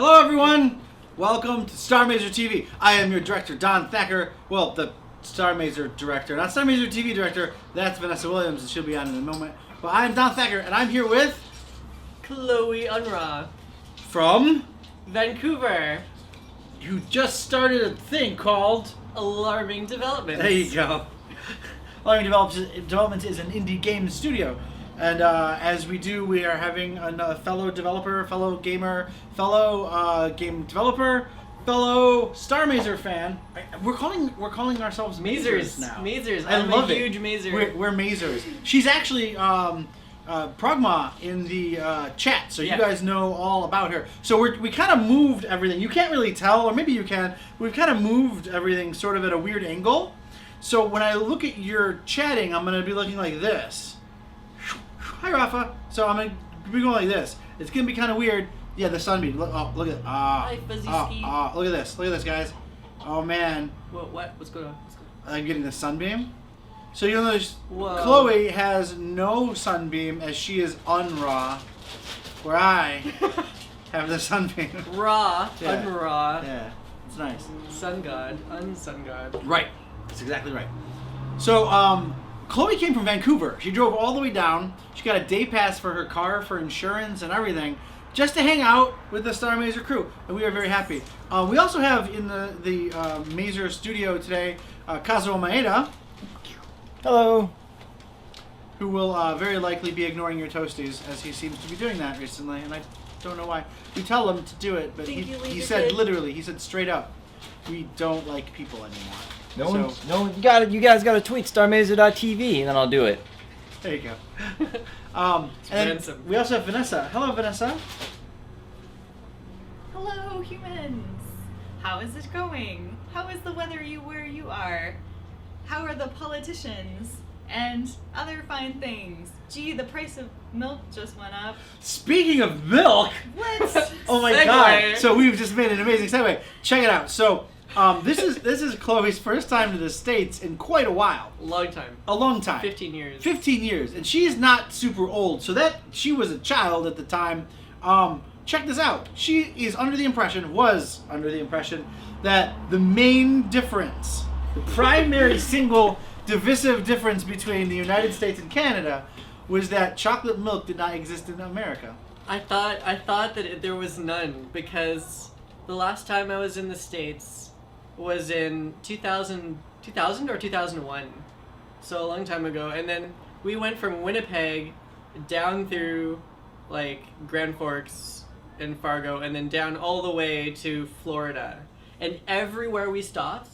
Hello everyone! Welcome to Starr Mazer TV. I am your director, Don Thacker. Well, the Starr Mazer director. Not Starr Mazer TV director. That's Vanessa Williams, and she'll be on in a moment. But I'm Don Thacker, and I'm here with... Chloe Unrau. From... Vancouver. You just started a thing called... Alarming Developments. There you go. Alarming Developments is an indie game studio. And as we do, we are having a fellow developer, fellow gamer, fellow game developer, fellow Starr Mazer fan. We're calling ourselves Mazers now. Mazers. I'm a huge Mazer. We're Mazers. She's actually Pragma in the chat, so you guys know all about her. So we kind of moved everything. You can't really tell, or maybe you can. We've kind of moved everything sort of at a weird angle. So when I look at your chatting, I'm going to be looking like this. Hi, Rafa. So I'm going to be going like this. It's going to be kind of weird. Yeah, the sunbeam. Look at Hi, Fuzzy Ski. Look at this. Look at this, guys. Oh, man. What's going on? I'm getting the sunbeam. So you'll notice Whoa. Chloe has no sunbeam as she is unraw, where I have the sunbeam. Raw. Yeah. Unraw. Yeah, it's nice. Sun God. Unsun God. Right. That's exactly right. So, Chloe came from Vancouver. She drove all the way down. She got a day pass for her car, for insurance and everything, just to hang out with the Starr Mazer crew, and we are very happy. We also have in the Mazer studio today, Kazuo Maeda. Hello. Who will very likely be ignoring your toasties, as he seems to be doing that recently, and I don't know why. You tell him to do it, but he said literally, he said straight up, we don't like people anymore. You guys got to tweet starmazer.tv, and then I'll do it. There you go. And we also have Vanessa. Hello, Vanessa. Hello, humans. How is it going? How is the weather where you are? How are the politicians and other fine things? Gee, the price of milk just went up. Speaking of milk, What? oh my God! So we've just made an amazing segue. Check it out. So this is Chloe's first time to the States in quite a while. Long time. A long time. 15 years. 15 years, and she's not super old. So that she was a child at the time. Check this out. She was under the impression that the main difference, the primary single divisive difference between the United States and Canada, was that chocolate milk did not exist in America. I thought that there was none, because the last time I was in the States was in 2000 or 2001. So a long time ago. And then we went from Winnipeg down through like Grand Forks and Fargo, and then down all the way to Florida. And everywhere we stopped,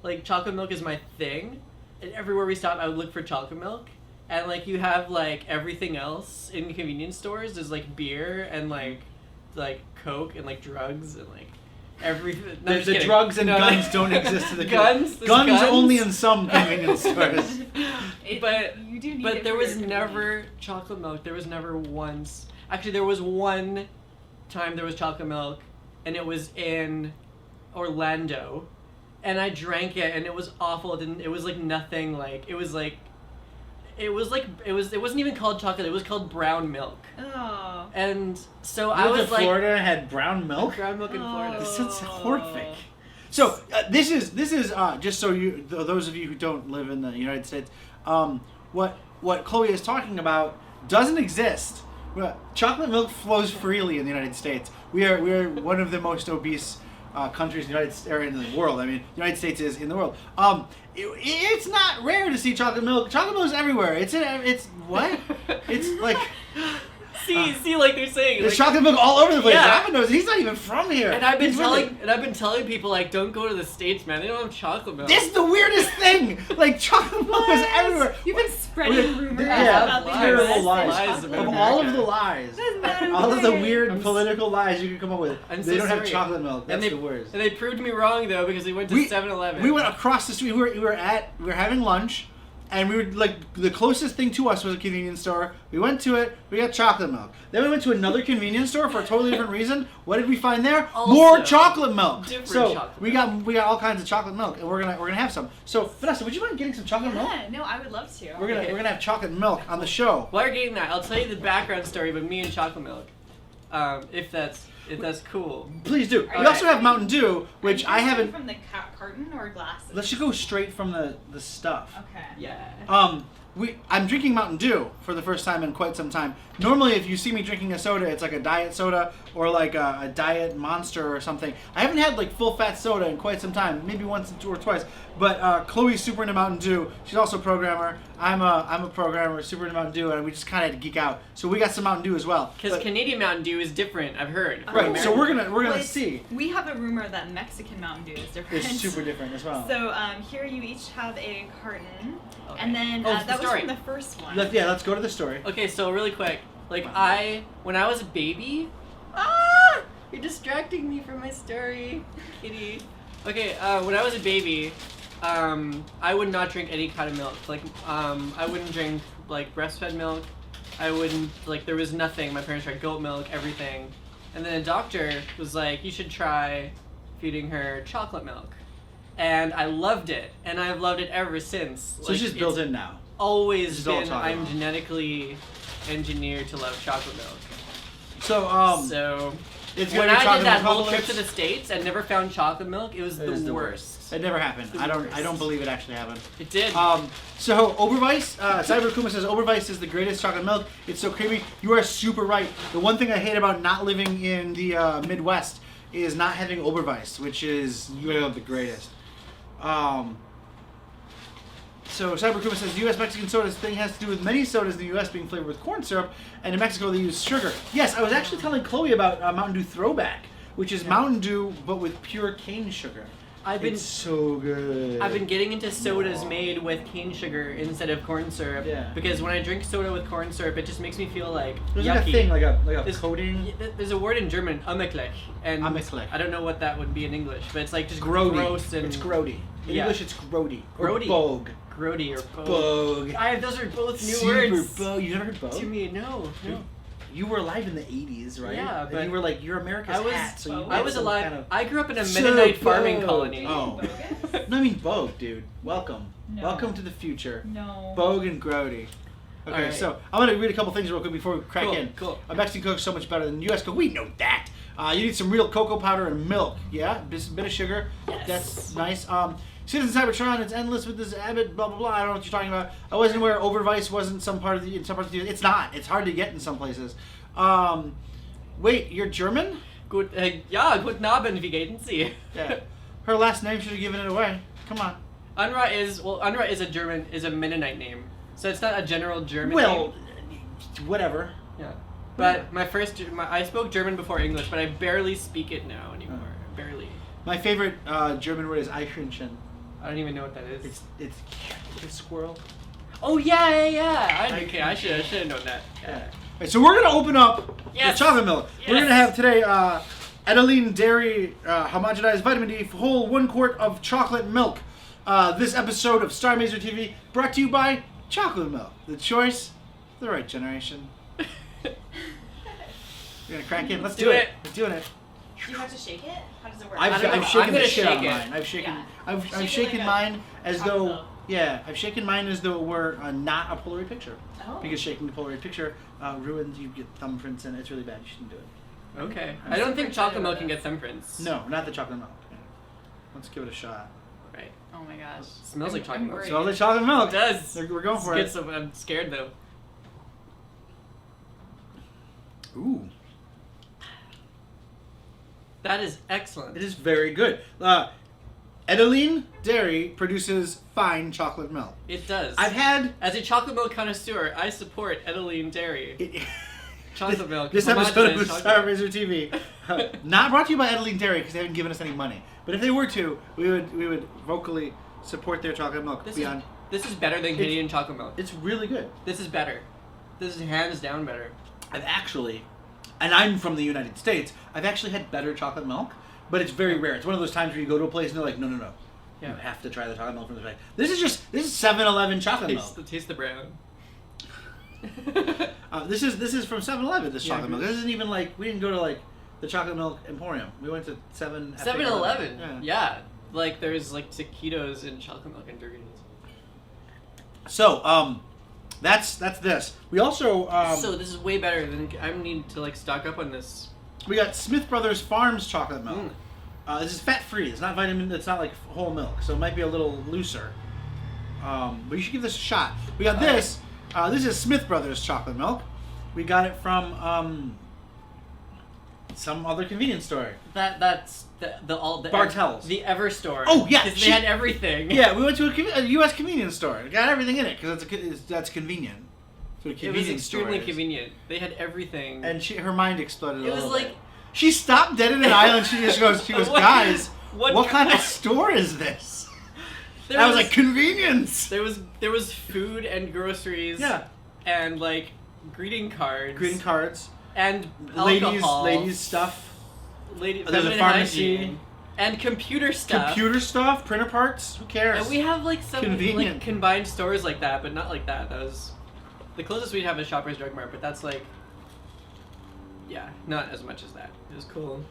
like, chocolate milk is my thing. And everywhere we stopped, I would look for chocolate milk. And like, you have like everything else in convenience stores. There's like beer and like Coke and like drugs and like everything. No, The drugs and guns don't exist in the guns. Guns only in some convenience stores. But there was never chocolate milk. There was never once. Actually, there was one time there was chocolate milk, and it was in Orlando, and I drank it, and it was awful. It was like nothing. Like it wasn't even called chocolate. It was called brown milk. Oh. And so I was like, Florida had brown milk. Brown milk in Florida. This is horrific. So this is just so you, those of you who don't live in the United States, what Chloe is talking about doesn't exist. Chocolate milk flows freely in the United States. We are one of the most obese countries in the world. I mean, the United States is in the world. It's not rare to see chocolate milk. Chocolate milk is everywhere. It's what? It's like. See, like they're saying, there's like, chocolate milk all over the place. Yeah. Rafa knows he's not even from here. And I've been telling people, like, don't go to the States, man. They don't have chocolate milk. This is the weirdest thing. Like, chocolate milk is everywhere. You've been spreading rumors Yeah, about the terrible US lies. and Of chocolate all milk. of the lies, Doesn't matter all of the where. weird political lies you can come up with, I'm they so don't have sorry. chocolate milk. That's and the worst. And they proved me wrong though, because we went to 7-Eleven. We went across the street. We were having lunch. And we were like, the closest thing to us was a convenience store. We went to it. We got chocolate milk. Then we went to another convenience store for a totally different reason. What did we find there? Also, more chocolate milk. Different So chocolate we got all kinds of chocolate milk, and we're gonna have some. So Vanessa, would you mind getting some chocolate milk? Yeah, no, I would love to. We're gonna have chocolate milk on the show. While you're getting that, I'll tell you the background story about me and chocolate milk. If that's That's cool. Please do. Are We you also have Mountain Dew, which I haven't. From the carton or glasses? Let's just go straight from the stuff. Okay. Yeah. I'm drinking Mountain Dew for the first time in quite some time. Normally, if you see me drinking a soda, it's like a diet soda or like a diet Monster or something. I haven't had like full fat soda in quite some time, maybe once or twice. But Chloe's super into Mountain Dew. She's also a programmer. I'm a programmer, super into Mountain Dew, and we just kind of had to geek out. So we got some Mountain Dew as well. Because Canadian Mountain Dew is different, I've heard. Right. So we're gonna Well, see. We have a rumor that Mexican Mountain Dew is different. It's super different as well. So here you each have a carton, Okay. and then Oh, that the was story. from the first one. Let's go to the story. Okay, so really quick, like when I was a baby, you're distracting me from my story, kitty. Okay, when I was a baby, I would not drink any kind of milk. Like, I wouldn't drink like breastfed milk. I wouldn't there was nothing. My parents tried goat milk, everything, and then a doctor was like, you should try feeding her chocolate milk, and I loved it, and I've loved it ever since. So it's just built in now. Always This is all been. chocolate I'm milk. genetically engineered to love chocolate milk. So it's when gonna be I chocolate did that milk whole trip to apocalypse. the States and never found chocolate milk, it was It is the the worst. It never happened. The I worst. don't believe it actually happened. It did. So Oberweis, Cyber Kuma says Oberweis is the greatest chocolate milk. It's so creamy. You are super right. The one thing I hate about not living in the Midwest is not having Oberweis, which is the greatest. So Cyber Kuma says U.S. Mexican sodas thing has to do with many sodas in the U.S. being flavored with corn syrup, and in Mexico they use sugar. Yes, I was actually telling Chloe about Mountain Dew Throwback, which is Mountain Dew but with pure cane sugar. It's so good. I've been getting into sodas made with cane sugar instead of corn syrup. Yeah. Because when I drink soda with corn syrup, it just makes me feel like There's yucky. like a thing, like a There's- coating. There's a word in German, ameklich, and Ameklich. I don't know what that would be in English, but it's like just Grody. gross and It's grody. In Yeah. English, it's grody. Or Grody. bogue. grody or Bogue. Those are both new Super words bogue. You never heard bogue? to me. No. You were alive in the 80s, right? Yeah, And but you were like, you're America's I was hat. So you I get was some alive. kind of- I grew up in a So Mennonite farming bogue. colony. Oh. Bogus? No, I mean bogue, dude. Welcome. No. Welcome to the future. No. Bogue and grody. Okay, Alright. so I'm going to read a couple things real quick before we crack Cool, in. cool. A Mexican cook's so much better than U.S. cook. We know that. You need some real cocoa powder and milk. Yeah, bit of sugar. Yes. That's nice. Citizen Cybertron, it's endless with this Abbott, blah, blah, blah. I don't know what you're talking about. I wasn't aware Overvice wasn't in some parts of the It's not. It's hard to get in some places. Wait, you're German? Gut, ja, guten Abend, wie geht's Sie? Yeah. Her last name should have given it away. Come on. Unrau is a Mennonite name, so it's not a general German Well, name. whatever. Yeah. But I spoke German before English, but I barely speak it now anymore. Barely. My favorite German word is Eichhörnchen. I don't even know what that is. It's a squirrel. Oh yeah. I should have known that. Yeah. Right, so we're gonna open up Yes. the chocolate milk. We're Yes. gonna have today Adeline Dairy homogenized vitamin D whole 1 quart of chocolate milk. This episode of Starr Mazer TV brought to you by Chocolate Milk. The choice, the right generation. We're gonna crack in. Let's Do do it. We're doing it. Do you have to shake it? How does it work? I've I don't know. shaken I'm the gonna shit out of shake it. mine. I've shaken. Yeah. I've Shake it shaken like a mine as chocolate though. milk. Yeah, I've shaken mine as though it were not a Polaroid picture. Oh. Because shaking the Polaroid picture ruins. You get thumbprints and it's really bad. You shouldn't do it. Okay. I'm I don't super think excited chocolate about milk can this. get thumbprints. No, not the chocolate milk. Let's give it a shot. Right. Oh my gosh. Smells like chocolate milk. worried. So the chocolate milk. It does. We're going for it. I'm scared though. Ooh, That is excellent. it is very good. Adeline Dairy produces fine chocolate milk. It does. I've had As a chocolate milk connoisseur, I support Adeline Dairy. Chocolate milk. This episode of Homogenous Starr chocolate. Mazer TV, not brought to you by Adeline Dairy because they haven't given us any money. But if they were to, we would vocally support their chocolate milk. This Beyond, is better than Canadian chocolate milk. it's really good. This is better. This is hands down better. I've actually, and I'm from the United States, I've actually had better chocolate milk, but it's very rare. It's one of those times where you go to a place and they're like, no. You Yeah. have to try the chocolate milk from the bag. This is 7-Eleven chocolate milk. Taste the brown. This is from 7-Eleven. This Yeah, chocolate milk. This isn't even like we didn't go to like the chocolate milk emporium. We went to 7-Eleven. Yeah. Yeah. Like there's like taquitos and chocolate milk and Durgans. So that's this. We also So this is way better than I need to like stock up on this. We got Smith Brothers Farms chocolate milk. Mm. This is fat free. It's not vitamin. It's not like whole milk, so it might be a little looser. But you should give this a shot. We got this. This is Smith Brothers chocolate milk. We got it from some other convenience store. That's the Bartell's. the Everstore. Oh, yeah, because they had everything. Yeah, we went to a U.S. convenience store. It got everything in it because that's convenient. So It was extremely convenient. They had everything. And her mind exploded. It was like bit. She stopped dead in an aisle. She goes, guys, what kind of store is this? I was like, convenience. There was food and groceries. Yeah. And like greeting cards. And alcohol. ladies stuff. There's a pharmacy. And computer stuff. Computer stuff, printer parts. Who cares? And we have like some Convenient. like combined stores like that, but not like that. That was the closest we'd have is Shoppers Drug Mart, but that's like, yeah, not as much as that. It was cool.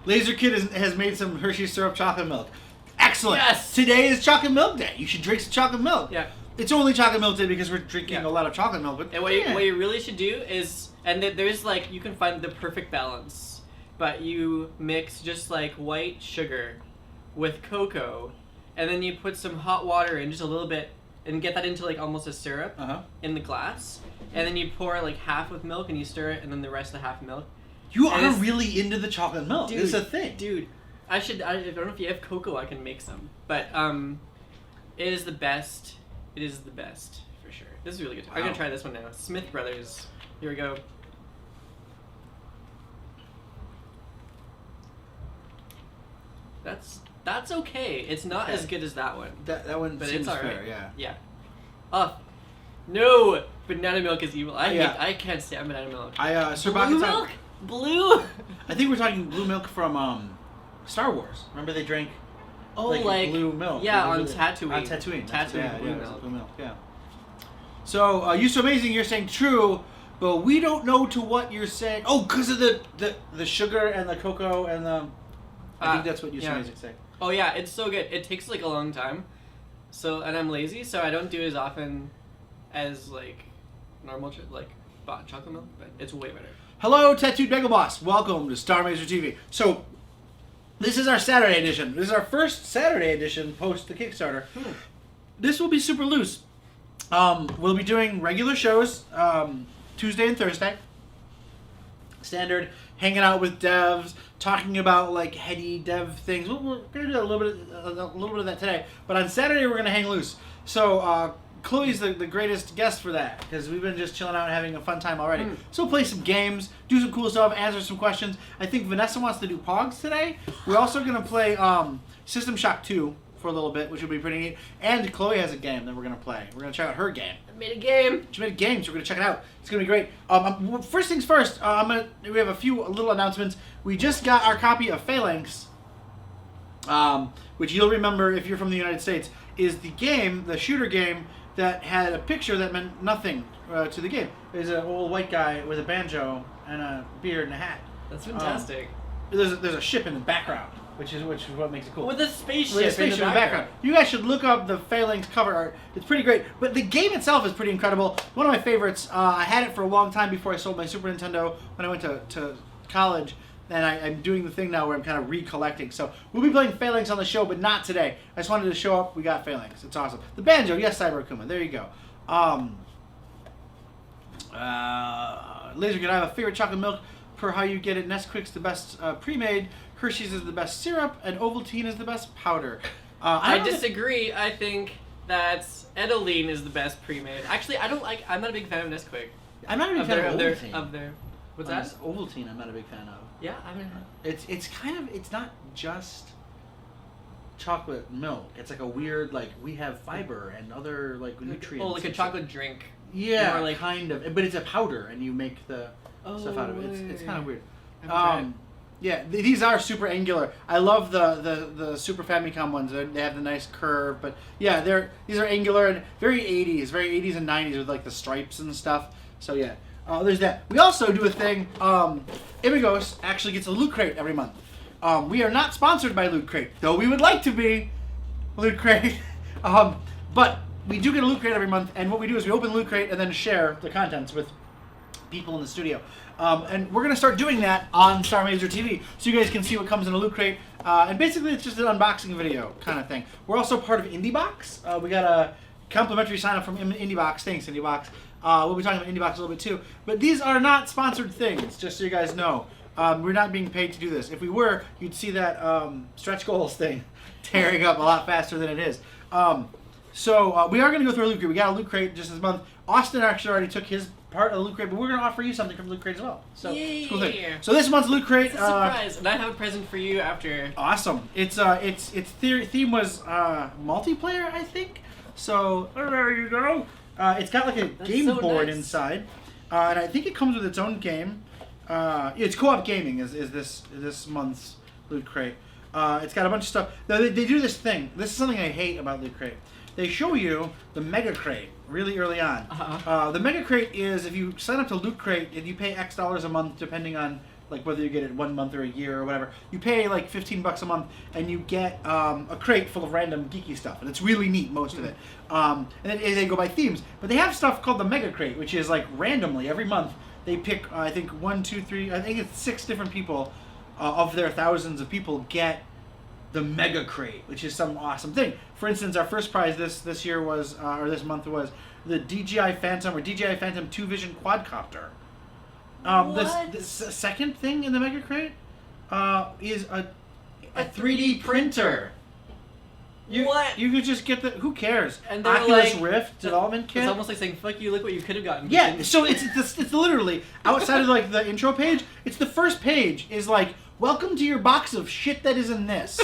Laser Kid has made some Hershey's syrup chocolate milk. Excellent. Yes. Today is chocolate milk day. You should drink some chocolate milk. Yeah. It's only chocolate milk day because we're drinking a lot of chocolate milk. But And what you really should do is, and there's like, you can find the perfect balance, but you mix just like white sugar with cocoa, and then you put some hot water in just a little bit, and get that into like almost a syrup in the glass, and then you pour like half with milk and you stir it, and then the rest of the half milk. You are really into the chocolate milk. Dude, it's a thing. Dude, I don't know if you have cocoa, I can make some. But it is the best. It is the best, for sure. This is really good. I'm going to try this one now. Smith Brothers. Here we go. That's okay. It's not as good as that one. That one but seems it's all right. fair, yeah. Yeah. Oh, no! Banana milk is evil. I can't stand banana milk. Blue milk? Blue? I think we're talking blue milk from Star Wars. Remember they drank like blue milk. Yeah, on blue, Tatooine. On Tatooine. Tatooine Blue milk, yeah. So, You So Amazing, you're saying true, but we don't know to what you're saying. Oh, because of the sugar and the cocoa and the... I think that's what You So Amazing say. Oh yeah, it's so good. It takes like a long time. So, and I'm lazy, so I don't do as often as like normal chocolate milk, but it's way better. Hello, Tattooed Bagel Boss. Welcome to Starr Mazer TV. So, this is our Saturday edition. This is our first Saturday edition post the Kickstarter. This will be super loose. We'll be doing regular shows Tuesday and Thursday. Standard, hanging out with devs, talking about like heady dev things. We're gonna do a little bit of that today. But on Saturday we're gonna hang loose. So Chloe's the greatest guest for that because we've been just chilling out and having a fun time already. So we'll play some games, do some cool stuff, answer some questions. I think Vanessa wants to do Pogs today. We're also gonna play System Shock 2 for a little bit, which will be pretty neat. And Chloe has a game that we're gonna play. We're gonna check out her game. I made a game. She made a game, so we're gonna check it out. It's gonna be great. First things first. We have a few little announcements. We just got our copy of Phalanx, which you'll remember if you're from the United States, is the game, the shooter game that had a picture that meant nothing to the game. There's an old white guy with a banjo and a beard and a hat. That's fantastic. There's a ship in the background, which is what makes it cool. With a spaceship, in the background. You guys should look up the Phalanx cover art. It's pretty great. But the game itself is pretty incredible. One of my favorites. I had it for a long time before I sold my Super Nintendo when I went to college. And I'm doing the thing now where I'm kind of recollecting. So we'll be playing Phalanx on the show, but not today. I just wanted to show up. We got Phalanx. It's awesome. The banjo, yes, Cyber Akuma. There you go. Laser Good, I have a favorite chocolate milk per how you get it. Nesquik's the best pre-made. Hershey's is the best syrup, and Ovaltine is the best powder. I disagree. I think that Edaline is the best pre-made. Actually, I'm not a big fan of Nesquik. I'm not a big fan of Ovaltine. Of their what's that? Ovaltine, I'm not a big fan of. Yeah, I mean, it's not just chocolate milk. It's like a weird we have fiber and other nutrients. Oh, like a chocolate drink. Yeah, more like kind of. But it's a powder, and you make the stuff out of it. It's kind of weird. Yeah, these are super angular. I love the Super Famicom ones. They have the nice curve, but yeah, these are angular and very 80s and 90s with like the stripes and stuff. So yeah, there's that. We also do a thing. Imigos actually gets a Loot Crate every month. We are not sponsored by Loot Crate, though we would like to be Loot Crate. But we do get a Loot Crate every month, and what we do is we open Loot Crate and then share the contents with people in the studio. And we're going to start doing that on Starr Mazer TV, so you guys can see what comes in a Loot Crate. And basically, it's just an unboxing video kind of thing. We're also part of IndieBox. We got a complimentary sign-up from IndieBox. Thanks, IndieBox. We'll be talking about IndieBox a little bit too. But these are not sponsored things, just so you guys know. We're not being paid to do this. If we were, you'd see that stretch goals thing tearing up a lot faster than it is. So we are going to go through a Loot Crate. We got a Loot Crate just this month. Austin actually already took his part of the Loot Crate, but we're going to offer you something from Loot Crate as well. So, it's a cool thing. So this month's Loot Crate... It's a surprise, and I have a present for you after. Awesome. Its theme was multiplayer, I think. So there you go. It's got like a game board inside, and I think it comes with its own game. It's co-op gaming is this month's Loot Crate. It's got a bunch of stuff. They do this thing. This is something I hate about Loot Crate. They show you the Mega Crate really early on. The Mega Crate is if you sign up to Loot Crate and you pay X dollars a month, depending on like whether you get it 1 month or a year or whatever. You pay like $15 a month and you get a crate full of random geeky stuff, and it's really neat, most of it. And then they go by themes, but they have stuff called the Mega Crate, which is like randomly every month they pick I think 1, 2, 3, I think it's 6 different people of their thousands of people get the Mega Crate, which is some awesome thing. For instance, our first prize this year was, or this month was, the DJI Phantom or DJI Phantom 2 Vision quadcopter. This second thing in the Mega Crate is a 3D printer. What? You could just get the, who cares? And Oculus like, Rift development kit. It's almost like saying, fuck you, look what you could have gotten. Yeah, so it's literally, outside of like the intro page, it's the first page is like, welcome to your box of shit that is in this.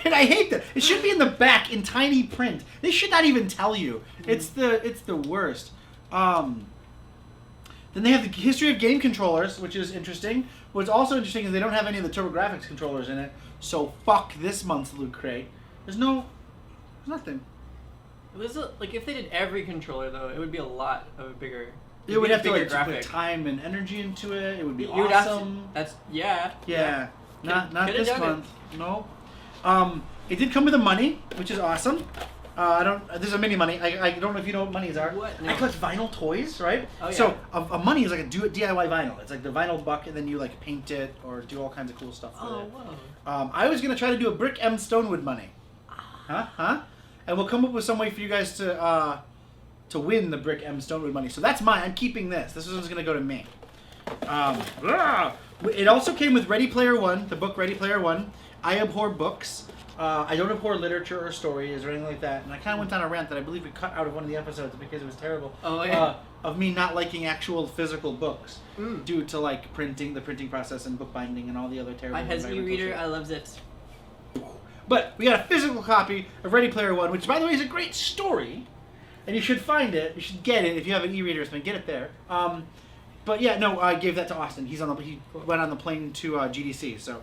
And I hate that. It should be in the back in tiny print. They should not even tell you. It's the worst. Then they have the history of game controllers, which is interesting. What's also interesting is they don't have any of the TurboGrafx controllers in it. So fuck this month's Loot Crate. There's nothing. Like if they did every controller though, it would be a lot of a bigger. It would have to like graphic. put time and energy into it. It would be You would have to- awesome. That's yeah. Yeah. Not Could've this done it. month. No. It did come with a money, which is awesome. There's a mini money. I don't know if you know what monies are. What? No. I collect vinyl toys, right? Oh, yeah. So a money is like a DIY vinyl. It's like the vinyl buck, and then you like paint it or do all kinds of cool stuff with it. Whoa. I was gonna try to do a Brick M Stonewood money. Huh? And we'll come up with some way for you guys to win the Brick M Stonewood money. So that's mine. I'm keeping this. This one's gonna go to me. It also came with Ready Player One, the book Ready Player One. I abhor books. I don't abhor literature or stories or anything like that. And I kind of went on a rant that I believe we cut out of one of the episodes because it was terrible. Oh, yeah. Of me not liking actual physical books due to like the printing process and bookbinding and all the other terrible. I has environmental e-reader. shit. I loves it. But we got a physical copy of Ready Player One, which by the way is a great story, and you should find it. You should get it if you have an e-reader. So get it there. But yeah, no, I gave that to Austin. He went on the plane to GDC, so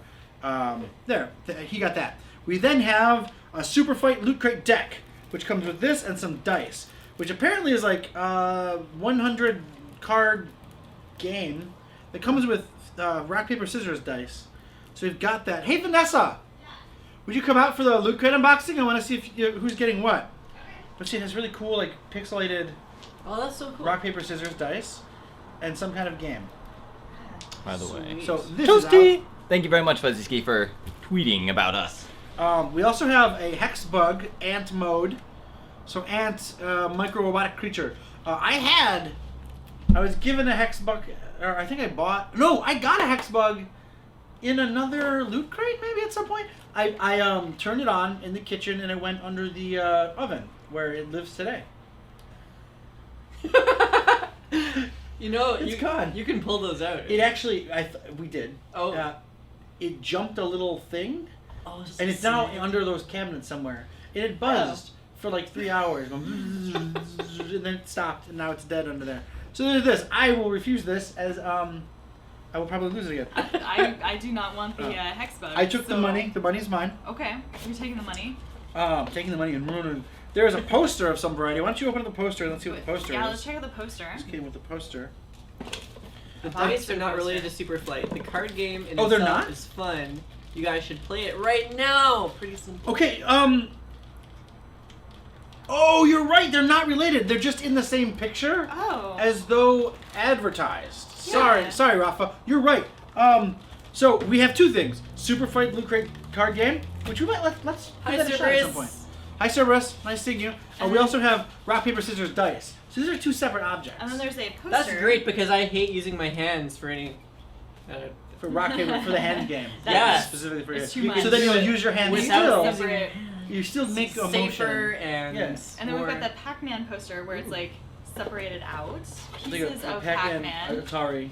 he got that. We then have a Super Fight Loot Crate deck, which comes with this and some dice, which apparently is like a 100 card game that comes with rock, paper, scissors dice. So we've got that. Hey, Vanessa! Would you come out for the Loot Crate unboxing? I want to see who's getting what. But see, it has really cool, like, pixelated Oh, that's so cool. rock, paper, scissors dice and some kind of game. By the way. So this is Toasty! Thank you very much, Fuzzy Ski, for tweeting about us. We also have a Hex Bug Ant mode. So ant, micro robotic creature. I was given a Hex Bug, or I think I got a Hex Bug in another Loot Crate maybe at some point. I turned it on in the kitchen and it went under the oven where it lives today. You know, It's gone. You can pull those out. It actually, we did. Oh. It jumped a little thing. Oh, And it's now under those cabinets somewhere. It had buzzed for like 3 hours, going and then it stopped, and now it's dead under there. So there's this. I will refuse this, as I will probably lose it again. I do not want the hex bug. I took the money. The money's mine. Okay, you're taking the money. Taking the money and ruining. There is a poster of some variety. Why don't you open up the poster and let's see what the poster Yeah, is. let's check out the poster. Just came with the poster. The dice are not related to Super Flight. The card game in Oh, they're itself not? is fun. You guys should play it right now. Pretty simple. Okay. Oh, you're right. They're not related. They're just in the same picture, Oh. as though advertised. Yeah. Sorry, Rafa. You're right. So we have two things: Super Fight Loot Crate card game, which we might let's Hi, give that a shot at some Cerberus. point. Hi, Cerberus. Nice seeing you. We also have rock, paper, scissors, dice. So these are two separate objects. And then there's a poster. That's great because I hate using my hands for any. For rock, paper, for the hand game. Yeah. Specifically for It's you. too much. So then you'll use your hands Without still. using- You still make a safer motion. and Yes. And then we've more- got the Pac-Man poster where it's like separated out I think pieces a of Pac-Man, Pac-Man. Atari.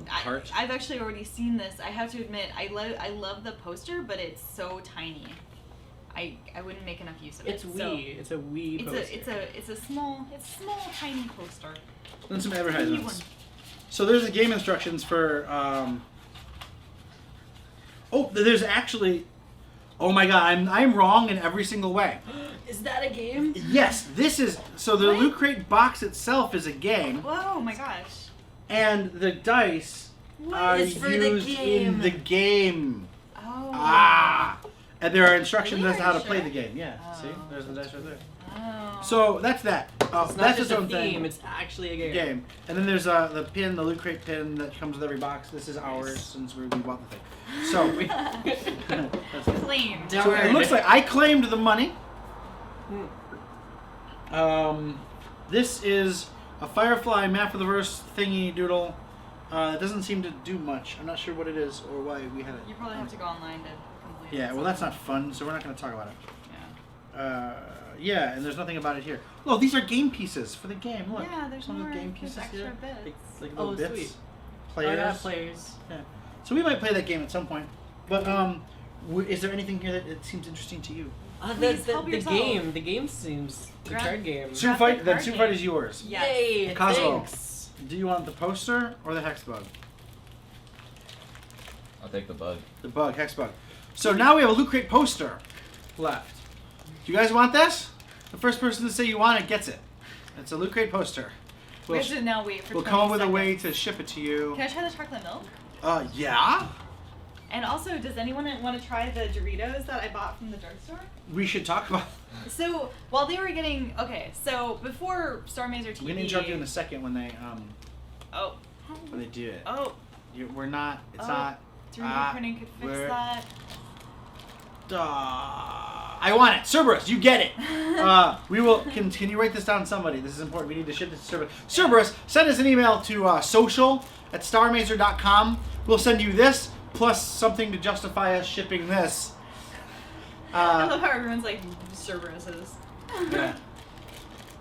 Heart. I've actually already seen this. I have to admit, I love the poster, but it's so tiny. I wouldn't make enough use of it. It's So Wii. It's a Wii poster. it's a small tiny poster. Then some Tiny advertisements. one. So there's the game instructions for. Oh, there's actually. Oh my God, I'm wrong in every single way. Is that a game? Yes, this is so the What? Loot Crate box itself is a game, Whoa, my gosh. and the dice are It's for the used game. in the game. Oh. Ah, and there are instructions Really? as to how to Sure? play the game. Yeah, Oh. see, there's the dice right there. Oh. So that's that. It's not That's just its a own theme. thing. It's actually a game. Game. And then there's the pin, the Loot Crate pin that comes with every box. This is ours since we bought the thing. So, that's it. Claimed. So it looks like I claimed the money. This is a Firefly map of the verse thingy doodle. It doesn't seem to do much. I'm not sure what it is or why we have it. You probably have to go online to complete Yeah, it. well that's not fun, so we're not going to talk about it. Yeah. Yeah, and there's nothing about it here. Oh, these are game pieces for the game. Look. Yeah, there's some of more. the game There's pieces extra here. bits. Like Oh, little bits. sweet. Players. Oh, yeah, players. Yeah. So we might play that game at some point. But is there anything here that seems interesting to you? Please help the yourself. game. The game seems the Grab- card game. Super Graphic Fight. Then card Super Fight game. is yours. Yes. Yay! Cosmo. Thanks. Do you want the poster or the hex bug? I'll take the bug. The bug, hex bug. So now we have a Loot Crate poster left. Do you guys want this? The first person to say you want it gets it. It's a Loot Crate poster. We We'll, have to now wait for we'll 20 come up with a seconds. way to ship it to you. Can I try the chocolate milk? Yeah? And also, does anyone want to try the Doritos that I bought from the drugstore? We should talk about. So while they were getting so before Starr Mazer TV. We're gonna interrupt you in a second when they Oh. when they do it. Oh. We're not. It's Oh. not. 3D printing could fix we're- that. I want it. Cerberus, you get it. We will continue. Write this down, somebody. This is important. We need to ship this to Cerberus. Cerberus, send us an email to social@starmazer.com. We'll send you this plus something to justify us shipping this. I love how everyone's like Cerberus's. Yeah.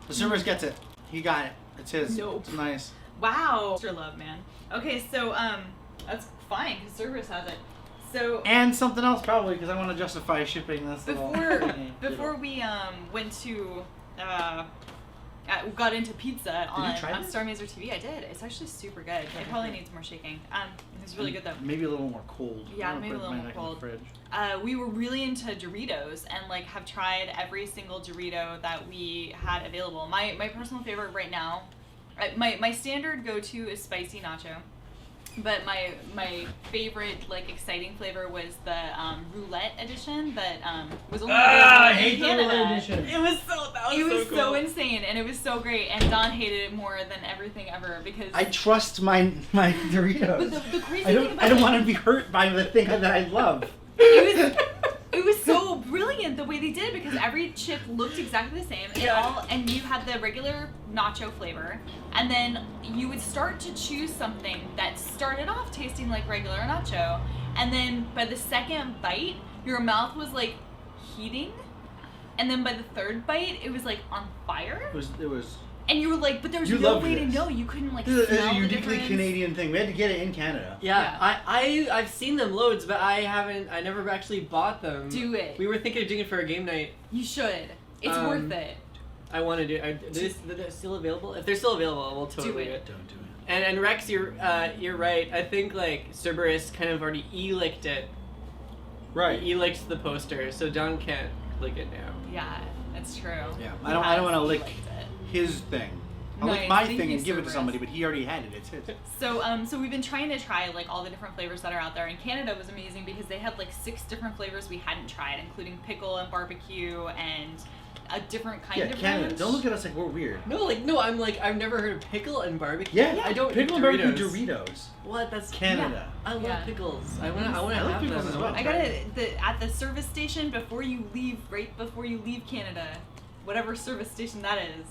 The Cerberus gets it. He got it. It's his. Nope. It's nice. Wow. Extra love, man. Okay, so that's fine because Cerberus has it. So And something else probably because I want to justify shipping this. little thingy. before we went to got into pizza on try this? Starr Mazer TV, I did. It's actually super good. It probably needs more shaking. It's really good though. Maybe a little more cold. Yeah, I'm gonna maybe a put little mine more back in the cold. fridge. We were really into Doritos and like have tried every single Dorito that we had available. My personal favorite right now, my standard go-to is spicy nacho. But my favorite like exciting flavor was the roulette edition that was only available in Canada. It was so. That was It was so so cool. insane and it was so great and Don hated it more than everything ever because I trust my Doritos. but the crazy I thing don't. about I don't it, want to be hurt by the thing that I love. it was so brilliant the way they did it because every chip looked exactly the same and you had the regular nacho flavor and then you would start to choose something that started off tasting like regular nacho and then by the second bite your mouth was like heating and then by the third bite it was like on fire It was. and you were like but there was You no loved way to this. know you couldn't like This is smell a the uniquely difference. Canadian thing. We had to get it in Canada. Yeah, I've seen them loads, but I never actually bought them. Do it. We were thinking of doing it for a game night. You should. It's worth it. I want to do. Are they still available? If they're still available, we'll totally Do it. Don't do it. And Rex, you're right. I think like Cerberus kind of already e-licked it. Right. He e-licked the poster, so Don can't lick it now. Yeah, that's true. Yeah. He I don't want to has lick liked it. his thing. I'll lick Nice. my Thank thing you, and give it to Cerberus. somebody, but he already had it. It's his. So we've been trying to try like all the different flavors that are out there, and Canada was amazing because they had like 6 different flavors we hadn't tried, including pickle and barbecue and a different kind Yeah, of Canada. ranch. Don't look at us like we're weird. No, I'm like, I've never heard of pickle and barbecue. Yeah, I don't pickle eat and Doritos. barbecue Doritos. What? That's Canada. I love Yeah. pickles. I wanna I like have pickles them. as well. I got it at the service station right before you leave Canada, whatever service station that is.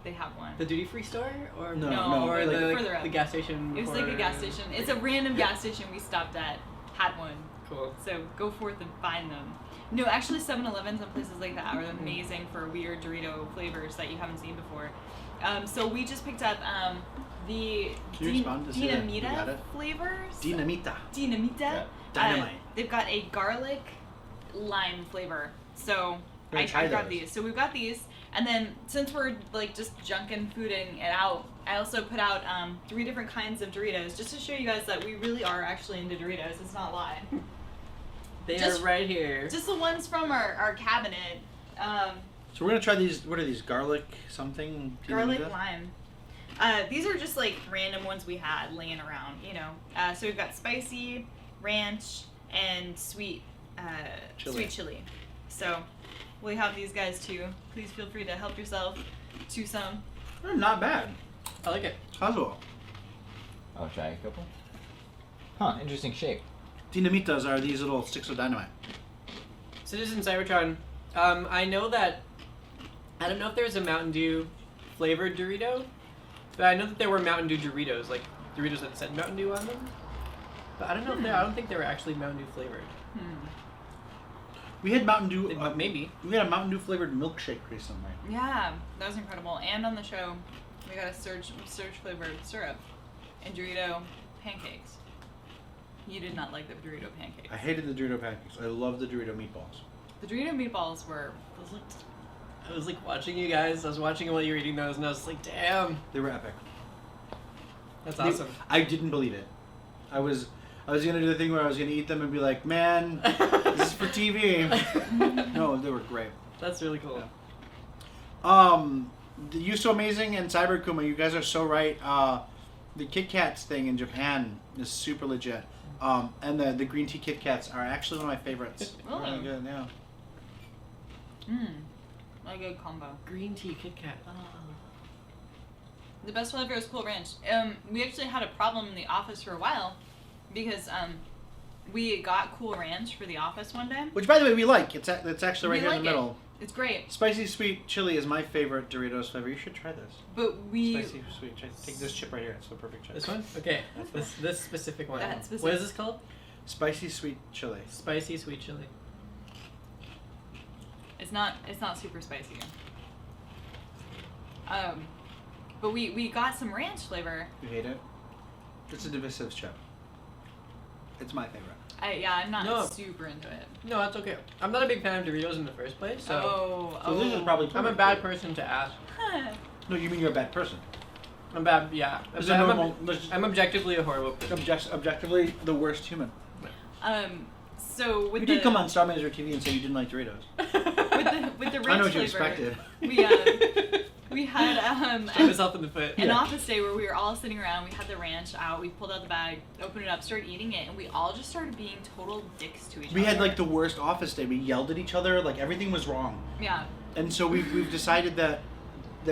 They have one. The duty free store or No, or like further up. the gas station. It was like a or- gas station. It's a random gas station we stopped at. Had one. Cool. So go forth and find them. No, actually 7-Elevens and places like that are amazing for weird Dorito flavors that you haven't seen before. So we just picked up the Can you respond to say that you got Dinamita it? flavors. Dinamita. Dinamita. Yeah. Dynamite. They've got a garlic lime flavor. So We're gonna I try grabbed those. these. So we've got these. And then since we're like just junking food it out, I also put out 3 different kinds of Doritos just to show you guys that we really are actually into Doritos. It's not a lie. They Just- are right here. Just the ones from our cabinet. So we're gonna try these. What are these? Garlic something? Garlic Dinamita? lime. These are just like random ones we had laying around, you know. So we've got spicy, ranch, and sweet chili. So we have these guys too. Please feel free to help yourself to some. They're not bad. I like it. Casual. I'll try a couple. Huh, interesting shape. Dinamitas are these little sticks of dynamite. Citizen Cybertron, I know that, I don't know if there's a Mountain Dew flavored Dorito, but I know that there were Mountain Dew Doritos, like Doritos that said Mountain Dew on them. But I don't know if I don't think they were actually Mountain Dew flavored. We had Mountain Dew. Maybe. We had a Mountain Dew flavored milkshake recently. Yeah, that was incredible. And on the show, we got a surge flavored syrup and Dorito pancakes. You did not like the Dorito pancakes. I hated the Dorito pancakes. I love the Dorito meatballs. The Dorito meatballs were. I was like watching you guys, I was watching it while you were eating those, and I was like, damn, They were epic. that's awesome. I didn't believe it. I was gonna do the thing where I was gonna eat them and be like, man, this is for TV. No, they were great. That's really cool. You So Amazing and Cyber Kuma, you guys are so right. The Kit Kats thing in Japan is super legit. And the green tea Kit Kats are actually one of my favorites. Really? Really good, yeah. A good combo. Green tea Kit Kat. Oh. The best flavor is Cool Ranch. We actually had a problem in the office for a while because we got Cool Ranch for the office one day. Which, by the way, we like. It's actually right We here in the like it. middle. It's great, Spicy sweet chili is my favorite Doritos flavor. You should try this. but we Spicy sweet. Take this chip right here. It's the perfect chip. This one? Okay, this specific one. That specific- What is this called? Spicy sweet chili. Spicy sweet chili. it's not super spicy. But we got some ranch flavor. You hate it? It's a divisive chip. It's my favorite. I'm not No. super into it. No, that's okay. I'm not a big fan of Doritos in the first place, so So this is probably I'm a bad person to ask. No, you mean you're a bad person. I'm bad, yeah. Is it normal? I'm objectively a horrible person. Objectively the worst human. So with You the did come on Starr Mazer TV and say you didn't like Doritos. with the ranch I know what you flavor, expected. we had Shot myself in the foot. an Yeah. office day where we were all sitting around. We had the ranch out. We pulled out the bag, opened it up, started eating it, and we all just started being total dicks to each other. We had like the worst office day. We yelled at each other. Like everything was wrong. Yeah. And so we've decided that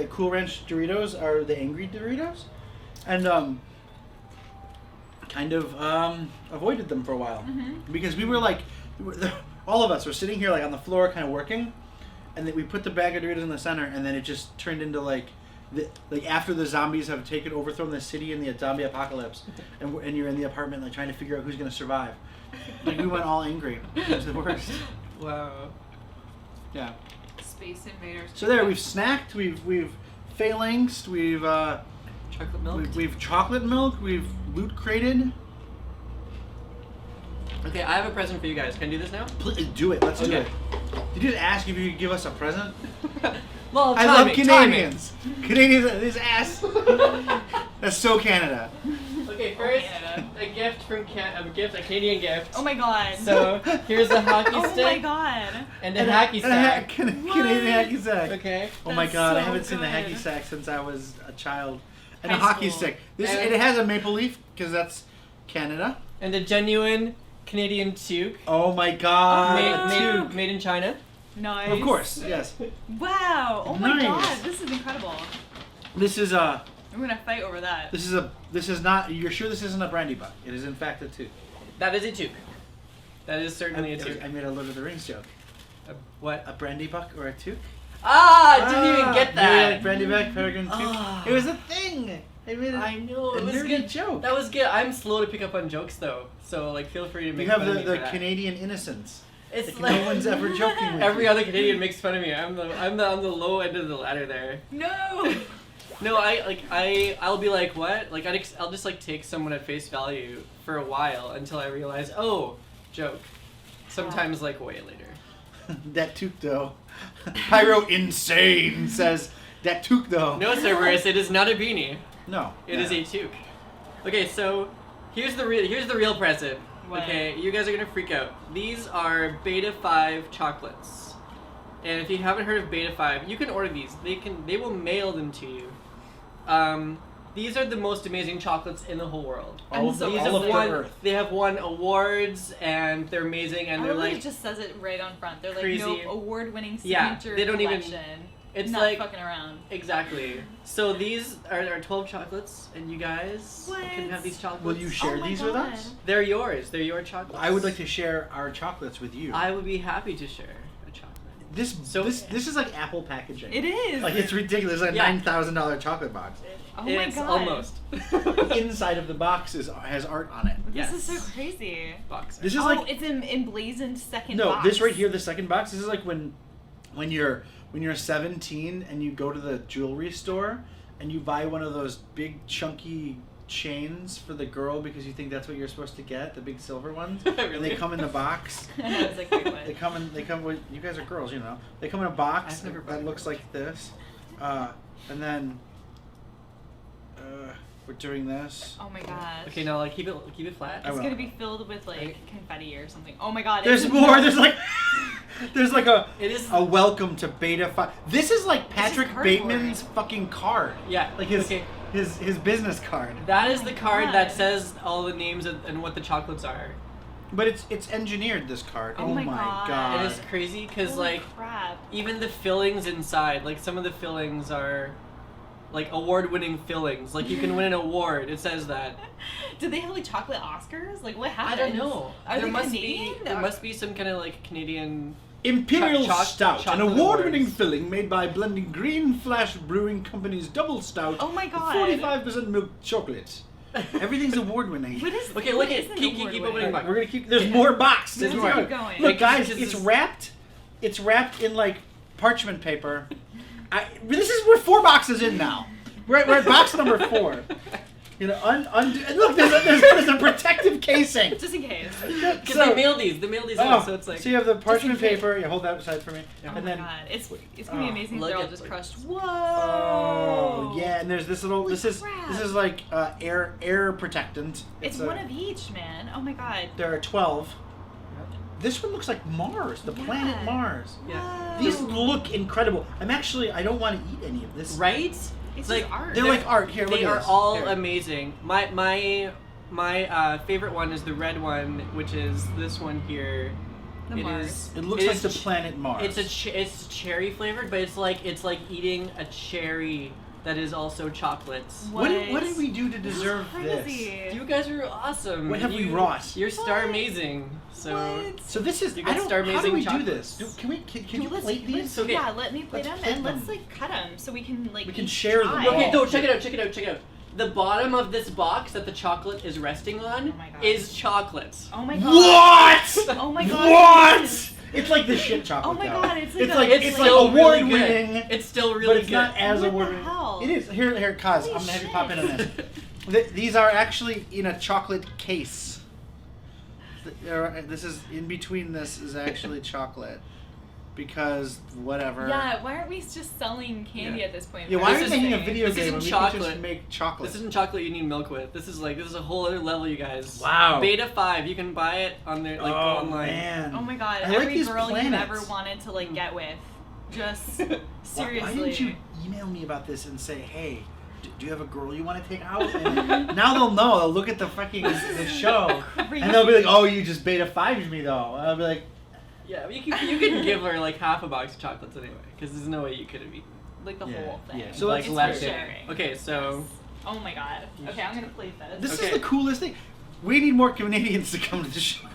Cool Ranch Doritos are the angry Doritos, and kind of avoided them for a while because we were like, all of us were sitting here like on the floor kind of working, and then we put the bag of Doritos in the center, and then it just turned into like after the zombies have overthrown the city in the zombie apocalypse, and you're in the apartment like trying to figure out who's gonna survive. Like we went all angry. It was the worst. Wow. Yeah. Space Invaders. So there, we've snacked, we've phalanxed, we've Chocolate milk. we've chocolate milk, we've loot crated. Okay, I have a present for you guys. Can I do this now? Please do it. Let's do Okay. it. Did you just ask if you could give us a present? Well, I love Canadians. Canadians, this ass. That's so Canada. Okay, first, Canada. a gift from a Canadian gift. Oh my god. So here's a hockey oh stick my god. and a hacky sack. Canadian What? hacky sack. Okay. Oh my That's god, I so haven't seen the good. hacky sack since I was a child. And a High hockey school. stick. And- It has a maple leaf because that's Canada. And a genuine Canadian toque. Oh my god. Made in China. Nice. Of course, yes. Wow. Oh my Nice. god, this is incredible. This is I'm gonna fight over that. this is not. You're sure this isn't a brandy buck? It is in fact a toque. That is a toque. That is certainly a toque. I made a Lord of the Rings joke. What? A brandy buck or a toque? Ah, I didn't even get Maybe that. like brandy buck, peregrine toque. Ah. It was a thing. I made I know, it was nerdy good. joke. That was good. I'm slow to pick up on jokes though, so like feel free to make You have fun of the me for that. Canadian innocence. It's Like, no one's ever joking with Every you. other Canadian makes fun of me. I'm on the low end of the ladder there. No. No, I'll be like, what? Like I'll just like take someone at face value for a while until I realize, oh, joke. Sometimes like way later. That toque though. Pyro Insane says that toque though. No, Cerberus, it is not a beanie. No. It is a toque. Okay, so here's the real present. What? Okay, you guys are gonna freak out. These are Beta 5 chocolates, and if you haven't heard of Beta 5, you can order these. They will mail them to you. These are the most amazing chocolates in the whole world. All of the, These all of have the won. earth. They have won awards, and they're amazing. And I they're love that like it just says it right on front. They're like crazy. no award-winning Yeah, signature they don't even- collection. it's Not like fucking around. exactly. So these are 12 chocolates, and you guys What? can have these chocolates. Will you share Oh my these with God. us? They're yours. They're your chocolates. I would like to share our chocolates with you. I would be happy to share a chocolate. This is like Apple packaging. It is. Like it's ridiculous. Like Yeah. $9,000 chocolate box. oh my It's god. almost. Inside of the box has art on it. This is Yes. so crazy. Boxer. This is Oh, like it's an emblazoned second no. box. This right here, the second box. This is like when you're 17 and you go to the jewelry store and you buy one of those big chunky chains for the girl because you think that's what you're supposed to get, the big silver ones. And Really? they come in the box. It's like, wait, They what? come with, you guys are girls, you know. They come in a box I've never that bought looks like this. And then we're doing this. Oh my god. Okay, now like keep it flat. I It's will. gonna be filled with like confetti or something. Oh my god. There's it's more. There's like there's like It is. a welcome to Beta 5. This is like Patrick cardboard. Bateman's fucking card. Yeah. Like his Okay. his business card. That is Oh the my card God. that says all the names and what the chocolates are. But it's engineered, this card. Oh my God. god. It is crazy because Holy like crap. even the fillings inside, like some of the fillings are like award-winning fillings. Like you can win an award. It says that. Did they have like chocolate Oscars? Like what I happened? don't know. Are there they must Canadian? be there must be some kind of like Canadian. Imperial Stout, an chocolate award-winning awards. filling made by blending Green Flash Brewing Company's Double Stout. Oh my God. 45% milk chocolate. Everything's award-winning. What is? Okay, look what at is an keep award opening winning? box. We're gonna keep. There's more box. There's Let's more. keep going. Look, guys, This it's is- wrapped. It's wrapped in like parchment paper. We're 4 boxes in now. We're at box number 4. You know, undo. And look, there's a protective casing. Just in case. Because So- they mail these. They mail these Oh, out, so it's like. so you have the parchment in case. paper. You hold that aside for me, Oh and my then god. It's gonna be Oh. amazing if Look they're all at just like- crushed. Whoa. oh yeah, and there's this little. Holy This is crap. like air protectant. It's one of each, man. Oh my god. There are 12. This one looks like Mars, the planet Yeah. Mars. Yeah. These look incredible. I don't want to eat any of this. Right? It's like just art. They're like art. Here, look They at are this. all Here. amazing. My favorite one is the red one, which is this one here. The Mars. It looks it like is the planet Mars. It's cherry flavored, but it's like eating a cherry that is also chocolates. What did we do to deserve this? Crazy. You guys are awesome. What have we You- wrought? You're Star What? Amazing. So What? So this is. You I got don't. Starr How Mazer do we do chocolates. this? Can you let's, plate these? let's- Okay. Yeah, let me play Let's them plate and them. let's like cut them so we can like. We can each share them. try. okay, Oh. no, check it out. The bottom of this box that the chocolate is resting on Oh my God. is chocolate. Oh my god. What? Oh my god. What? It's like the shit chocolate. Oh my though. God, it's like it's a- like it's it's like like really award good. winning. It's still really but it's good. not as What the award winning. hell? It is. Here, Kaz. Holy I'm gonna have you shit. pop in on this. These are actually in a chocolate case. This is in between. This is actually chocolate. because whatever. Yeah, why aren't we just selling candy Yeah. at this point? Yeah, why This are we is- making a video this game isn't when we chocolate. could just make chocolate? This isn't chocolate you need milk with. This is a whole other level, you guys. Wow. Beta 5, you can buy it on their go online. Man. Oh my god, I like every these girl you've planets. ever wanted to like get with. Just seriously. Why didn't you email me about this and say, hey, do you have a girl you want to take out? And now they'll know. They'll look at the fucking the show and they'll be like, oh, you just beta 5'd me though. And I'll be like, Yeah, but you can give her like half a box of chocolates anyway, because there's no way you could have eaten. like the Yeah, whole thing. yeah. So like it's left for it. sharing. Okay, so Oh my god. Okay, I'm gonna plate this. this Okay. is the coolest thing. We need more Canadians to come to the show.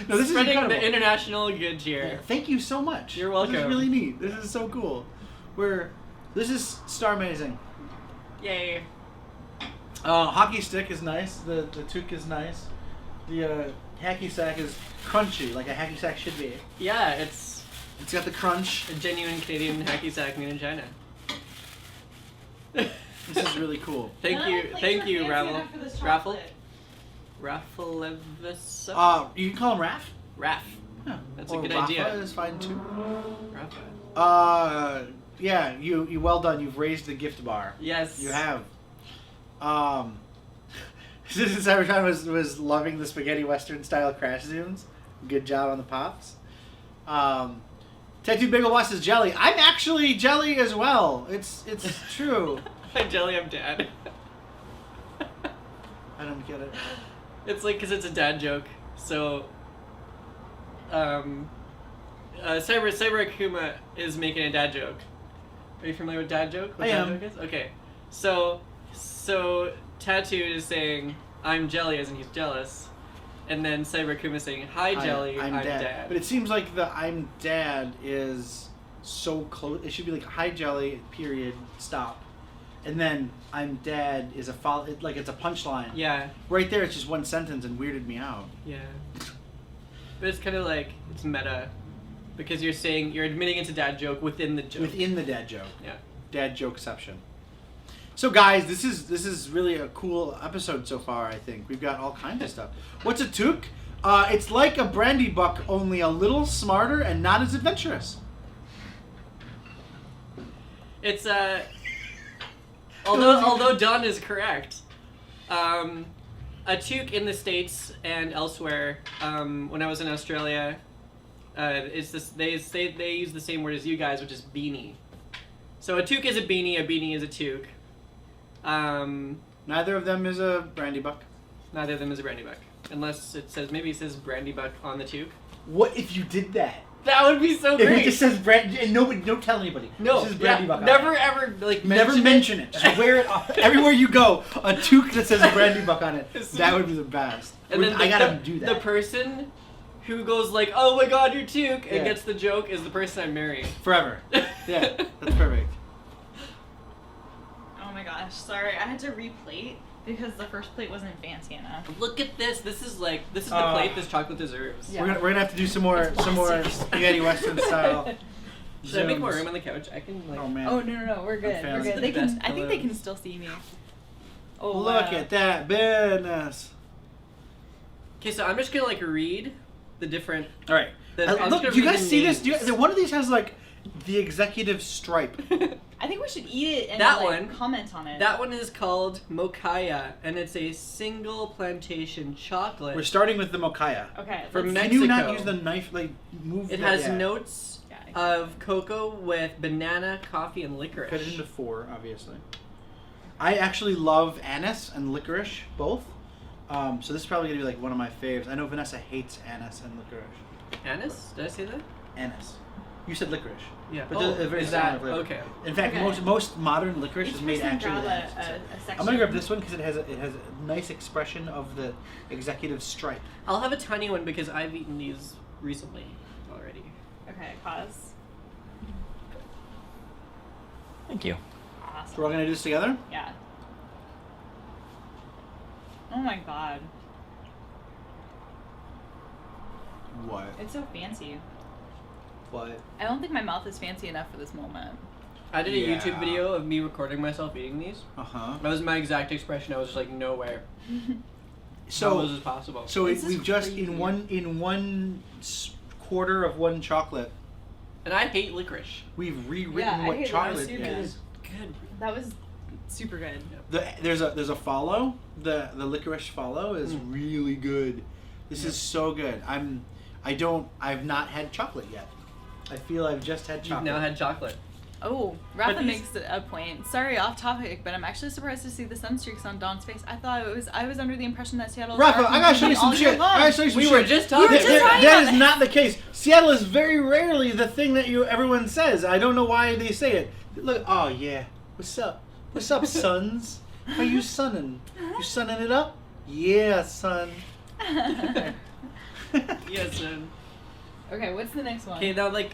No, this is spreading incredible. the international good cheer. Yeah, thank you so much. You're This is welcome. really neat. This is so cool. This is Starr Mazer. Yay. Hockey stick is nice. The toque is nice. The hacky sack is crunchy, like a hacky sack should be. Yeah, it's It's got the crunch. a genuine Canadian hacky sack made in China. This is really cool. Thank you, Raffle. Rafflevis. You can call him Raph. Raff. Yeah. That's a Or good Rafa idea. is fine too. Rafa. Yeah, you well done. You've raised the gift bar. Yes. You have. Since Cybertron was loving the spaghetti western style crash zooms. Good job on the pops. Tattoo Bagel Boss is jelly. I'm actually jelly as well. It's true. Hi, Jelly, I'm dad. I don't get it. It's like, because it's a dad joke. So, Cyber Akuma is making a dad joke. Are you familiar with dad joke? What I dad am. joke is? Okay. So Tattoo is saying, I'm jelly, as in he's jealous. And then Cyber Akuma is saying, hi, Jelly, I'm dad. But it seems like the I'm dad is so close. It should be like hi Jelly, period, stop. And then I'm dad is a follow. Like it's a punchline. Yeah, Right there, it's just one sentence and weirded me out. yeah. But it's kind of like, it's meta. Because you're admitting it's a dad joke within the joke. Within the dad joke. Yeah. Dad jokeception. So guys, this is really a cool episode so far. I think we've got all kinds of stuff. What's a toque? It's like a brandy buck, only a little smarter and not as adventurous. It's although Don is correct, a toque in the States and elsewhere, when I was in Australia, is this they use the same word as you guys, which is beanie. So a toque is a beanie is a toque. Neither of them is a brandy buck. Neither of them is a brandy buck, unless maybe it says brandy buck on the toque. What if you did that? That would be so If great. it just says brandy, and nobody, don't tell anybody. No, it says brandy yeah, buck. on never it. ever like Never mention it. Just wear it off. Everywhere you go. A toque that says brandy buck on it. That would be the best. And then I gotta do that. The person who goes like, "Oh my God, your toque," Yeah. and gets the joke is the person I'm marrying. Forever. Yeah, that's perfect. Oh my gosh, sorry, I had to replate because the first plate wasn't fancy enough. Look at this. This is the plate this chocolate deserves. Yeah. We're gonna have to do some more spaghetti western style. Should I make more zooms. room on the couch? I can like. Oh man. Oh no, we're good. found We're the good. They best can. I think they pillows. can still see me. Oh Look wow. at that business. Okay, so I'm just gonna like read the different. All right. I'm just Look, gonna do you read guys the see this? names. One of these has like the executive stripe. I think we should eat it and That like, one- comment on it. That one is called Mochaya, and it's a single plantation chocolate. We're starting with the mochaya. Okay. From let's- Can you not Mexico. use the knife? Like move. It that- has yeah. notes Yeah, of cocoa with banana, coffee, and licorice. Cut it into 4, obviously. I actually love anise and licorice both. So this is probably gonna be like one of my faves. I know Vanessa hates anise and licorice. Anise? Did I say that? Anise. You said licorice. Yeah. But Oh, they're very is that similar flavor. okay? In fact, Okay. most modern licorice Each is made person actually grab with anise. a section. I'm gonna grab this one because it has a nice expression of the executive stripe. I'll have a tiny one because I've eaten these recently already. Okay, pause. Thank you. Awesome. So we're all gonna do this together. Yeah. Oh my god, What? it's so fancy. What? I don't think my mouth is fancy enough for this moment. I did a Yeah. YouTube video of me recording myself eating these. Uh huh. That was my exact expression. I was just like, nowhere. How So was this possible? so This is we've just crazy. in one quarter of one chocolate. And I hate licorice. We've rewritten Yeah, I what hate chocolate licorice too. is. Good. That was super good. There's a follow. The licorice follow is really good. This is so good. I've not had chocolate yet. I feel I've just had chocolate. You've now had chocolate. Oh, But Rafa these- makes a point. Sorry, off topic, but I'm actually surprised to see the sun streaks on Dawn's face. I was under the impression that Seattle. Rafa, I gotta show you some shit. I gotta show you some We shit. were just talking just talking That about is not the case. Seattle is very rarely the thing that everyone says. I don't know why they say it. Look, oh yeah. What's up? What's up, sons? How you sunning? You sunning it up? Yeah, son. Yes, man. Okay, what's the next one? Okay, now like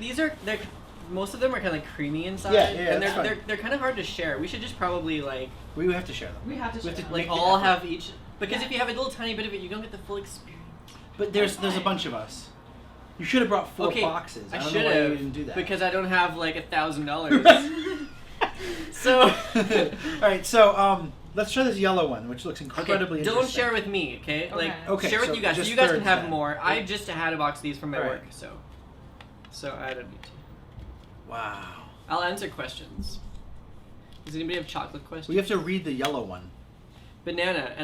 most of them are kind of like creamy inside, Yeah, and that's fine. they're kind of hard to share. We should just probably like We have to share them. We have to We have share. to like make the all effort. have each because Yeah. if you have a little tiny bit of it, you don't get the full experience. But there's a bunch of us. You should have brought 4 Okay, boxes. I don't should know why you have didn't do that. because I don't have like $1,000. So All right, so let's try this yellow one, which looks incredibly don't interesting. share with me, okay? Like Okay, share with so you guys. So just you guys can thirds have then. more. I just had a box of these from my Alright. work, so I don't need to. Wow. I'll answer questions. Does anybody have chocolate questions? We have to read the yellow one. Banana,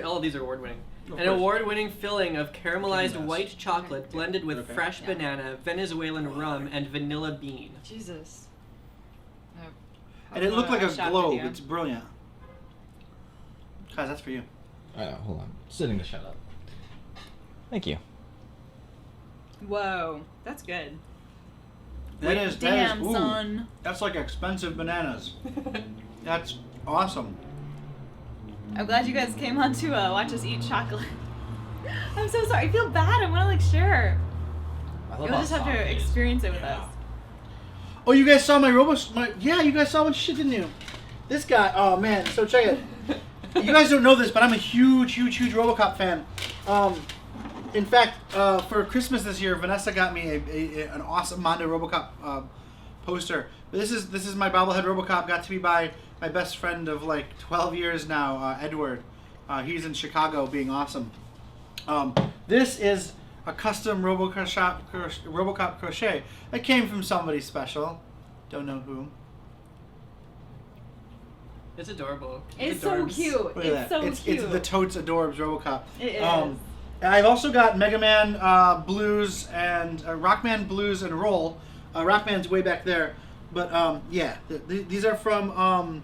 all of these are award-winning. Of An course. award-winning filling of caramelized Goodness. white chocolate blended with Okay. fresh Yeah. banana, Venezuelan rum, and vanilla bean. Jesus. And it looked like a shafted globe. you. It's brilliant. Guys, that's for you. I know, hold on. Sitting to shut up. Thank you. Whoa, that's good. That Damn, is, son. that's like expensive bananas. That's awesome. I'm glad you guys came on to watch us eat chocolate. I'm so sorry. I feel bad. I want to like share. I You'll just have to experience it with us. Oh, you guys saw my yeah, you guys saw my shit, didn't you? This guy, oh man, so check it. You guys don't know this, but I'm a huge RoboCop fan. In fact, for Christmas this year, Vanessa got me an awesome Mondo RoboCop poster. This is my bobblehead RoboCop. Got to be by my best friend of like 12 years now, Edward. He's in Chicago, being awesome. This is a custom RoboCop crochet that came from somebody special. Don't know who. It's adorable. It's so adorbs. cute. Look at It's that. so It's cute. the Totes Adorbs RoboCop. It is. I've also got Mega Man, Blues, and Rockman, Blues, and Roll. Rockman's way back there. But yeah, these are from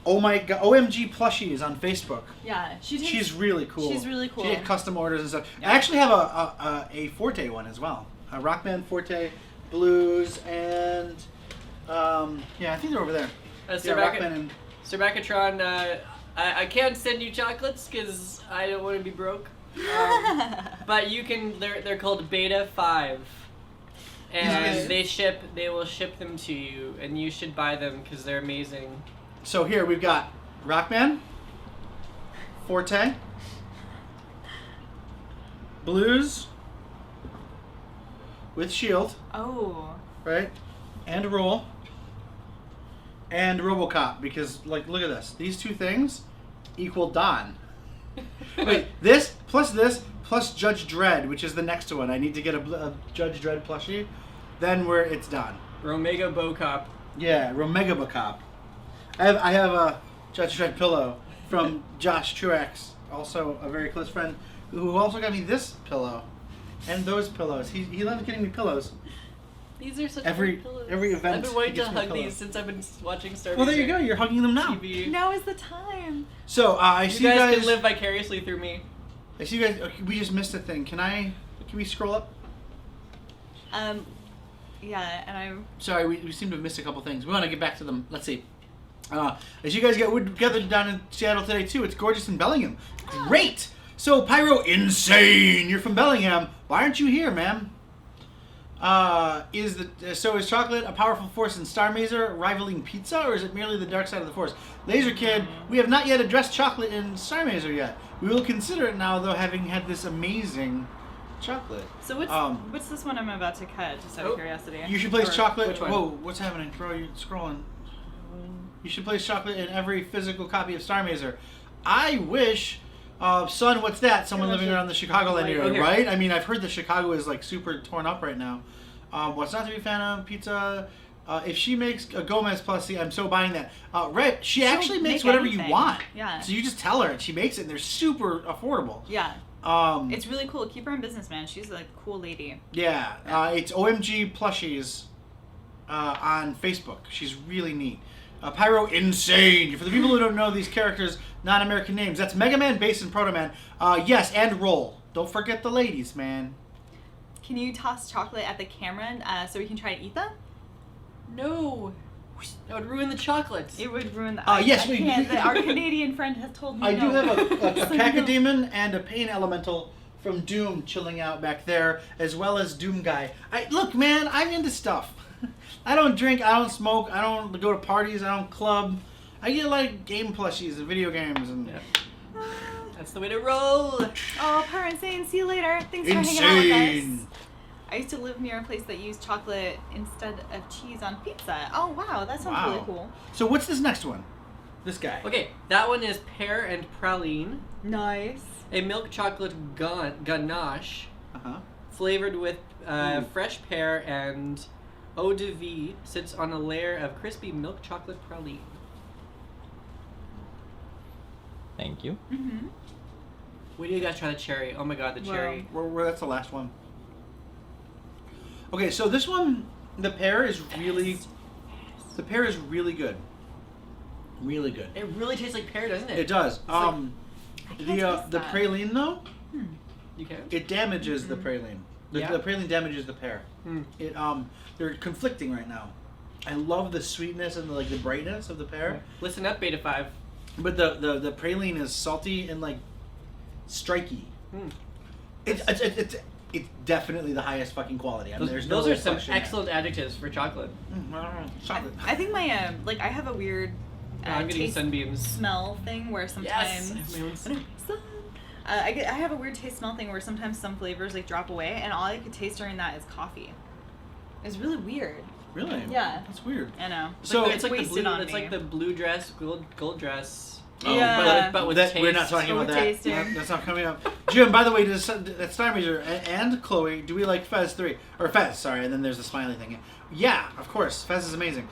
Oh my God, OMG Plushies on Facebook. Yeah, She's really cool. She's really cool. She did custom orders and stuff. Yeah. I actually have a Forte one as well. A Rockman, Forte, Blues, and yeah, I think they're over there. Sir Yeah, Rockman and Sir Bacatron, I can't send you chocolates because I don't want to be broke. But you can. They're called Beta 5, and Nice. they will ship them to you, and you should buy them because they're amazing. so here we've got Rockman, Forte, Blues with Shield, Oh. right, and Roll, and RoboCop, because like look at this. These two things equal Don. Wait, this plus Judge Dredd, which is the next one. I need to get a Judge Dredd plushie. Then it's done. Romega Bocop. Yeah, Romega Cop. I have a Judge Dredd pillow from Josh Truex, also a very close friend, who also got me this pillow and those pillows. He loves getting me pillows. These are such Every good pillows. event, I've been he waiting to gets me a hug pillow. these since I've been watching Star Well, there you Mazer go. You're hugging them now. TV. Now is the time. So I You see guys you can live vicariously through me. I see you guys. Okay, we just missed a thing. Can we scroll up? Yeah, and I'm. Sorry, we seem to have missed a couple things. We want to get back to them. Let's see. As you guys get gathered down in Seattle today too, it's gorgeous in Bellingham. Great. So Pyro, insane. You're from Bellingham. Why aren't you here, ma'am? Is chocolate a powerful force in Starr Mazer, rivaling pizza, or is it merely the dark side of the force? Laser Kid, we have not yet addressed chocolate in Starr Mazer yet. We will consider it now, though, having had this amazing chocolate. So what's this one I'm about to cut? Just out of curiosity. You should place Or- chocolate. which one? Whoa, what's happening, bro? You're scrolling. You should place chocolate in every physical copy of Starr Mazer. I wish Son, what's that? Someone living around the Chicagoland Right, area, okay. right? I mean, I've heard that Chicago is like super torn up right now. What's not to be a fan of? Pizza. If she makes a Gomez plushie, I'm so buying that. Right, she She'll actually makes make whatever anything. you want. Yeah. So you just tell her, and she makes it, and they're super affordable. Yeah. Um, It's really cool. Keep her in business, man. She's a cool lady. yeah, it's OMG Plushies on Facebook. She's really neat. Pyro Insane. For the people who don't know these characters, non-American names, that's Mega Man, Bass, and Proto Man. Yes, and Roll. Don't forget the ladies, man. Can you toss chocolate at the camera so we can try to eat them? No. That would ruin the chocolates. It would ruin the. Yes, I can't. Our Canadian friend has told me. I no. do have a So no. Cacodemon and a Pain Elemental from Doom chilling out back there, as well as Doom Guy. Look, man, I'm into stuff. I don't drink, I don't smoke, I don't go to parties, I don't club. I get like game plushies and video games and Yeah. That's the way to roll. Oh, Pyro Insane. See you later. Thanks for hanging out with insane. us. I used to live near a place that used chocolate instead of cheese on pizza. Oh wow, that sounds really cool. So what's this next one? This guy. Okay, that one is pear and praline, Nice. a milk chocolate ganache Uh-huh. flavored with fresh pear and eau de vie, sits on a layer of crispy milk chocolate praline. Thank you. Mm-hmm. Wait till you guys try the cherry. Oh my god, the cherry. That's the last one. Okay, so this one, the pear is really good. Really good. It really tastes like pear, doesn't it? It does. like- The taste the that. praline though, You can? it damages the praline. Yeah. The praline damages the pear. Mm. It they're conflicting right now. I love the sweetness and the brightness of the pear, Listen up, Beta 5. but the praline is salty and like striky. Mm. It's definitely the highest fucking quality. I mean, there's Those no are some question there. excellent adjectives for chocolate. Chocolate. I think my I have a weird I'm getting taste sunbeams. smell thing where sometimes Yes! I have my own sun- I have a weird taste smell thing where sometimes some flavors drop away and all I could taste during that is coffee. It's really weird. Really? Yeah. That's weird. I know. So- it's like the wasted blue. on It's me. like the blue dress, gold dress. Yeah. But with that, taste. we're not talking But about with that. tasting. That's not coming up. Jim, by the way, that's Starr Mazer and Chloe. Do we like Fez 3 or Fez? Sorry, and then there's the smiley thing. Yeah, of course. Fez is amazing.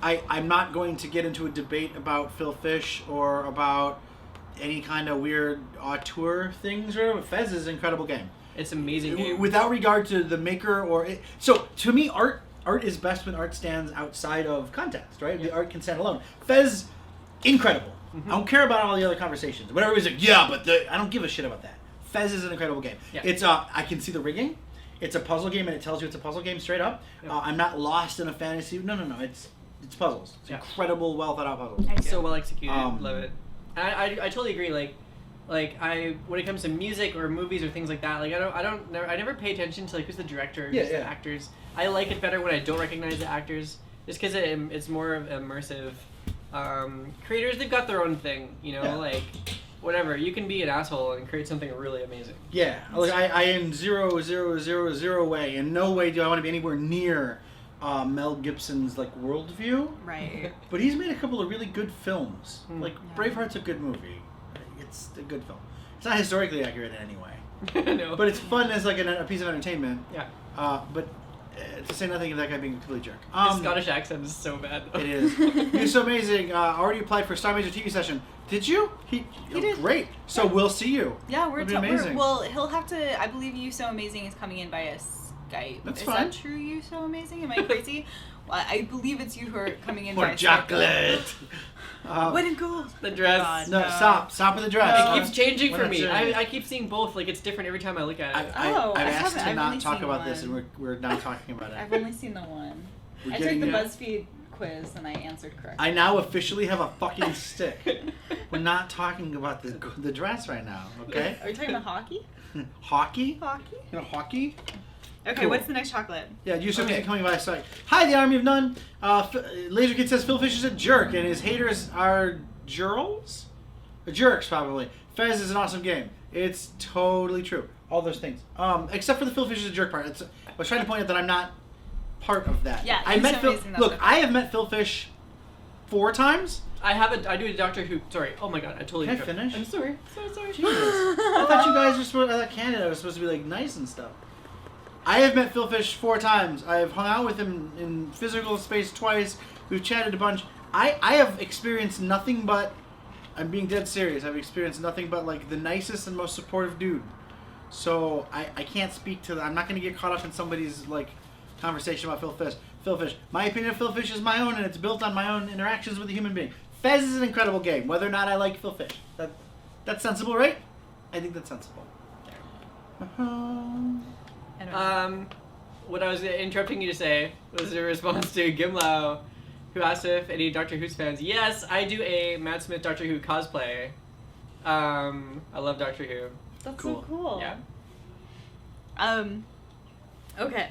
I'm not going to get into a debate about Phil Fish or about any kind of weird auteur things. But Fez is an incredible game. It's an amazing game. Without regard to the maker so to me, art is best when art stands outside of context, right? The art can stand alone. Fez, incredible. I don't care about all the other conversations. When everybody's like, yeah, but I don't give a shit about that. Fez is an incredible game. Yeah. It's I can see the rigging. It's a puzzle game, and it tells you it's a puzzle game straight up. Yeah. I'm not lost in a fantasy. No. It's puzzles. It's Yeah. incredible, well thought out puzzles. I do. So well executed. Um, Love it. I totally agree. Like I when it comes to music or movies or things like that, like I never pay attention to who's the director, who's the actors. I like it better when I don't recognize the actors, just because it's more of immersive. Creators, they've got their own thing, Yeah. like whatever. You can be an asshole and create something really amazing. Yeah, like I in 0.000 way, in no way do I want to be anywhere near Mel Gibson's worldview. Right. But he's made a couple of really good films. Like Yeah. Braveheart's a good movie. It's a good film. It's not historically accurate in any way, No. but it's fun as a piece of entertainment. yeah, But to say nothing of that guy being a complete jerk. his Scottish accent is so bad. It is. You're so amazing. Already applied for Starr Mazer TV session. Did you? He did. Great. So we'll see you. Yeah, we're, That'd be amazing. well, he'll have to. I believe You So Amazing is coming in via Skype. That's is fine. that true? You So Amazing? Am I crazy? Well, I believe it's you who are coming in For via chocolate. Skype. When in gold. The dress. God. No, No. stop with the dress. It keeps changing We're for not me. doing it. I keep seeing both. Like it's different every time I look at it. I've I asked haven't- to I've not only talk seen about this, and one. we're not talking about I've it. only seen the one. We're I took getting the it. BuzzFeed quiz and I answered correctly. I now officially have a fucking stick. We're not talking about the dress right now, okay? Are we talking about hockey? Hockey? Hockey? You know, hockey? Okay, Cool. what's the next chocolate? Yeah, you should Okay. be coming by site. Hi, the Army of None. Laser Kid says Phil Fish is a jerk, and his haters are jerks, probably. Fez is an awesome game. It's totally true. All those things. Except for the Phil Fish is a jerk part. I was trying to point out that I'm not part of that. Yeah, I You met So Phil. Amazing, that's Look, okay. I have met Phil Fish 4 times? I do a Doctor Who. Sorry. Oh my god, I totally. Can I forgot. finish? I'm sorry. Sorry. Jesus. I thought you guys were supposed. I thought Canada was supposed to be like nice and stuff. I have met Phil Fish 4 times. I have hung out with him in physical space twice. We've chatted a bunch. I have experienced nothing but. I'm being dead serious. I've experienced nothing but like the nicest and most supportive dude. So I can't speak to that. I'm not going to get caught up in somebody's like conversation about Phil Fish. Phil Fish. My opinion of Phil Fish is my own, and it's built on my own interactions with a human being. Fez is an incredible game, whether or not I like Phil Fish. That's sensible, right? I think that's sensible. What I was interrupting you to say was a response to Gimlau, who asked if any Doctor Who fans. Yes, I do a Matt Smith Doctor Who cosplay. I love Doctor Who. That's Cool. so cool. Yeah. Okay.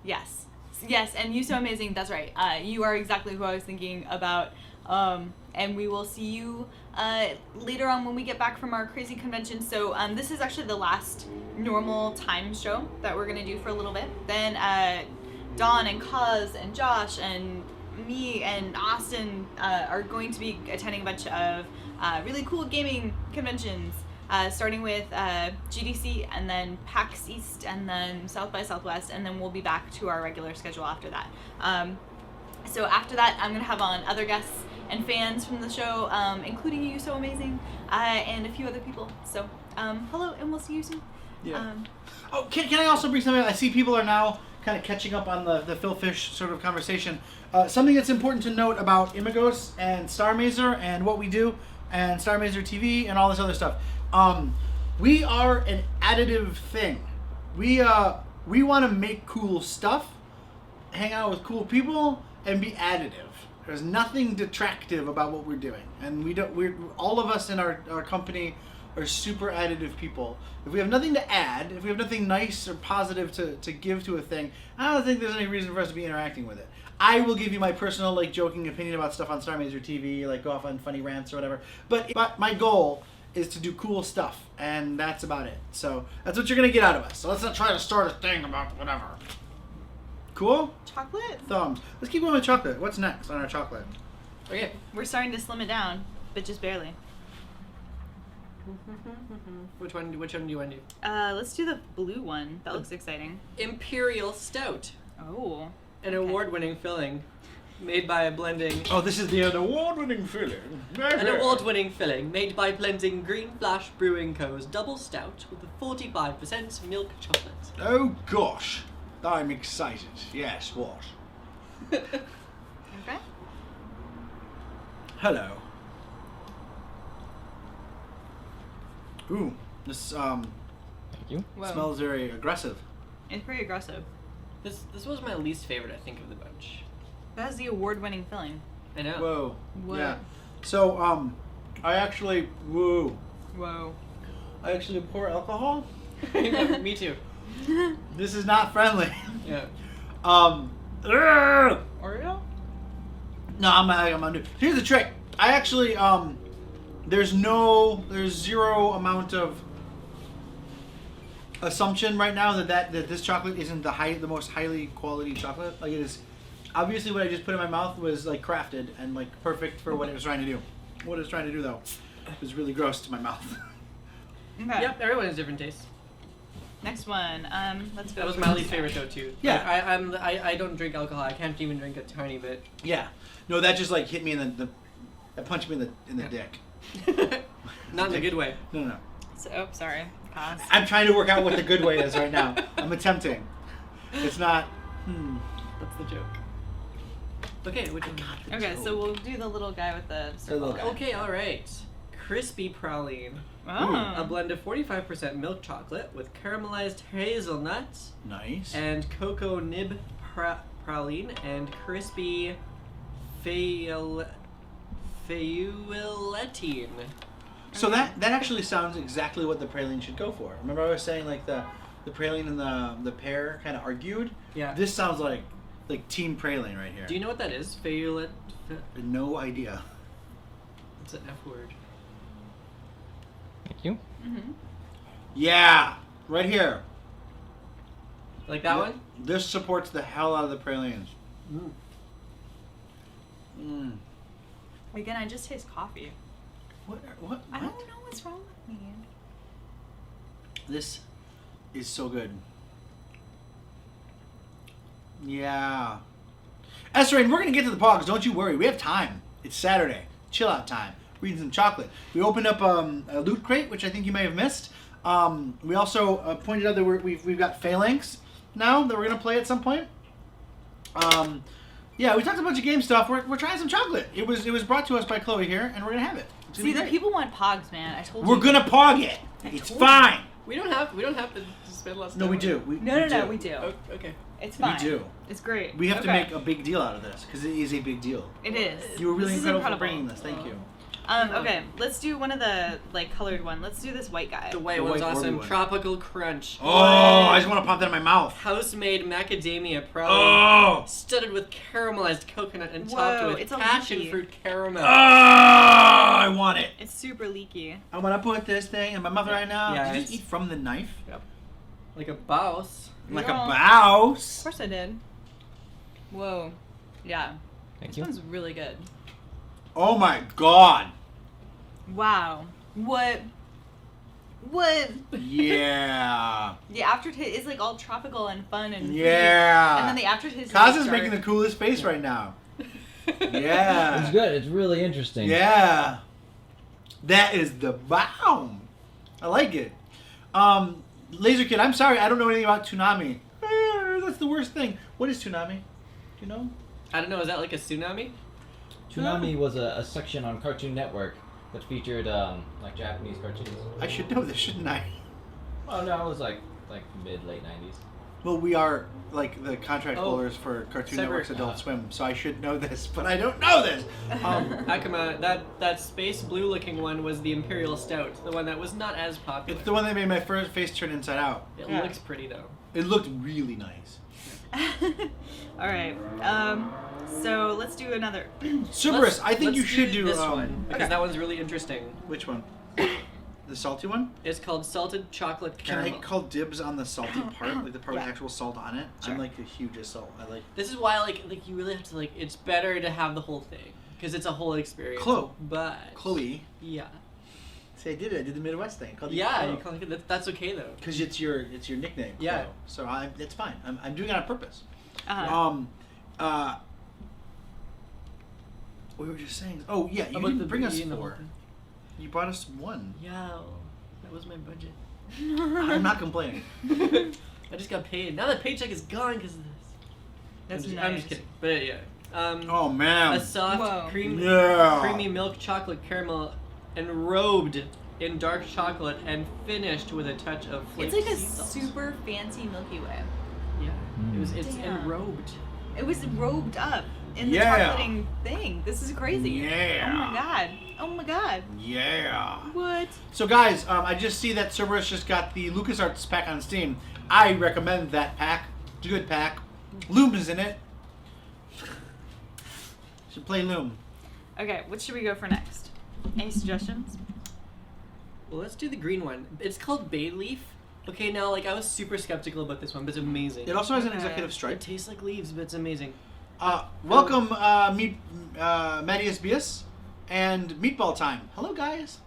Yes. Yes, and You So Amazing, that's right. You are exactly who I was thinking about. And we will see you later on when we get back from our crazy convention. So this is actually the last normal time show that we're going to do for a little bit. Then Dawn and Cuz and Josh and me and Austin are going to be attending a bunch of really cool gaming conventions. Starting with GDC and then PAX East and then South by Southwest, and then we'll be back to our regular schedule after that. So after that, I'm going to have on other guests and fans from the show, including You So Amazing, and a few other people. So hello, and we'll see you soon. Yeah. Can I also bring something? I see people are now kind of catching up on the Phil Fish sort of conversation. Something that's important to note about Imagos and Starr Mazer and what we do, and Starr Mazer TV and all this other stuff. We are an additive thing. We want to make cool stuff, hang out with cool people, and be additive. There's nothing detractive about what we're doing, and we're all of us in our company are super additive people. If we have nothing to add, if we have nothing nice or positive to give to a thing, I don't think there's any reason for us to be interacting with it. I will give you my personal like joking opinion about stuff on Starr Mazer TV, like go off on funny rants or whatever. But my goal is to do cool stuff, and that's about it. So that's what you're gonna get out of us. So let's not try to start a thing about whatever. Cool? Chocolate? Thumbs. Let's keep going with chocolate. What's next on our chocolate? Okay. We're starting to slim it down, but just barely. Which one do you want to do? Let's do the blue one. That looks exciting. Imperial Stout. Oh. An award-winning filling made by blending... Oh, this is the award-winning filling. An award-winning filling made by blending Green Flash Brewing Co.'s double stout with a 45% milk chocolate. Oh gosh, I'm excited. Yes, what? Okay. Hello. Ooh, this Thank you. Whoa. smells very aggressive. It's pretty aggressive. This was my least favorite, I think, of the bunch. That has the award-winning filling. I know. Whoa. Whoa. Yeah. So I actually Whoa. I actually pour alcohol. Me too. This is not friendly. Yeah. Oreo? No, I'm gonna do. Here's the trick. I actually there's zero amount of assumption right now that this chocolate isn't the most highly quality chocolate. Like it is. Obviously, what I just put in my mouth was like crafted and like perfect for what it was trying to do. What it was trying to do though was really gross to my mouth. Okay. Yep, everyone has different tastes. Next one. Let's go. That was my least favorite though too. Yeah. Like, I don't drink alcohol. I can't even drink a tiny bit. Yeah. No, that just like hit me in that punched me in the dick. Not in a good way. No. So, sorry. Pause. I'm trying to work out what the good way is right now. I'm attempting. It's not. That's the joke. Okay, which one? Okay, so we'll do the little guy with the circle. little guy. Okay, all right. Crispy praline. Oh. A blend of 45% milk chocolate with caramelized hazelnuts Nice. and cocoa nib praline and crispy feuilletine. So that actually sounds exactly what the praline should go for. Remember I was saying like the praline and the pear kind of argued? Yeah. This sounds like team praline right here. Do you know what that is? Feuillet. No idea. It's an F word. Thank you. Mm-hmm. Yeah, right here. Like that one? This supports the hell out of the pralines. Mm. Again, I just taste coffee. What? I don't know what's wrong with me. This is so good. Yeah. Esther, we're going to get to the pogs. Don't you worry. We have time. It's Saturday. Chill out time. We're eating some chocolate. We opened up a loot crate, which I think you may have missed. We also pointed out that we've got Phalanx now that we're going to play at some point. Yeah, we talked a bunch of game stuff. We're trying some chocolate. It was brought to us by Chloe here, and we're going to have it. See, the people want pogs, man. I told you. We're going to pog it. It's fine. We don't have to spend lots of time. No, we do. No, we do. Oh, okay. It's fine. We do. It's great. We have to make a big deal out of this because it is a big deal. It is. You were really This is incredible for bringing this. Thank you. Okay, let's do one of the colored one. Let's do this white guy. The white The one's white awesome. one. Tropical Crunch. Oh, I just want to pop that in my mouth. House-made macadamia Oh. studded with caramelized coconut and Whoa, topped with it's all passion leaky. fruit caramel. Oh, I want it. It's super leaky. I want to put this thing in my mouth right now. Yeah, Did you it's- just eat from the knife? Yep. Like a bouse. Like Yeah. a Of mouse. course I did. Whoa. Yeah. Thank This you. one's really good. Oh my god. Wow. What? What? Yeah. The aftertaste is like all tropical and fun and fruity. Yeah. And then the aftertaste is Kaz like is making the dark. coolest face right now. It's Yeah. good. It's really interesting. Yeah. That is the bomb. I like it. Laser Kid, I'm sorry, I don't know anything about Toonami. That's the worst thing. What is Toonami? Do you know? I don't know, is that like a tsunami? Toonami was a section on Cartoon Network that featured like Japanese cartoons. I should know this, shouldn't I? Oh no, it was like mid-late 90s. Well, we are like the contract Oh. holders for Cartoon Separate. Network's Adult Swim, so I should know this, but I don't know this. Akuma, that space blue looking one was the Imperial Stout, the one that was not as popular. It's the one that made my first face turn inside out. It Yeah. looks pretty though. It looked really nice. All right. So let's do another. Cerberus, I think you let's should do this one because okay. that one's really interesting. Which one? The salty one? It's called salted chocolate Can I caramel. call dibs on the salty part, like the part with Yeah. actual salt on it? Sure. I'm like the hugest salt. I like. This is why like you really have to like. It's better to have the whole thing because it's a whole experience. But Chloe. Yeah. See, I did it. I did the Midwest thing. Called Yeah, you you call it, that's okay though. because it's your nickname. Yeah. Chloe. So it's fine. I'm doing it on purpose. Uh-huh. We were just saying. Oh yeah, you About didn't the bring us beauty and the whole 4. thing. You brought us 1. Yeah, that was my budget. I'm not complaining. I just got paid. Now that paycheck is gone because of this. That's I'm nice. just kidding. But yeah. Oh man. A soft, Whoa. creamy milk chocolate caramel enrobed in dark chocolate and finished with a touch of It's flaked like a sea salt. super fancy Milky Way. Yeah. It's Damn. enrobed. It was robed up in the Yeah. chocolating thing. This is crazy. Yeah. Oh my god. Oh my god. Yeah. What? So guys, I just see that Cerberus just got the LucasArts pack on Steam. I recommend that pack. It's a good pack. Loom is in it. Should play Loom. Okay, what should we go for next? Any suggestions? Well, let's do the green one. It's called Bay Leaf. Okay, now like I was super skeptical about this one, but it's amazing. It also has an Okay. executive It stripe. tastes like leaves, but it's amazing. Welcome, Mattias Bias and Meatball Time. Hello, guys.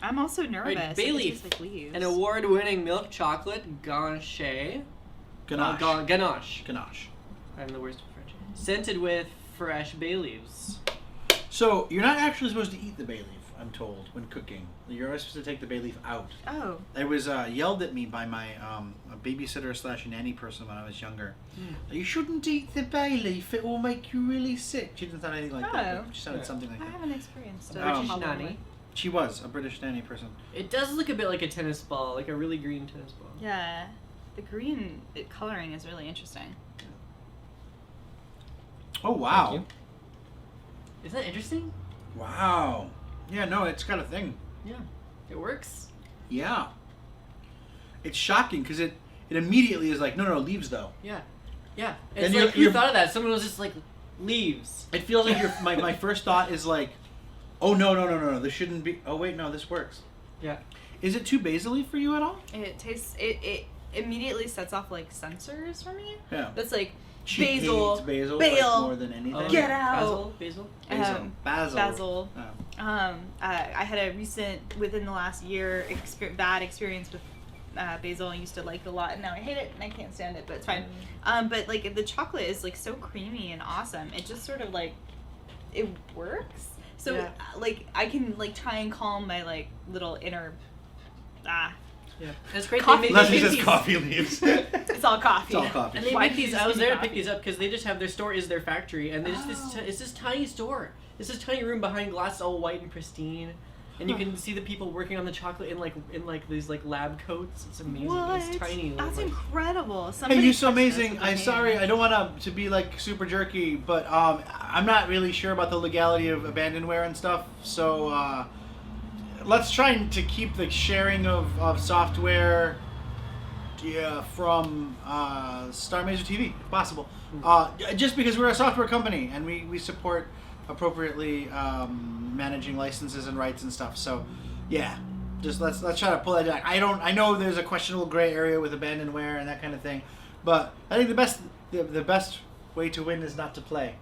I'm also nervous. Right, Bay It Leaf, tastes like leaves. an award-winning milk chocolate ganache. Ganache. Ganache. Ganache. I'm the worst at French. Scented with fresh bay leaves. So you're not actually supposed to eat the bay leaf, I'm told, when cooking. You're always supposed to take the bay leaf out. Oh. It was yelled at me by my a babysitter / nanny person when I was younger. You shouldn't eat the bay leaf; it will make you really sick. She didn't sound anything like that. Oh. But she sounded something like I that. haven't experienced A it. British Oh. nanny. She was a British nanny person. It does look a bit like a tennis ball, like a really green tennis ball. Yeah. The green coloring is really interesting. Oh wow! Thank Is that interesting? Wow. Yeah, no, it's got a thing. Yeah. It works. Yeah. It's shocking because it immediately is like, no, leaves though. Yeah. Yeah. And It's you're- like, who you're- thought of that? Someone was just like, leaves. It feels like my first thought is like, oh no, this shouldn't be. Oh wait, no, this works. Yeah. Is it too basily for you at all? It tastes. It immediately sets off like sensors for me. Yeah. That's like She Basil. hates basil Basil. like, more than anything. Oh, Get out. Basil. Basil. Oh. I had a recent, within the last year, bad experience with basil. I used to like it a lot, and now I hate it, and I can't stand it, but it's fine. But like the chocolate is like so creamy and awesome. It just sort of like, it works. So Yeah. like I can like try and calm my like little inner, Yeah, it's great. Coffee. They Unless make it's just these- coffee leaves. it's all coffee. It's all coffee. And they Why make did you these. just I was make there to coffee? pick these up because they just have their store is their factory, and they just it's this tiny store. It's this tiny room behind glass, all white and pristine, and you can see the people working on the chocolate in like these like lab coats. It's amazing. What? It's tiny. That's like, incredible. Hey, Somebody you're so touched this amazing. with their I'm sorry, hand. I don't want to be like super jerky, but I'm not really sure about the legality of abandonware and stuff. So let's try to keep the sharing of software from Starr Mazer TV, if possible. Just because we're a software company and we support appropriately managing licenses and rights and stuff. So yeah, just let's try to pull that back. I know there's a questionable gray area with abandonware and that kind of thing, but I think the best way to win is not to play.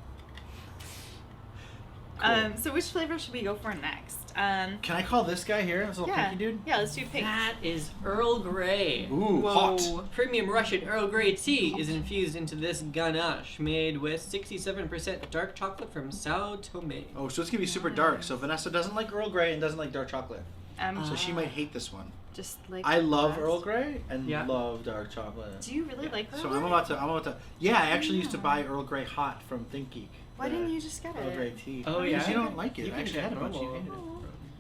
Cool. So which flavor should we go for next? Can I call this guy here, this little Yeah. pinky dude? Yeah, let's do pink. that is Earl Grey. Ooh, Whoa. hot. Premium Russian Earl Grey tea is infused into this ganache made with 67% dark chocolate from Sao Tome. Oh, so it's gonna be super dark. So Vanessa doesn't like Earl Grey and doesn't like dark chocolate, Um, so she might hate this one. just like I love last. Earl Grey and Yeah. love dark chocolate. Do you really like Earl So Grey? I'm about to. Yeah, I actually used to buy Earl Grey hot from ThinkGeek. Why didn't you just get Earl Grey it? tea? Oh, Because yeah? you don't like it. You I can actually get had a bunch. You normal. hated it. Oh,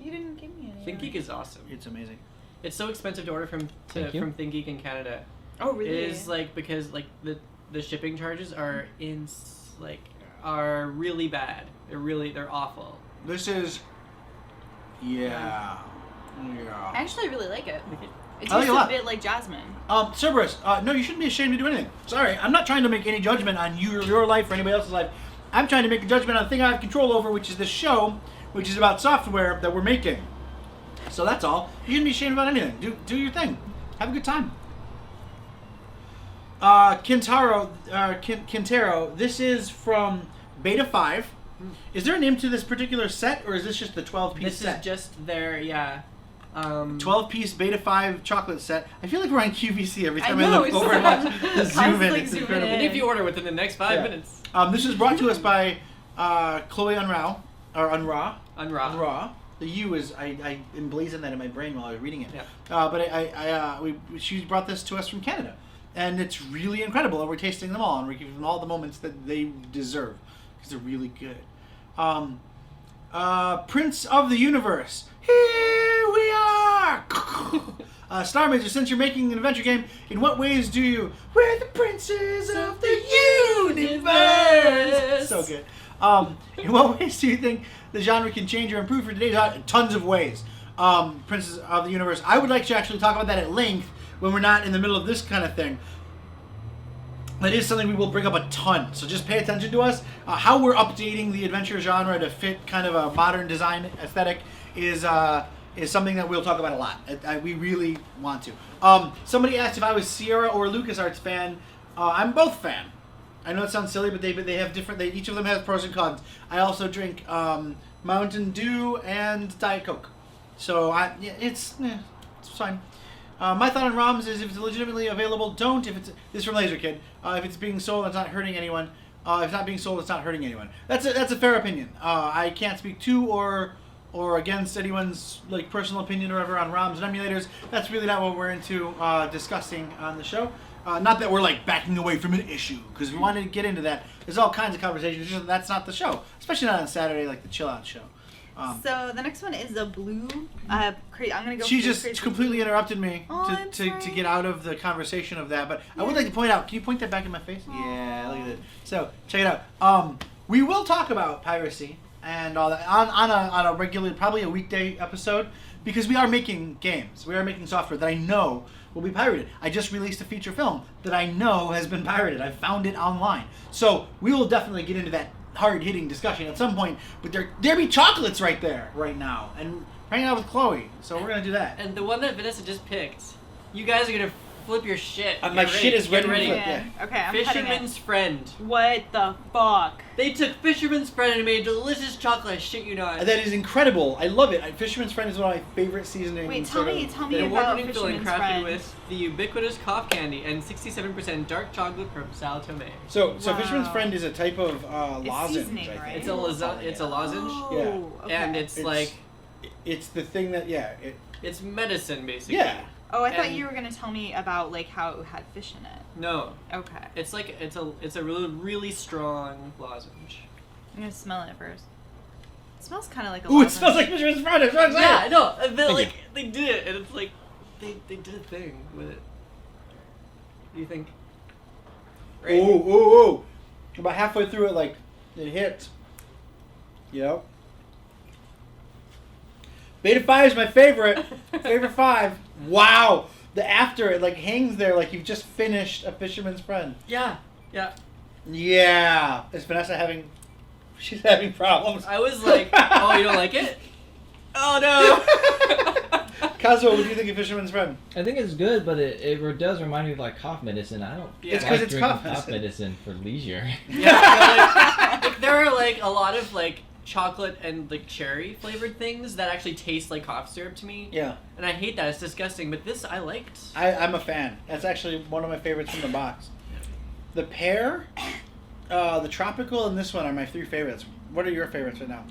you didn't give me any. ThinkGeek is awesome. It's amazing. It's so expensive to order from Thank you. ThinkGeek in Canada. Oh really? It is like because like the shipping charges are are really bad. They're awful. This is. Yeah. I Yeah. actually really like it. It I like tastes it a lot. a bit like jasmine. Cerberus, no, you shouldn't be ashamed to do anything. Sorry, I'm not trying to make any judgment on your life or anybody else's life. I'm trying to make a judgment on the thing I have control over, which is this show, which is about software that we're making. So that's all. You shouldn't be ashamed about anything. Do your thing. Have a good time. Quintero, this is from Beta 5. Is there a name to this particular set, or is this just the 12-piece This set? is just their 12-piece Beta 5 chocolate set. I feel like we're on QVC every time I, know, look it's over and like- watch the zoom in. constantly It's zooming incredible. And if you order within the next 5 Yeah. minutes, This is brought to us by Chloe Unrau, or Unrau. unraw. Unrau. The U is I emblazoned that in my brain while I was reading it. Yeah. But she brought this to us from Canada, and it's really incredible. And we're tasting them all, and we're giving them all the moments that they deserve because they're really good. Prince of the Universe. Here we are. Starr Mazer, since you're making an adventure game, in what ways do you? We're the princes of the universe. So good. In what ways do you think the genre can change or improve for today's audience? Tons of ways. Princes of the Universe. I would like to actually talk about that at length when we're not in the middle of this kind of thing. That is something we will bring up a ton. So just pay attention to us. How we're updating the adventure genre to fit kind of a modern design aesthetic is something that we'll talk about a lot. We really want to. Somebody asked if I was Sierra or LucasArts fan. I'm both fan. I know it sounds silly, but they have different. Each of them has pros and cons. I also drink Mountain Dew and Diet Coke. So it's fine. My thought on ROMs is if it's legitimately available, don't. If it's this is from Laser Kid. If it's being sold, it's not hurting anyone. If it's not being sold, it's not hurting anyone. That's a fair opinion. I can't speak to or against anyone's like personal opinion or whatever on ROMs and emulators. That's really not what we're into discussing on the show. Not that we're like backing away from an issue, because we wanted to get into that. There's all kinds of conversations. It's just that's not the show, especially not on Saturday, like the chill out show. So the next one is a blue. I'm gonna go. She for the just crazy completely interrupted me Oh, I'm to sorry. get out of the conversation of that. But I would like to point out. Can you point that back in my face? Yeah, look at it. So check it out. We will talk about piracy and all that on a regular, probably a weekday episode, because we are making games. We are making software that I know will be pirated. I just released a feature film that I know has been pirated. I found it online. So we will definitely get into that hard-hitting discussion at some point, but there be chocolates right there right now, and hanging out with Chloe, so we're gonna do that. And the one that Vanessa just picked, you guys are gonna flip your shit. My Get shit is Get ready to ready. flip. Okay, I'm cutting Fisherman's Friend. it. What the fuck? They took Fisherman's Friend and made delicious chocolate. Shit, you not. That is incredible. I love it. Fisherman's Friend is one of my favorite seasonings. Wait, tell me The about award-winning filling Fisherman's crafted Friend. with the ubiquitous cough candy and 67% dark chocolate from Sao Tome. So Wow. Fisherman's Friend is a type of It's lozenge. seasoning, I think. right? It's a lozenge, Oh, okay. and it's like It's the thing that it's medicine basically. yeah. Oh, I thought and- you were gonna tell me about like how it had fish in it. No, Okay. it's like it's a really strong lozenge. I'm gonna smell it first. It smells kind of like a Ooh, it lozenge. smells like Fisherman's Friend. I'm so excited. Yeah, no, but Thank like they did it, and it's like they did a thing with it. What do you think? Right? Ooh. About halfway through it, like, it hits. Yep. Beta 5 is my favorite. Favorite 5. Wow. The after, it like hangs there like you've just finished a Fisherman's Friend. Yeah. Yeah. Is Vanessa she's having problems. I was like, oh, you don't like it? Oh no. Kazuo, what do you think of Fisherman's Friend? I think it's good, but it does remind me of like cough medicine. I don't Yeah. It's like 'cause it's drinking cough medicine. for leisure. Yeah, but, like, there are like a lot of like chocolate and like cherry flavored things that actually taste like cough syrup to me. Yeah. And I hate that. It's disgusting. But this I liked. I'm a fan. That's actually one of my favorites from the box. The pear, the tropical, and this one are my 3 favorites. What are your favorites right now?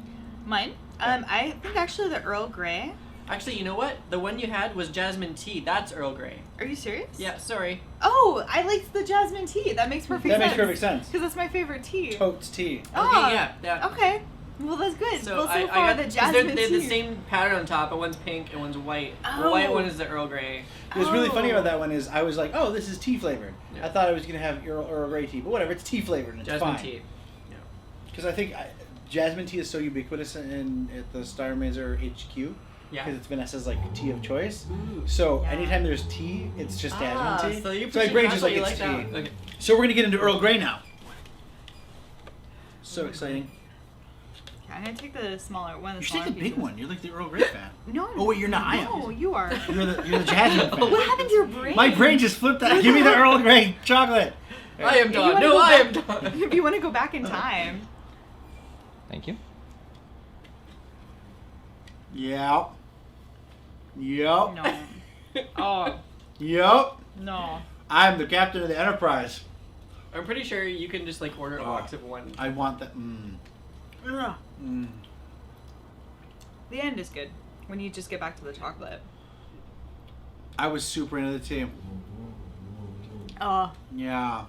Mine? I think actually the Earl Grey. Actually, you know what? The one you had was jasmine tea. That's Earl Grey. Are you serious? Yeah, sorry. Oh, I liked the jasmine tea. That makes perfect That sense. makes perfect sense. Because that's my favorite tea. Totes tea. Oh, Okay, yeah. Okay. Well, that's good. So well, so I far got the 'cause jasmine they're tea. the same pattern on top, but one's pink and one's white. The Oh. white one is the Earl Grey. What's really funny Oh. about that one is I was like, oh, this is tea flavored. Yeah. I thought I was going to have Earl Grey tea, but whatever, it's tea flavored and it's Jasmine fine. tea. Because I think jasmine tea is so ubiquitous at the Starr Mazer HQ. Yeah. Because it's Vanessa's like tea of choice. Ooh. So Yeah. anytime there's tea, it's just jasmine tea. So you my brain's just like, you it's tea. that. Okay. So we're going to get into Earl Grey now. So exciting. Okay, I'm gonna take the smaller one. You The should take smaller the big pieces. one. You're like the Earl Grey fan. No. Oh, wait, you're not. I am. No, you are. You're the jasmine fan. What happened to your brain? My brain just flipped out. Give me the Earl Grey chocolate. I am If you done. wanna No, go I am back- done. If you want to go back in time. Thank you. Yep. Yep. No. Oh, Yep. no. I'm the captain of the Enterprise. I'm pretty sure you can just like order a box of one. I want that. Ugh. Mm. The end is good when you just get back to the chocolate. I was super into the tea. Oh. Yeah.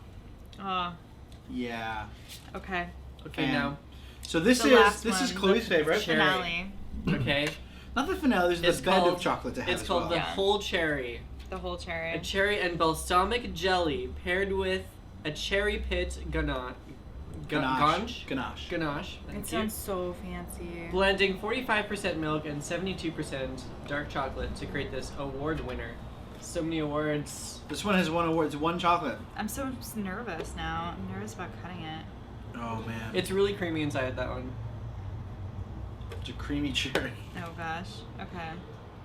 Okay. Okay, Fan. now. So this The last is one, Chloe's the favorite. Cherry. Finale. Okay. Not the finale. There's It's the bed called- of chocolate to have It's as called well. the Yeah. whole cherry. The whole cherry. A cherry and balsamic jelly paired with a cherry pit ganache. Ganache. Ganache. Thank It you. sounds so fancy. Blending 45% milk and 72% dark chocolate to create this award winner. So many awards. This one has won awards. One chocolate. I'm so nervous now. I'm nervous about cutting it. Oh man. It's really creamy inside that one. It's a creamy cherry. Oh gosh. Okay.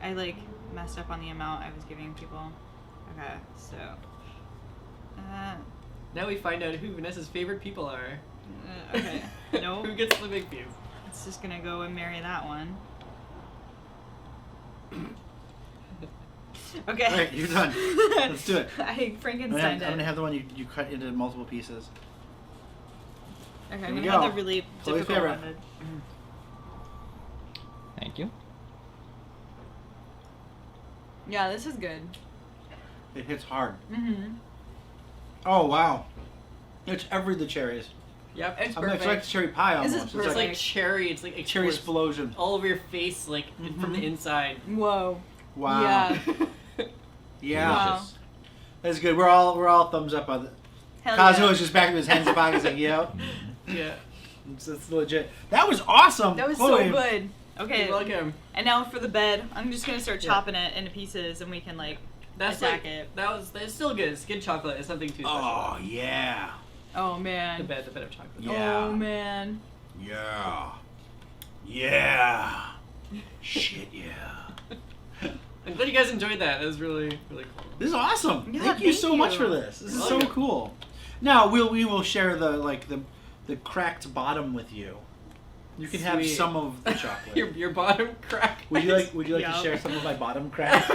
I like messed up on the amount I was giving people. Okay, so. Now we find out who Vanessa's favorite people are. Okay. Nope. Who gets the big piece? It's just gonna go and marry that one. Okay. All right, you're done. Let's do it. I I'm Frankensteined gonna it. have the one you cut into multiple pieces. Okay, Here I'm we gonna have go. the really Chloe's difficult favorite. one. Thank you. Yeah, this is good. It hits hard. Mm-hmm. Oh wow. It's every the cherries. Yep, it's I'm perfect. like cherry pie This almost. is It's It's like like cherry. It's like a cherry explodes explosion. all over your face, like from the inside. Whoa. Wow. Yeah. Yeah. Wow. Delicious. That's good. We're all thumbs up on it. Hell Kazuo yeah. is just back with his hands in pockets like, yep. Yeah. It's legit. That was awesome. That was Chloe. so good. Okay. You're welcome. And now for the bed, I'm just gonna start Yeah. chopping it into pieces, and we can like That's attack like it. that's still good. It's good chocolate. It's nothing too special. Oh yeah. Oh The man. bed of chocolate. Yeah. Oh man. Yeah. Yeah. Shit yeah. I'm glad you guys enjoyed that. It was really, really cool. This is awesome. Yeah, thank you so much you. for this. This is Oh, so yeah. cool. Now we will share the cracked bottom with you. You can have Sweet. some of the chocolate. Your bottom crack. Would you like to Yup. share some of my bottom crack?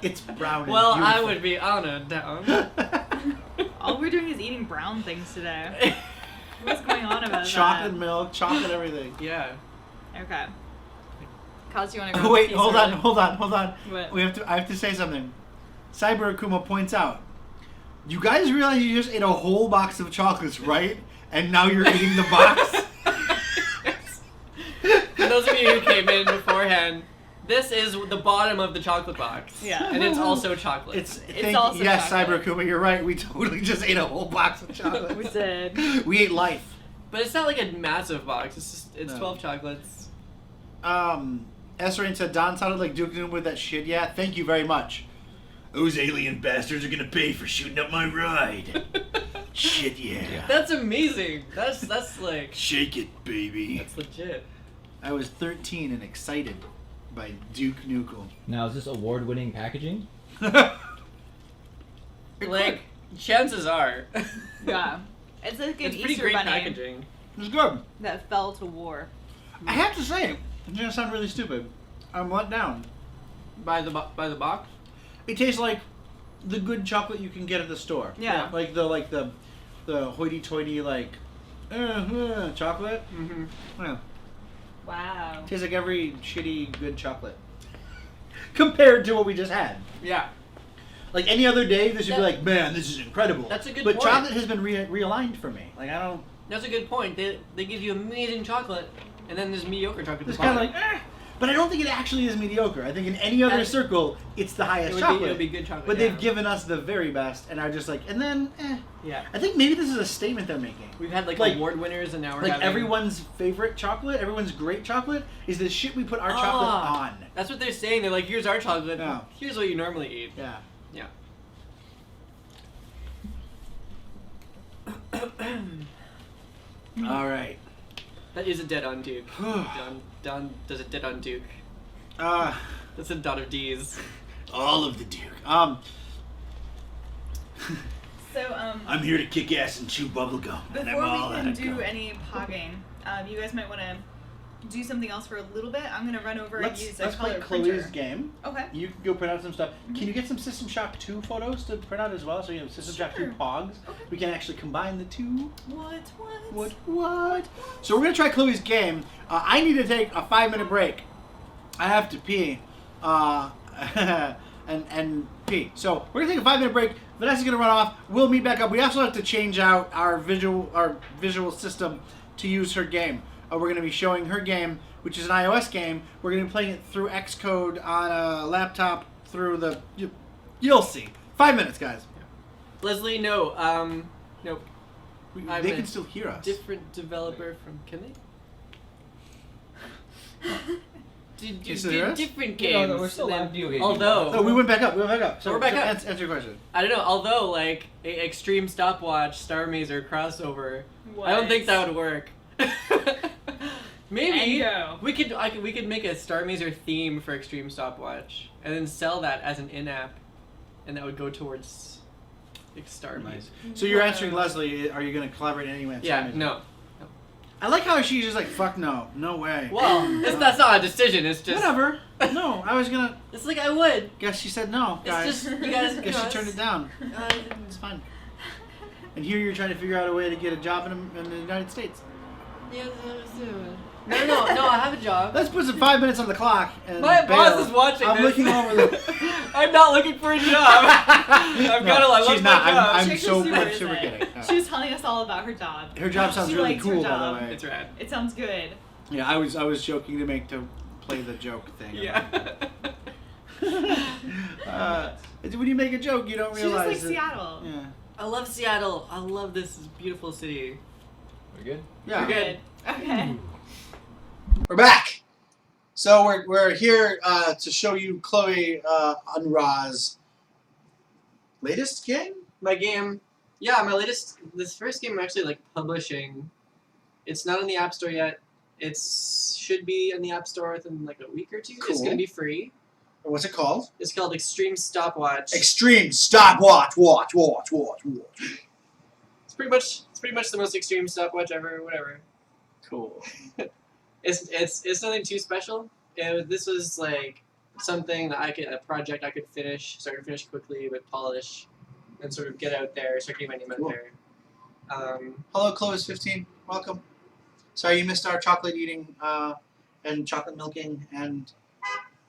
It's brown and Well, I beautiful. would be honored, down. All we're doing is eating brown things today. What's going on about Chocolate that? milk, chocolate everything. Yeah. Okay. Kaz, you want to go? Oh, wait, piece hold early? on. What? I have to say something. Cyber Akuma points out, you guys realize you just ate a whole box of chocolates, right? And now you're eating the box? For those of you who came in beforehand, this is the bottom of the chocolate box. Yeah. And it's also chocolate. It's also yes, chocolate. Cyber Akuma, you're right. We totally just ate a whole box of chocolate. We did. We ate life. But it's not like a massive box. It's No. 12 chocolates. S-Rain said, Don sounded like Duke Nukem with that shit. Yeah, thank you very much. Those alien bastards are gonna pay for shooting up my ride. Shit, yeah. That's amazing. That's like Shake it, baby. that's legit. I was 13 and excited by Duke Nukem. Now, is this award-winning packaging? Like chances are. Yeah. It's like an It's pretty Easter great bunny packaging. It's good. that fell to war. I have to say, it's gonna sound really stupid. I'm let down. By the box. It tastes like the good chocolate you can get at the store. Yeah. Like the hoity-toity chocolate. Mm-hmm. Yeah. Wow. Tastes like every shitty good chocolate. Compared to what we just had. Yeah. Like any other day, this would be That- like, man, this is incredible. That's a good But point. chocolate has been realigned for me. Like I don't. That's a good point. They give you amazing chocolate, and then there's mediocre chocolate. It's at the kind of bottom. like, but I don't think it actually is mediocre. I think in any other And- circle, it's the highest it chocolate. would be good chocolate. But yeah. they've given us the very best, and I just like, and then, Yeah. I think maybe this is a statement they're making. We've had like award winners, and now we're Like having everyone's favorite chocolate, everyone's great chocolate is the shit we put our chocolate on. That's what they're saying. They're like, here's our chocolate. Yeah. Here's what you normally eat. Yeah. Yeah. All right. That is a dead on Duke. Don does a dead on Duke. That's a dot of D's. All of the Duke. So, I'm here to kick ass and chew bubblegum. And I'm before all we out can of do gum. any pogging, you guys might want to do something else for a little bit. I'm gonna run over and use a Let's play color Chloe's printer. game. Okay. You can go print out some stuff. Can you get some System Shock 2 photos to print out as well? So you have System Shock 2 Sure. Pogs. Okay. We can actually combine the two. What? So we're gonna try Chloe's game. I need to take a 5-minute break. I have to pee. And pee. So we're gonna take a 5-minute break. Vanessa's gonna run off. We'll meet back up. We also have to change out our visual system to use her game. We're gonna be showing her game, which is an iOS game. We're gonna be playing it through Xcode on a laptop through the. You'll see. 5 minutes, guys. Leslie, no. Nope. I'm They a can still hear us. Different developer from. Can they? You still hear us? Different No, games. no, we're still and then- live video games. Although, Oh, we went back up. So We're back up. Answer your question. I don't know. Although, like a Extreme Stopwatch, Starr Mazer crossover, I don't think that would work. Maybe And go. we could make a Starr Mazer theme for Extreme Stopwatch and then sell that as an in-app, and that would go towards like, Starr Mazer. So you're answering Leslie. Are you going to collaborate in any way? Yeah, no. I like how she's just like, fuck no. No way. Well, that's not a decision. It's just Whatever. No, I was going to. It's like I would. Guess she said no, guys. It's just you guys. Guess she turned it down. It's fine. And here you're trying to figure out a way to get a job in the United States. Yeah, no. I have a job. Let's put some 5 minutes on the clock. And My boss bail. is watching I'm this. looking over the. I'm not looking for a job. I've got to like. she's not. I'm She's super super kidding. She was telling us all about her job. Her job sounds She really likes her cool, by job. the way. It's rad. It sounds good. Yeah, I was joking to play the joke thing. Yeah. When you make a joke, you don't She just realize. likes that- Seattle. Yeah. I love Seattle. I love this beautiful city. We're good? Yeah. We're good. Okay. We're back. So we're here to show you Chloe Unrau's latest game. My game, yeah, my latest. This first game I'm actually like publishing. It's not in the App Store yet. It should be in the App Store within like a week or two. It's Cool. gonna be free. What's it called? It's called Extreme Stopwatch. Extreme Stopwatch. Watch. It's pretty much the most extreme stopwatch ever. Whatever. Cool. It's nothing too special. This was like something that a project I could start to finish quickly with polish, and sort of get out there, start getting my name out there. Hello, Chloe's 15. Welcome. Sorry you missed our chocolate eating and chocolate milking and.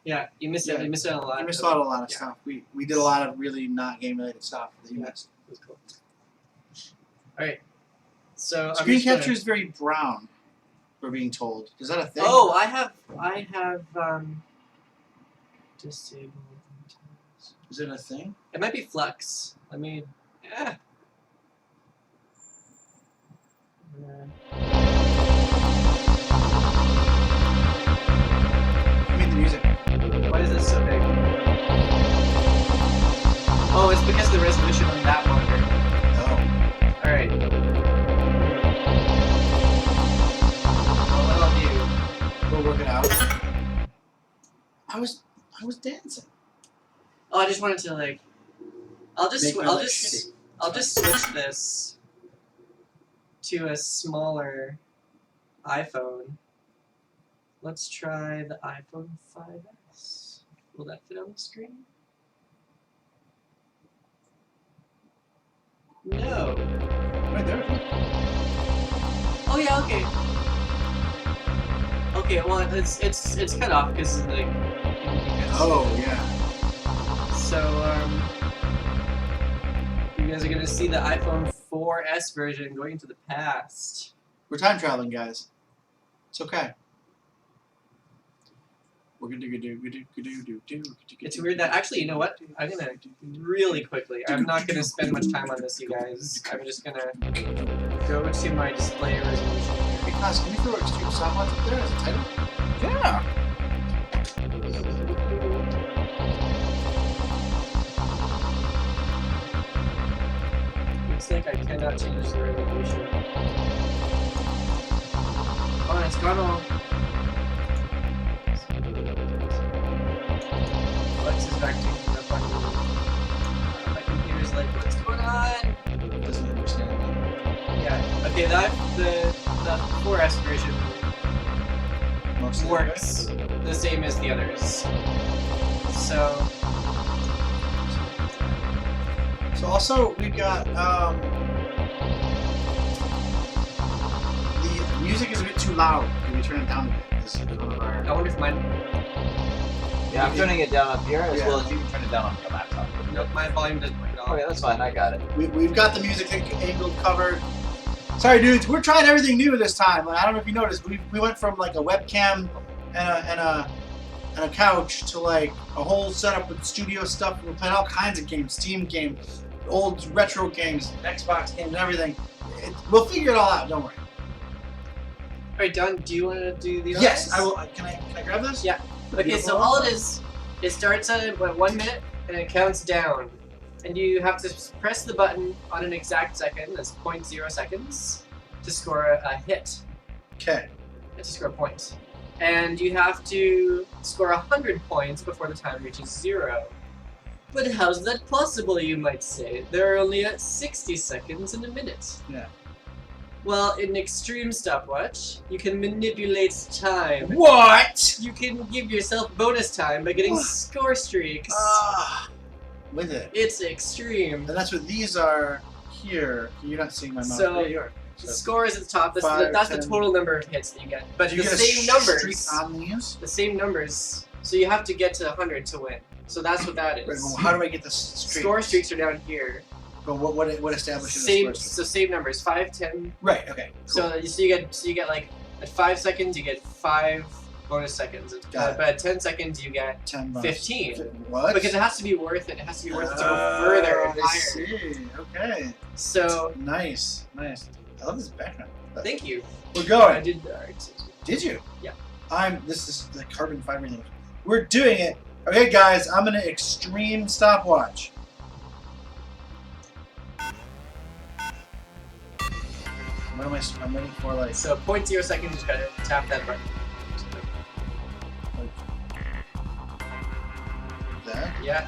Yeah, you missed it. You missed out on a lot. You missed out on a lot of stuff. We did a lot of really not game related stuff that you missed. It was cool. All right. So screen capture is very brown. We're being told. Is that a thing? Oh, I have disabled. Is it a thing? It might be flux. Let me. Yeah. I mean the music. Why is this so big? Oh, it's because of the resolution on that monitor. Oh. Alright. Well, what I'll do... We'll work it out. I was dancing. Oh, I just wanted to like... I'll just switch this to a smaller iPhone. Let's try the iPhone 5S. Will that fit on the screen? No. Right there. Oh yeah, okay. Okay, well it's cut off because like. Oh yeah. So you guys are gonna see the iPhone 4S version going into the past. We're time traveling, guys. It's okay. We're gonna do. It's weird that actually, you know what? I'm gonna really quickly. I'm not gonna spend much time on this, you guys. I'm just gonna go to my display resolution. Because can you throw Extreme Stopwatch up there as a title? Yeah. Looks like I cannot change the resolution. Oh, it's gone all. Flex is back taking up on me. My computer's like, what's going on? It doesn't understand. Yeah. Okay, the 4S version Mostly works the same as the others. So also we've got the music is a bit too loud. Can we turn it down a bit? This is one of our. I wonder if mine. Yeah, I'm turning it down up here as Yeah. well as you can turn it down on your laptop. Nope, my volume doesn't work at all. Okay, that's fine. I got it. We've got the music angle covered. Sorry, dudes. We're trying everything new this time. Like, I don't know if you noticed. We went from like a webcam and a couch to like a whole setup with studio stuff. We're playing all kinds of games, Steam games, old retro games, Xbox games, and everything. We'll figure it all out. Don't worry. All right, Don. Do you want to do the? Yes, honors? I will. Can I grab this? Yeah. Okay, so all it is, it starts at 1 minute and it counts down, and you have to press the button on an exact second. That's 0.0 seconds to score a hit. Okay. To score a point. And you have to score 100 points before the time reaches 0. But how's that possible, you might say? There are only 60 seconds in a minute. Yeah. Well, in Extreme Stopwatch, you can manipulate time. What? You can give yourself bonus time by getting score streaks. With it. It's extreme. And that's what these are here. You're not seeing my mouse. So, There you are. The score is at the top. That's, 5, that's 10. the total number of hits that you get. But Do you the get same a numbers. streak on these? The same numbers. So you have to get to 100 to win. So that's what that Wait, is. well, how do I get the streak? Score streaks are down here. But what establishes Same. the score streak? So same numbers. 5, 10. Right. Okay. Cool. So you get like at 5 seconds you get 5 bonus seconds. Got it. But at 10 seconds you get 10 bucks. 15. What? Because it has to be worth it. It has to be worth it to go further and I higher. see. Okay. So Nice. I love this background. thank you. We're I going. did the art. Did you? Yeah. This is the carbon fiber thing. We're doing it. Okay, guys. I'm gonna Extreme Stopwatch. What am I'm waiting for like. So 0.0 seconds, just gotta tap that button. Yeah.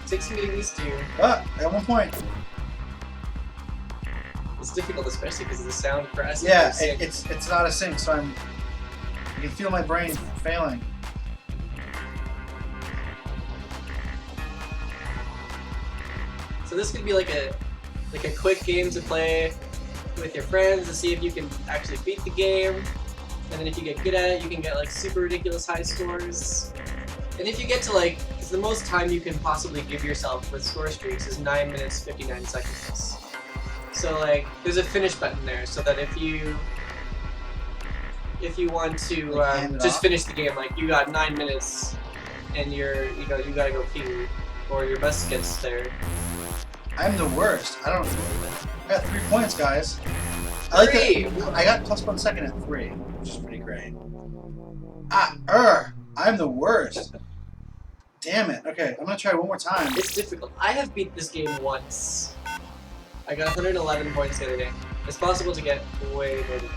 Take some getting used to. Ah, at 1 point. It's difficult, especially because of the sound press. Yeah, it's not a sync, so I can feel my brain failing. So this could be like a quick game to play with your friends to see if you can actually beat the game. And then if you get good at it, you can get like super ridiculous high scores. And if you get to like, because the most time you can possibly give yourself with score streaks is 9 minutes 59 seconds. So like, there's a finish button there, so that if you want to just finish the game, like you got 9 minutes, and you gotta go pee, or your bus gets there. I'm the worst. I got 3 points, guys. I like that. I got +1 second at 3, which is pretty great. I'm the worst. Damn it. Okay, I'm gonna try one more time. It's difficult. I have beat this game once. I got 111 points the other day. It's possible to get way more than that.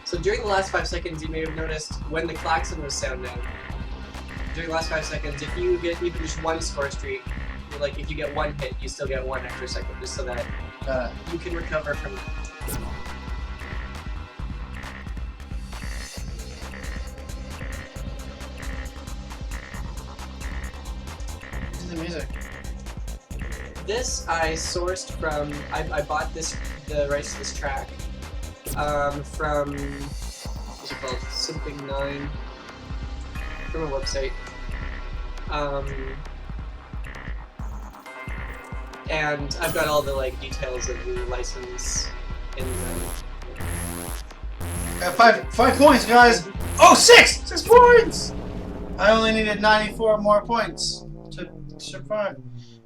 So during the last 5 seconds, you may have noticed when the klaxon was sounding. During the last 5 seconds, if you get even just one score streak, like if you get one hit, you still get 1 extra second, just so that you can recover from that. This is the music. This I sourced from. I bought the rights to this track from what's it called? Something 9 from a website. And I've got all the like details of the license in the. Got 5 points, guys. Oh, 6 points. I only needed 94 more points to survive.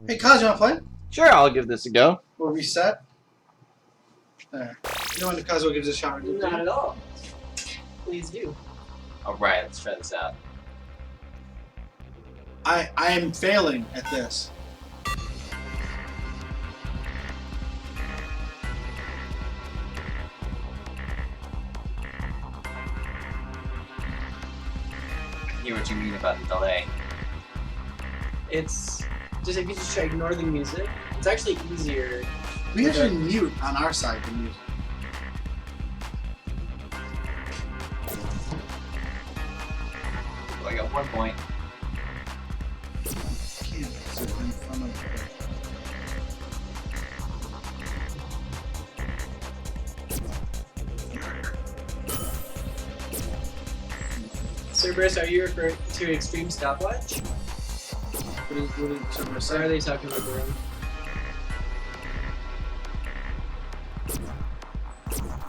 Hey, Kaz, you wanna play? Sure, I'll give this a go. We'll reset. There. You know when Kazuo gives a shot? Not at all. Please do. Alright, let's try this out. I am failing at this. I hear what you mean about the delay. It's just if you just try to ignore the music, it's actually easier. We actually mute on our side the music. I got 1 point. Can't sit in front of it. Cerberus, are you referring to Extreme Stopwatch? What did Cerberus Or are say? they talking about their own?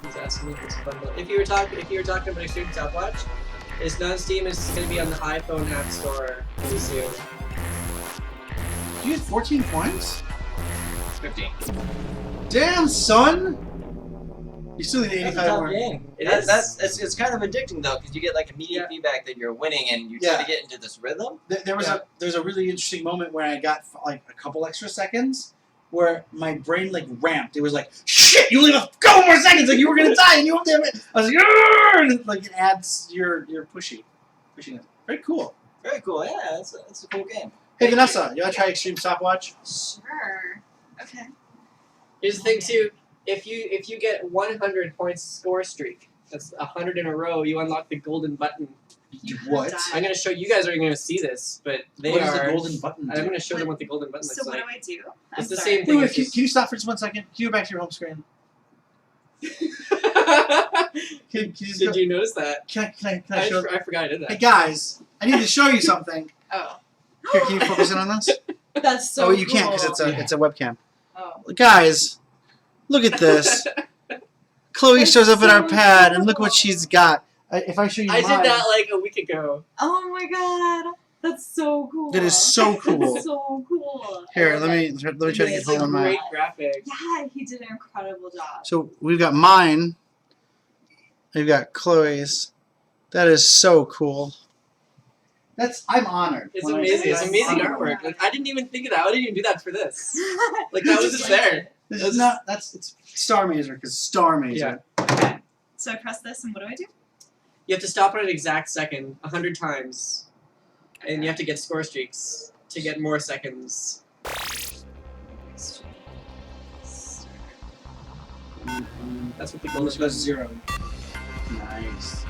He's asking me if it's a bundle. If you were talking about Extreme Stopwatch, it's not on Steam. It's going to be on the iPhone App Store pretty soon. You had 14 points? 15. Damn, son! You still need 85 more. It's kind of addicting though, because you get like immediate feedback that you're winning, and you try to get into this rhythm. There's a really interesting moment where I got like a couple extra seconds, where my brain like ramped. It was like, shit, you only have a couple more seconds, like you were gonna die, and you won't damn it. I was like, "Arr!" And like it adds your pushiness. Very cool. Very cool. Yeah, it's a cool game. Hey Vanessa, you wanna try Extreme Stopwatch? Sure. Okay. Here's the thing too. If you get 100 points score streak, that's 100 in a row, you unlock the golden button. What? I'm gonna show you guys are gonna see this, but What does the golden button do? I'm gonna show them what the golden button So looks what like. do I do? It's the sorry. same thing. Wait, can you stop for just 1 second? Can you go back to your home screen? Can you just Did you notice that? Can I show? I forgot I did that. Hey guys, I need to show you something. Oh. Here, can you focus in on this? That's so Oh, you can't cool. because it's a webcam. Oh. Guys, look at this. Chloe That's shows up in our so pad, and look cool. what she's got. If I show you I mine, did that like a week ago. Oh my god. That's so cool. That is so cool. That's so cool. Here, let me try to get It's hold a of mine. great graphic. Yeah, he did an incredible job. So we've got mine. We've got Chloe's. That is so cool. I'm honored. It's when I amazing. see It's that. amazing I'm honored. artwork. Like, I didn't even think of that. I didn't even do that for this. Like that was just there. This is not. It's Starr Mazer because Starr Mazer. Yeah. So I press this, and what do I do? You have to stop at an exact second 100 times, and you have to get score streaks to get more seconds. That's what the goal Which is. goes 0. Nice.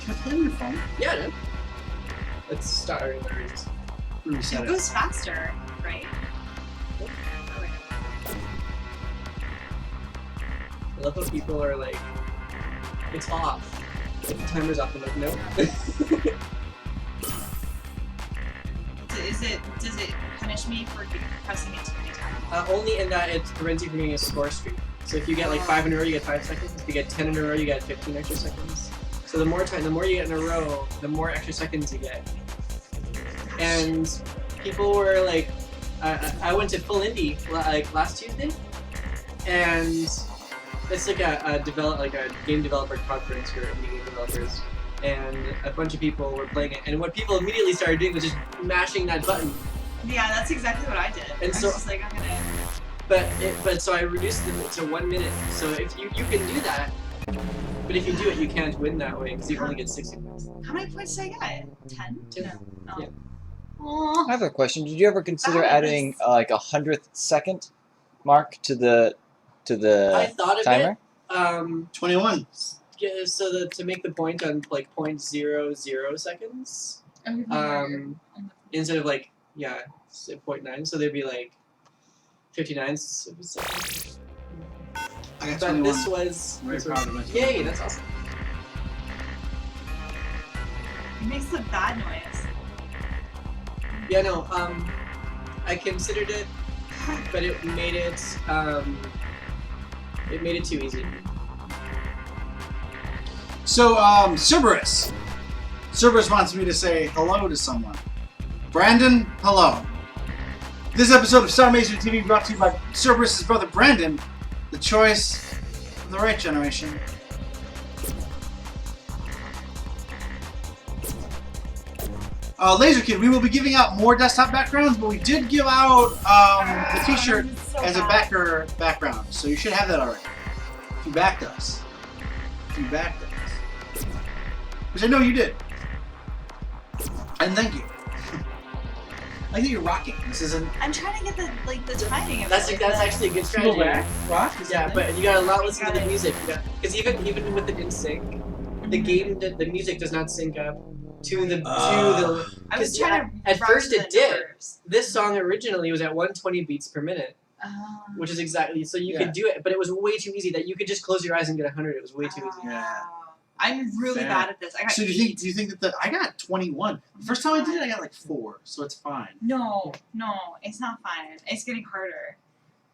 Can I play on your phone? Yeah, dude. Let's start. Reset It it. goes faster, right? I love how people are like, it's off. Like, the timer's off. I'm like, no. Does it punish me for pressing it too many times? Only in that it prevents you from getting a score streak. So if you get like 5 in a row, you get 5 seconds. If you get 10 in a row, you get 15 extra seconds. So the more you get in a row, the more extra seconds you get. And people were like, I went to Full Indie like last Tuesday, and it's like a game developer conference for indie game developers. And a bunch of people were playing it, and what people immediately started doing was just mashing that button. Yeah, that's exactly what I did. And I so- was just like, I'm gonna. But so I reduced it to 1 minute. So if you can do that, but if you do it, you can't win that way because you only get 60 points. How many points did I get? 10? 10. No. Oh. Yeah. Aw. I have a question. Did you ever consider Oh, adding this- like a 100th second mark to the I thought of timer? it. 21. Yeah, so to make the point on like 0.00 seconds, instead of like say 0.9, so there'd be like 59 seconds. I got But 21. this was Very proud of myself. yay! That's awesome. It makes a bad noise. Yeah, no. I considered it, but it made it too easy. So, Cerberus. Cerberus wants me to say hello to someone. Brandon, hello. This episode of Starr Mazer TV brought to you by Cerberus' brother Brandon, the choice of the right generation. Laser Kid, we will be giving out more desktop backgrounds, but we did give out the t-shirt So as a bad. backer background, so you should have that already. If you backed us. Which I know you did. And thank you. I think you're rocking. This isn't. I'm trying to get the timing of That's it. actually a good strategy. Rock? Yeah, but you gotta listen to the music. Because even with it in sync, the music does not sync up to the I was trying to. at run first the it did. numbers. This song originally was at 120 beats per minute, Oh. which is exactly so you Yeah. could do it, but it was way too easy that you could just close your eyes and get 100. It was way too easy. Yeah. I'm really Fair. bad at this. I got So do you think that I got 21? The first time I did it, I got like 4, so it's fine. No, it's not fine. It's getting harder.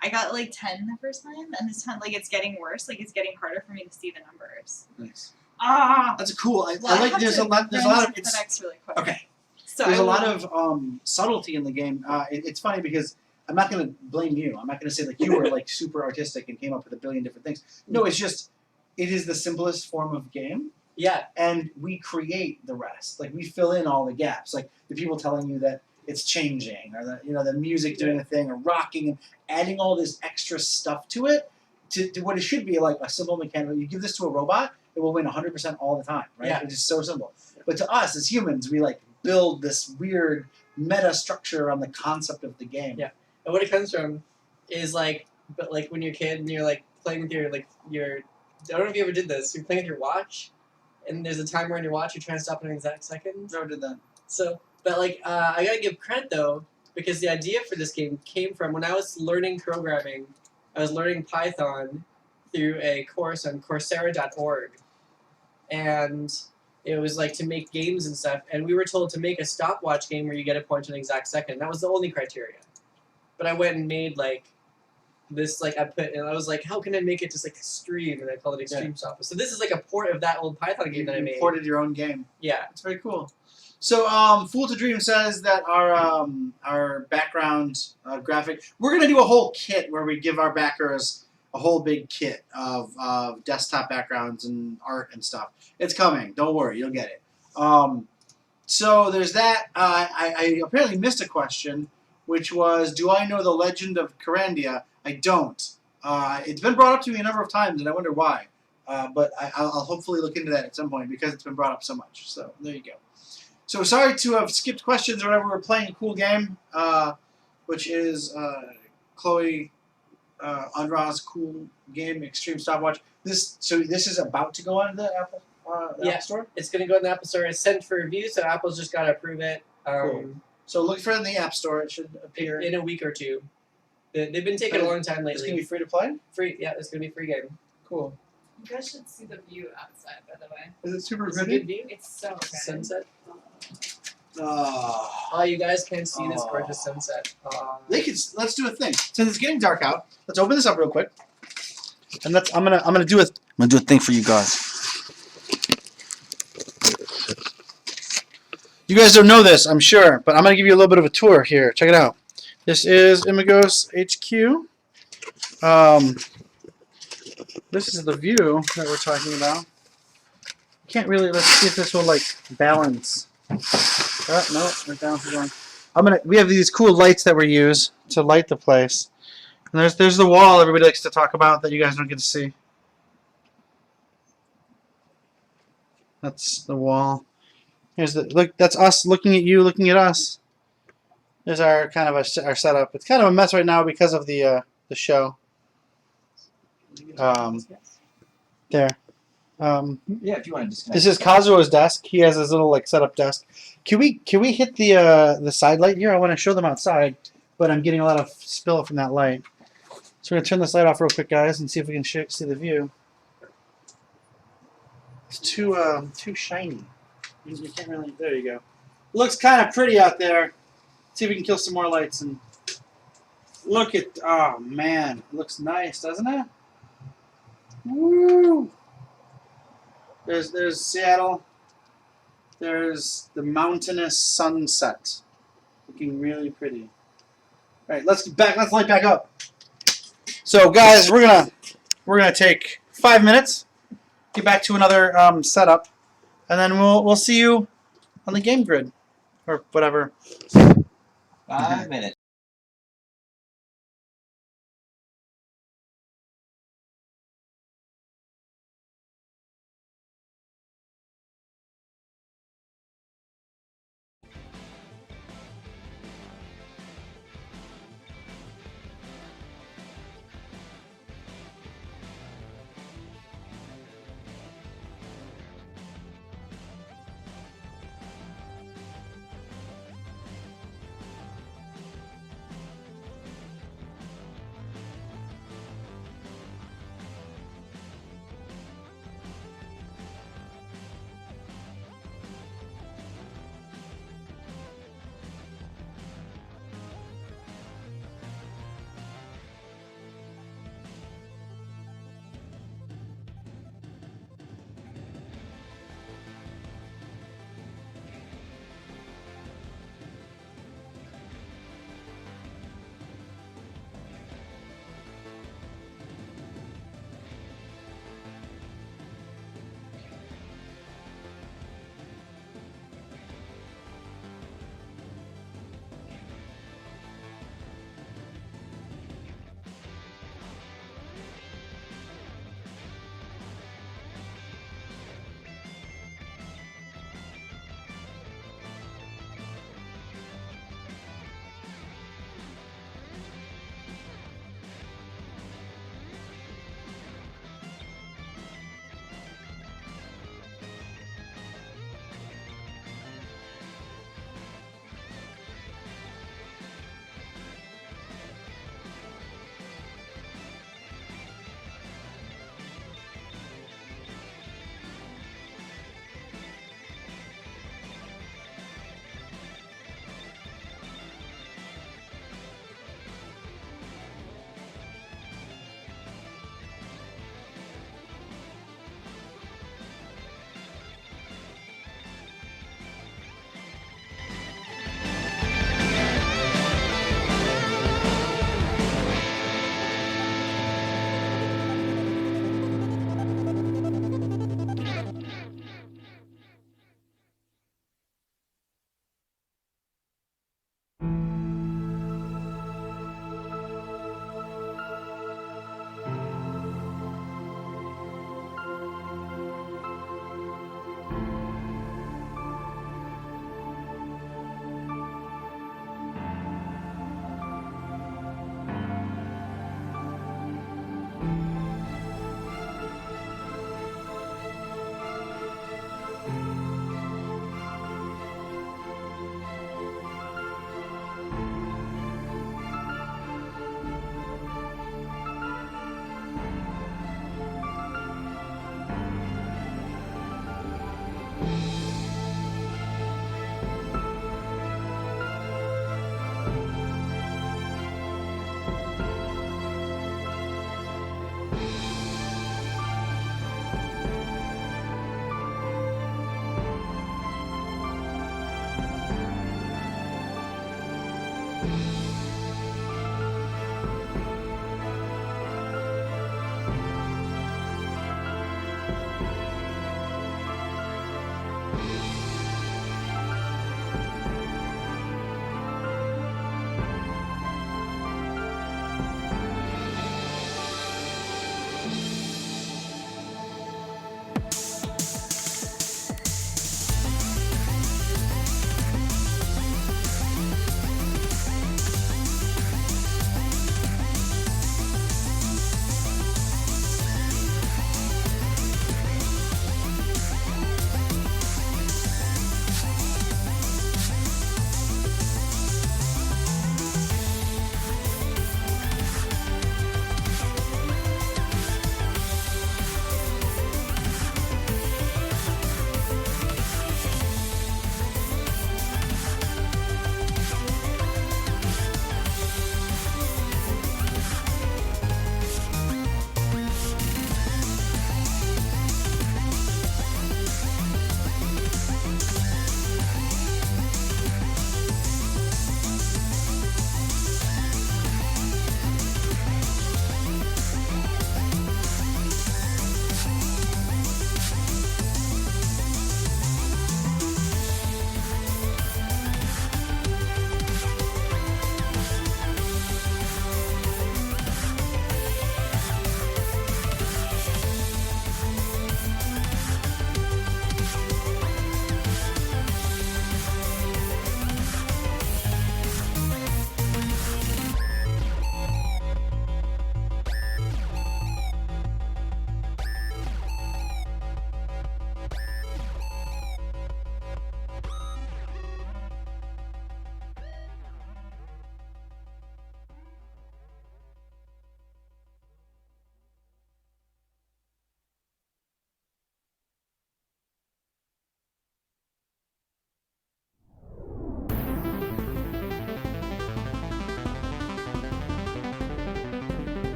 I got like 10 the first time, and this time it's getting worse. Like it's getting harder for me to see the numbers. Nice. Ah. That's cool. I Well, like. have There's to a lot. There's a run lot of. to It's FedEx really quick. okay. So There's I a lot will- of subtlety in the game. It's funny because I'm not going to blame you. I'm not going to say like you were like super artistic and came up with a billion different things. No, it's just it is the simplest form of game, Yeah, and we create the rest. Like we fill in all the gaps. Like the people telling you that it's changing, or the music doing a thing, or rocking, and adding all this extra stuff to it, to what it should be like a simple mechanical. You give this to a robot, it will win 100% all the time, right? Yeah. It's just so simple. But to us as humans, we like build this weird meta structure on the concept of the game. Yeah. and what it comes from is but when you're a kid and you're like playing with your I don't know if you ever did this. You're playing with your watch, and there's a timer on your watch. You're trying to stop in an exact second. Never did that. So, but I gotta give credit though, because the idea for this game came from when I was learning programming. I was learning Python through a course on Coursera.org, and it was to make games and stuff. And we were told to make a stopwatch game where you get a point in an exact second. That was the only criteria. But I went and made this and I was like, how can I make it just extreme? And I called it Extreme Stopwatch. So this is a port of that old Python game that I You made. ported your own game. Yeah. It's very cool. So, Fool to Dream says that our background graphic, we're gonna do a whole kit where we give our backers a whole big kit of desktop backgrounds and art and stuff. It's coming. Don't worry, you'll get it. So there's that. I apparently missed a question, which was, do I know the legend of Carandia? I don't. It's been brought up to me a number of times, and I wonder why. But I'll hopefully look into that at some point because it's been brought up so much. So there you go. So sorry to have skipped questions or whatever. We're playing a cool game, which is Chloe Unrau's cool game, Extreme Stopwatch. This is about to go on the Apple App Store? It's going to go in the Apple Store. It's sent for review, so Apple's just got to approve it. Cool. So look for it in the App Store. It should appear in a week or two. They've been taking a long time lately. It's going to be free to play? Free, yeah, it's going to be a free game. Cool. You guys should see the view outside, by the way. Is it super It's a pretty? good view. It's so good. Sunset. Oh. Oh, you guys can't see this gorgeous sunset. Let's do a thing. Since it's getting dark out, let's open this up real quick. And I'm gonna do a thing for you guys. You guys don't know this, I'm sure, but I'm gonna give you a little bit of a tour here. Check it out. This is Imagos HQ. This is the view that we're talking about. Can't really. Let's see if this will like balance. Oh, no, we're down for one. We have these cool lights that we use to light the place. And there's the wall everybody likes to talk about that you guys don't get to see. That's the wall. Here's the look. That's us looking at you, looking at us. There's our kind of our setup. It's kind of a mess right now because of the show. There. Yeah, if you want to disconnect. This is Kazuo's desk. He has his little like setup desk. Can we hit the side light here? I want to show them outside, but I'm getting a lot of spill from that light. So we're gonna turn this light off real quick, guys, and see if we can see the view. It's too shiny. You can't really. There you go. Looks kind of pretty out there. See if we can kill some more lights and look at. Oh man, it looks nice, doesn't it? Woo! There's Seattle. There's the mountainous sunset, looking really pretty. All right, let's light back up. So guys, we're gonna take 5 minutes, get back to another setup, and then we'll see you on the game grid or whatever. 5 minutes.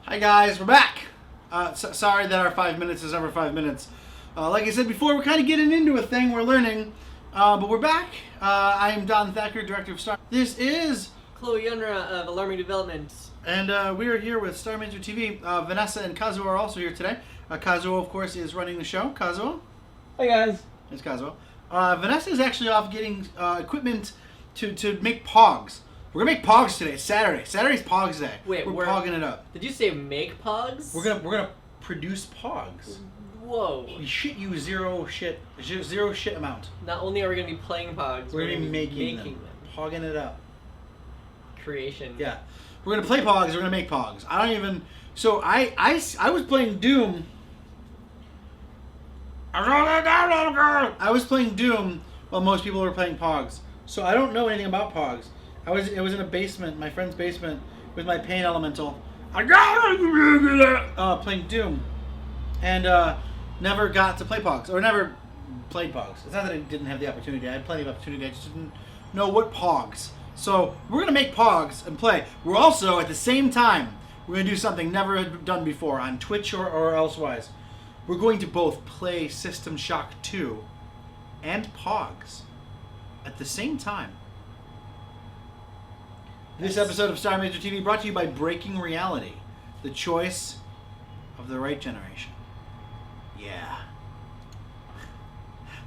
Hi guys, we're back. Sorry that our 5 minutes is never 5 minutes. Like I said before, we're kind of getting into a thing, we're learning, but we're back. I am Don Thacker, Director of Starr. This is Chloe Unrau of Alarming Development. And we are here with Starr Mazer TV. Vanessa and Kazuo are also here today. Kazuo, of course, is running the show. Kazuo? Hey guys. It's Kazuo. Vanessa is actually off getting equipment to make pogs. We're gonna make pogs today. It's Saturday. Saturday's pogs day. Wait, we're pogging it up. Did you say make pogs? We're gonna produce pogs. Whoa. We shit you zero shit amount. Not only are we gonna be playing pogs, We're gonna be making them. Pogging it up. Creation. Yeah. We're gonna play pogs. We're gonna make pogs. I don't even. So I was playing Doom. I was playing Doom while most people were playing pogs. So I don't know anything about pogs. I was in a basement, my friend's basement, with my pain elemental. Playing Doom, and never got to play pogs, or never played pogs. It's not that I didn't have the opportunity. I had plenty of opportunity. I just didn't know what pogs. So we're gonna make pogs and play. We're also at the same time we're gonna do something never done before on Twitch or elsewise. We're going to both play System Shock 2 and pogs at the same time. This episode of Starr Mazer TV brought to you by Breaking Reality, the choice of the right generation. Yeah.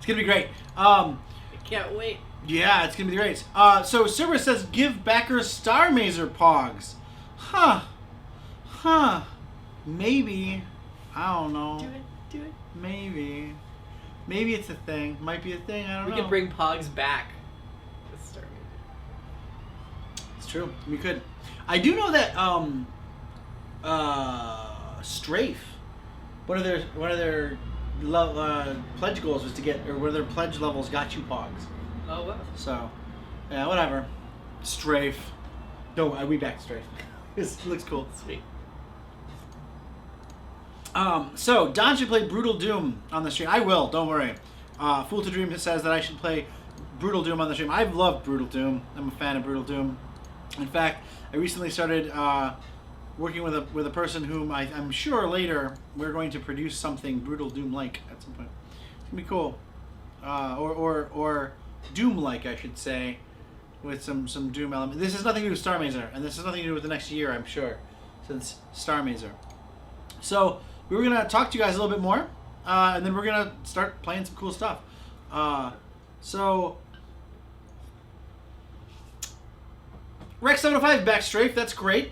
gonna be great. I can't wait. Yeah, it's gonna be great. So Cerberus says, give backers Starr Mazer pogs. Huh. Maybe. I don't know. Do it. Maybe it's a thing. Might be a thing. I don't know. We could bring Pogs back. With Starr Mazer. It's true. We could. I do know that Strafe. One of their pledge goals was to get, or one of their pledge levels got you pogs. Oh wow. So, yeah, whatever. Strafe. No, we back Strafe. It looks cool. Sweet. So Don should play Brutal Doom on the stream. I will. Don't worry. Fool to Dream says that I should play Brutal Doom on the stream. I've loved Brutal Doom. I'm a fan of Brutal Doom. In fact, I recently started working with a person whom I'm sure later we're going to produce something Brutal Doom-like at some point. It's gonna be cool. Or Doom-like, I should say, with some Doom element. This has nothing to do with Starr Mazer, and this has nothing to do with the next year, I'm sure, since Starr Mazer. So we were gonna talk to you guys a little bit more, and then we're gonna start playing some cool stuff. So Rex 705 back strafe. That's great.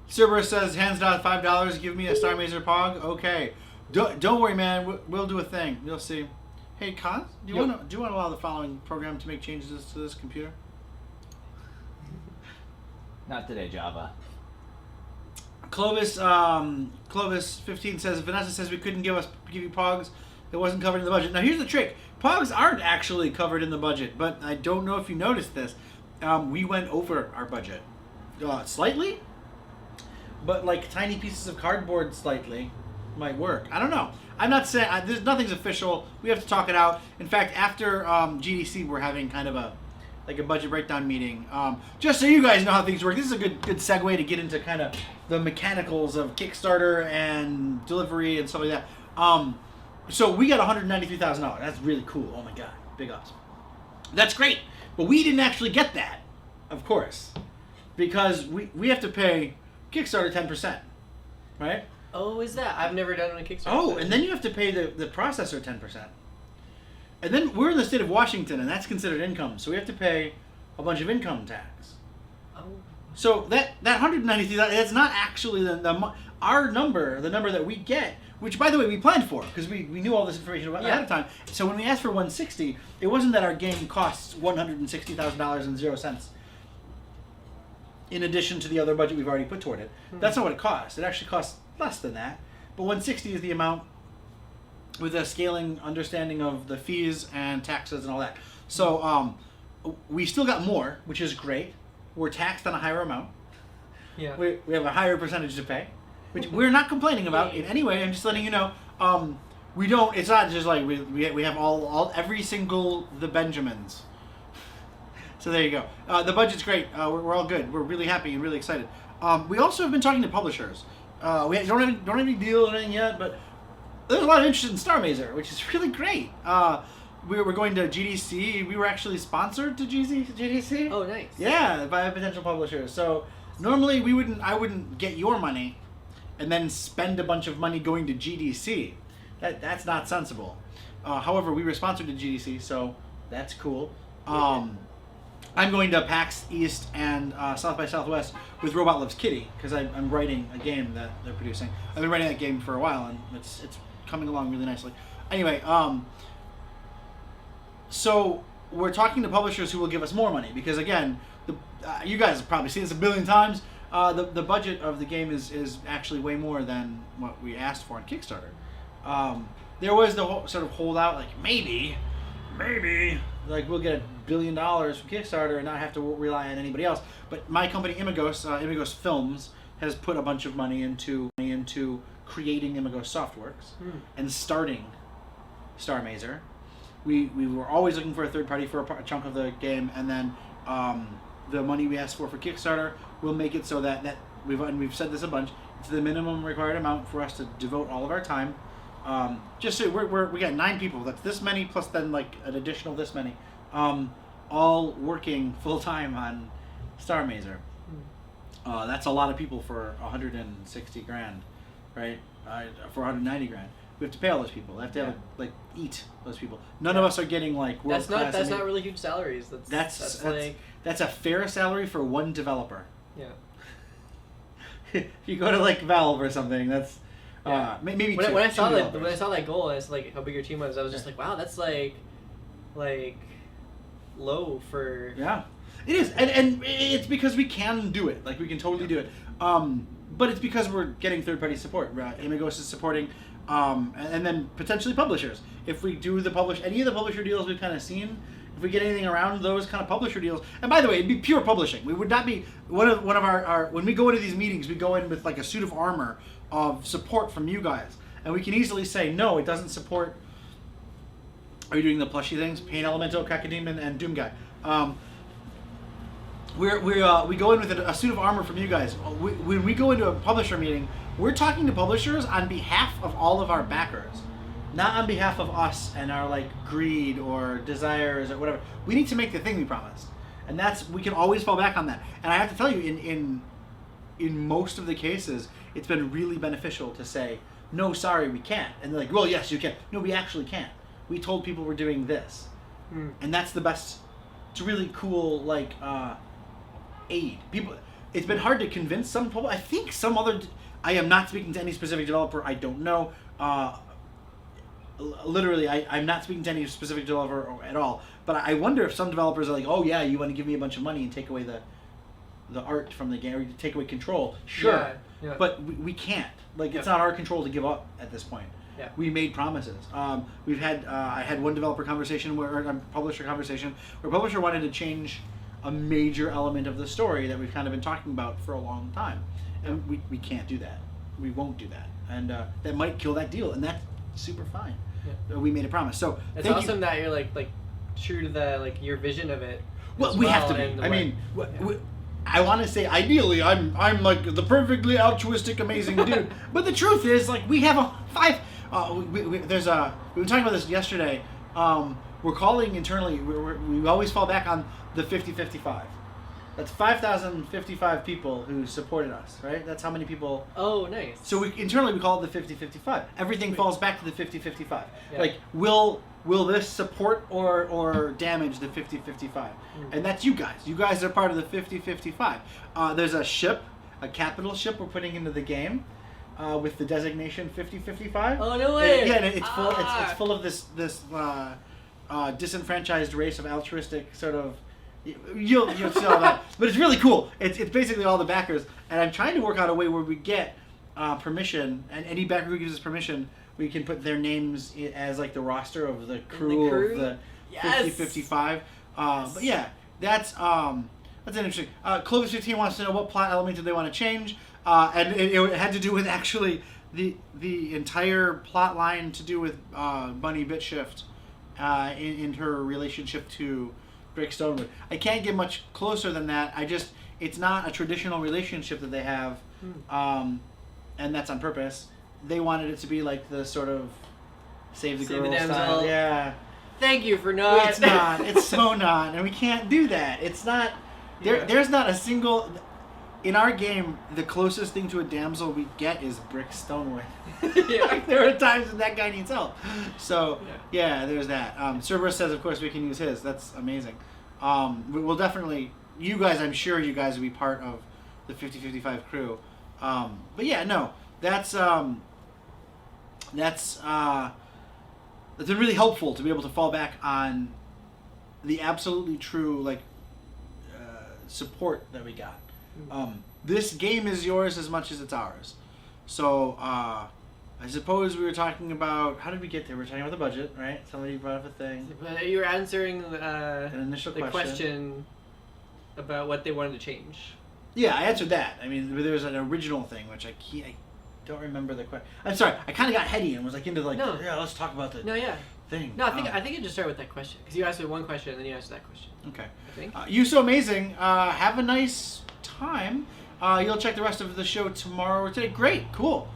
Cerberus says hands down $5. Give me a Starr Mazer pog. Okay. Don't worry, man. We'll do a thing. You'll see. Hey, Con, do you want to allow the following program to make changes to this computer? Not today, Java. Clovis 15 says Vanessa says we couldn't give you pogs. It wasn't covered in the budget. Now here's the trick: pogs aren't actually covered in the budget, but I don't know if you noticed this. We went over our budget slightly, but like tiny pieces of cardboard slightly might work. I don't know. I'm not saying there's nothing's official. We have to talk it out. In fact, after GDC, we're having kind of a budget breakdown meeting. Just so you guys know how things work. This is a good segue to get into kind of the mechanicals of Kickstarter and delivery and stuff like that. So we got $193,000. That's really cool. Oh my god, big ups. That's great. But we didn't actually get that, of course, because we have to pay Kickstarter 10%, right? Oh, is that? I've never done it on a Kickstarter. Oh, and then you have to pay the processor 10%. And then we're in the state of Washington, and that's considered income, so we have to pay a bunch of income tax. Oh. So that $193,000, that's not actually our number, the number that we get, which, by the way, we planned for, because we knew all this information ahead of time. So when we asked for $160,000, it wasn't that our game costs $160,000 in addition to the other budget we've already put toward it. Mm-hmm. That's not what it costs. It actually costs less than that. But $160,000 is the amount with a scaling understanding of the fees and taxes and all that. So we still got more, which is great. We're taxed on a higher amount. Yeah. We have a higher percentage to pay, which we're not complaining about in any way. I'm just letting you know. We don't. It's not just like we have every single the Benjamins. So there you go. The budget's great. We're all good. We're really happy and really excited. We also have been talking to publishers. We don't have any deal or anything yet, but there's a lot of interest in Starr Mazer, which is really great. We were going to GDC. We were actually sponsored to GDC. Oh, nice. Yeah, by a potential publisher. So normally I wouldn't get your money and then spend a bunch of money going to GDC. That's not sensible. However, we were sponsored to GDC, so that's cool. I'm going to PAX East and South by Southwest with Robot Loves Kitty because I'm writing a game that they're producing. I've been writing that game for a while, and it's coming along really nicely. Anyway, so we're talking to publishers who will give us more money because, again, you guys have probably seen this a billion times. The budget of the game is actually way more than what we asked for on Kickstarter. There was the whole sort of holdout, like maybe, like we'll get $1 billion from Kickstarter and not have to rely on anybody else. But my company Imagos Films has put a bunch of money into creating Imagos Softworks and starting Starr Mazer. We were always looking for a third party for a chunk of the game, and then the money we asked for Kickstarter will make it so that we've said this a bunch. It's the minimum required amount for us to devote all of our time. Just so we got 9 people. That's this many plus then like an additional this many, all working full time on Starr Mazer. That's a lot of people for $160,000, right? For $190,000. we have to pay all those people. They have to like eat those people. None of us are getting like world class. That's not really huge salaries. That's like that's a fair salary for one developer. yeah. If you go to like Valve or something, that's maybe when I saw that when I saw that goal and it's like how big your team was, I was just like, wow, that's like low for it is, and it's because we can do it. Like we can totally do it. But it's because we're getting third-party support. Amigos is supporting, and then potentially publishers. If we do any of the publisher deals we've kind of seen, if we get anything around those kind of publisher deals, and by the way, it'd be pure publishing. We would not be one of our when we go into these meetings, we go in with like a suit of armor of support from you guys, and we can easily say no, it doesn't support. Are you doing the plushy things? Pain Elemental, Kakademon, and Doom Guy. We go in with a suit of armor from you guys. When we go into a publisher meeting, we're talking to publishers on behalf of all of our backers, not on behalf of us and our like greed or desires or whatever. We need to make the thing we promised, and we can always fall back on that. And I have to tell you, in most of the cases, it's been really beneficial to say no, sorry, we can't. And they're like, well, yes, you can. No, we actually can't. We told people we're doing this, and that's the best. It's really cool, like aid. People. It's been hard to convince some people. I think some other. I am not speaking to any specific developer. I don't know. Literally, I'm not speaking to any specific developer at all. But I wonder if some developers are like, oh yeah, you want to give me a bunch of money and take away the art from the game, or take away control. Sure, but we can't. Like it's not our control to give up at this point. Yeah. We made promises. We've had I had one developer conversation or a publisher conversation where a publisher wanted to change a major element of the story that we've kind of been talking about for a long time, and we can't do that. We won't do that, and that might kill that deal, and that's super fine. Yeah. We made a promise. So it's awesome that you're like true to the your vision of it. Well, we have to be. I mean. I want to say ideally I'm like the perfectly altruistic amazing dude, but the truth is like we have a 5. We were talking about this yesterday. We're calling internally. We always fall back on the 50-55. That's 5,055 people who supported us, right? That's how many people. Oh, nice. So internally we call it the 50-55. Everything falls back to the 50-55. Yeah. Like will this support or damage the 50-55? And that's you guys. You guys are part of the 50-55. There's a capital ship we're putting into the game. With the designation 50-55. Oh no way! Yeah, and it's full. It's full of this disenfranchised race of altruistic sort of. You'll see all that, but it's really cool. It's basically all the backers, and I'm trying to work out a way where we get permission, and any backer who gives us permission, we can put their names as like the roster of the crew of the 50-55. But yeah, that's interesting. Clovis 15 wants to know what plot element did they want to change. And it had to do with actually the entire plot line to do with Bunny Bitshift in her relationship to Drake Stonewood. I can't get much closer than that. It's not a traditional relationship that they have, and that's on purpose. They wanted it to be like the sort of save the girl style. Yeah. Thank you for not. It's not. It's so not, and we can't do that. It's not. There's not a single. In our game, the closest thing to a damsel we get is Brick Stonewood. Yeah, there are times when that guy needs help. So, yeah there's that. Cerberus says, of course, we can use his. That's amazing. We'll definitely... I'm sure you guys will be part of the 50-55 crew. But yeah, no. That's been really helpful to be able to fall back on the absolutely true, support that we got. This game is yours as much as it's ours. So, I suppose we were talking about... How did we get there? We were talking about the budget, right? Somebody brought up a thing. You were answering an initial question about what they wanted to change. Yeah, I answered that. I mean, there was an original thing, which I don't remember the question. I'm sorry, I kind of got heady and was into let's talk about the thing. No, I think it just started with that question. Because you asked me one question and then you answered that question. Okay. I think. You so amazing. Have a nice time. You'll check the rest of the show tomorrow or today. Great, cool.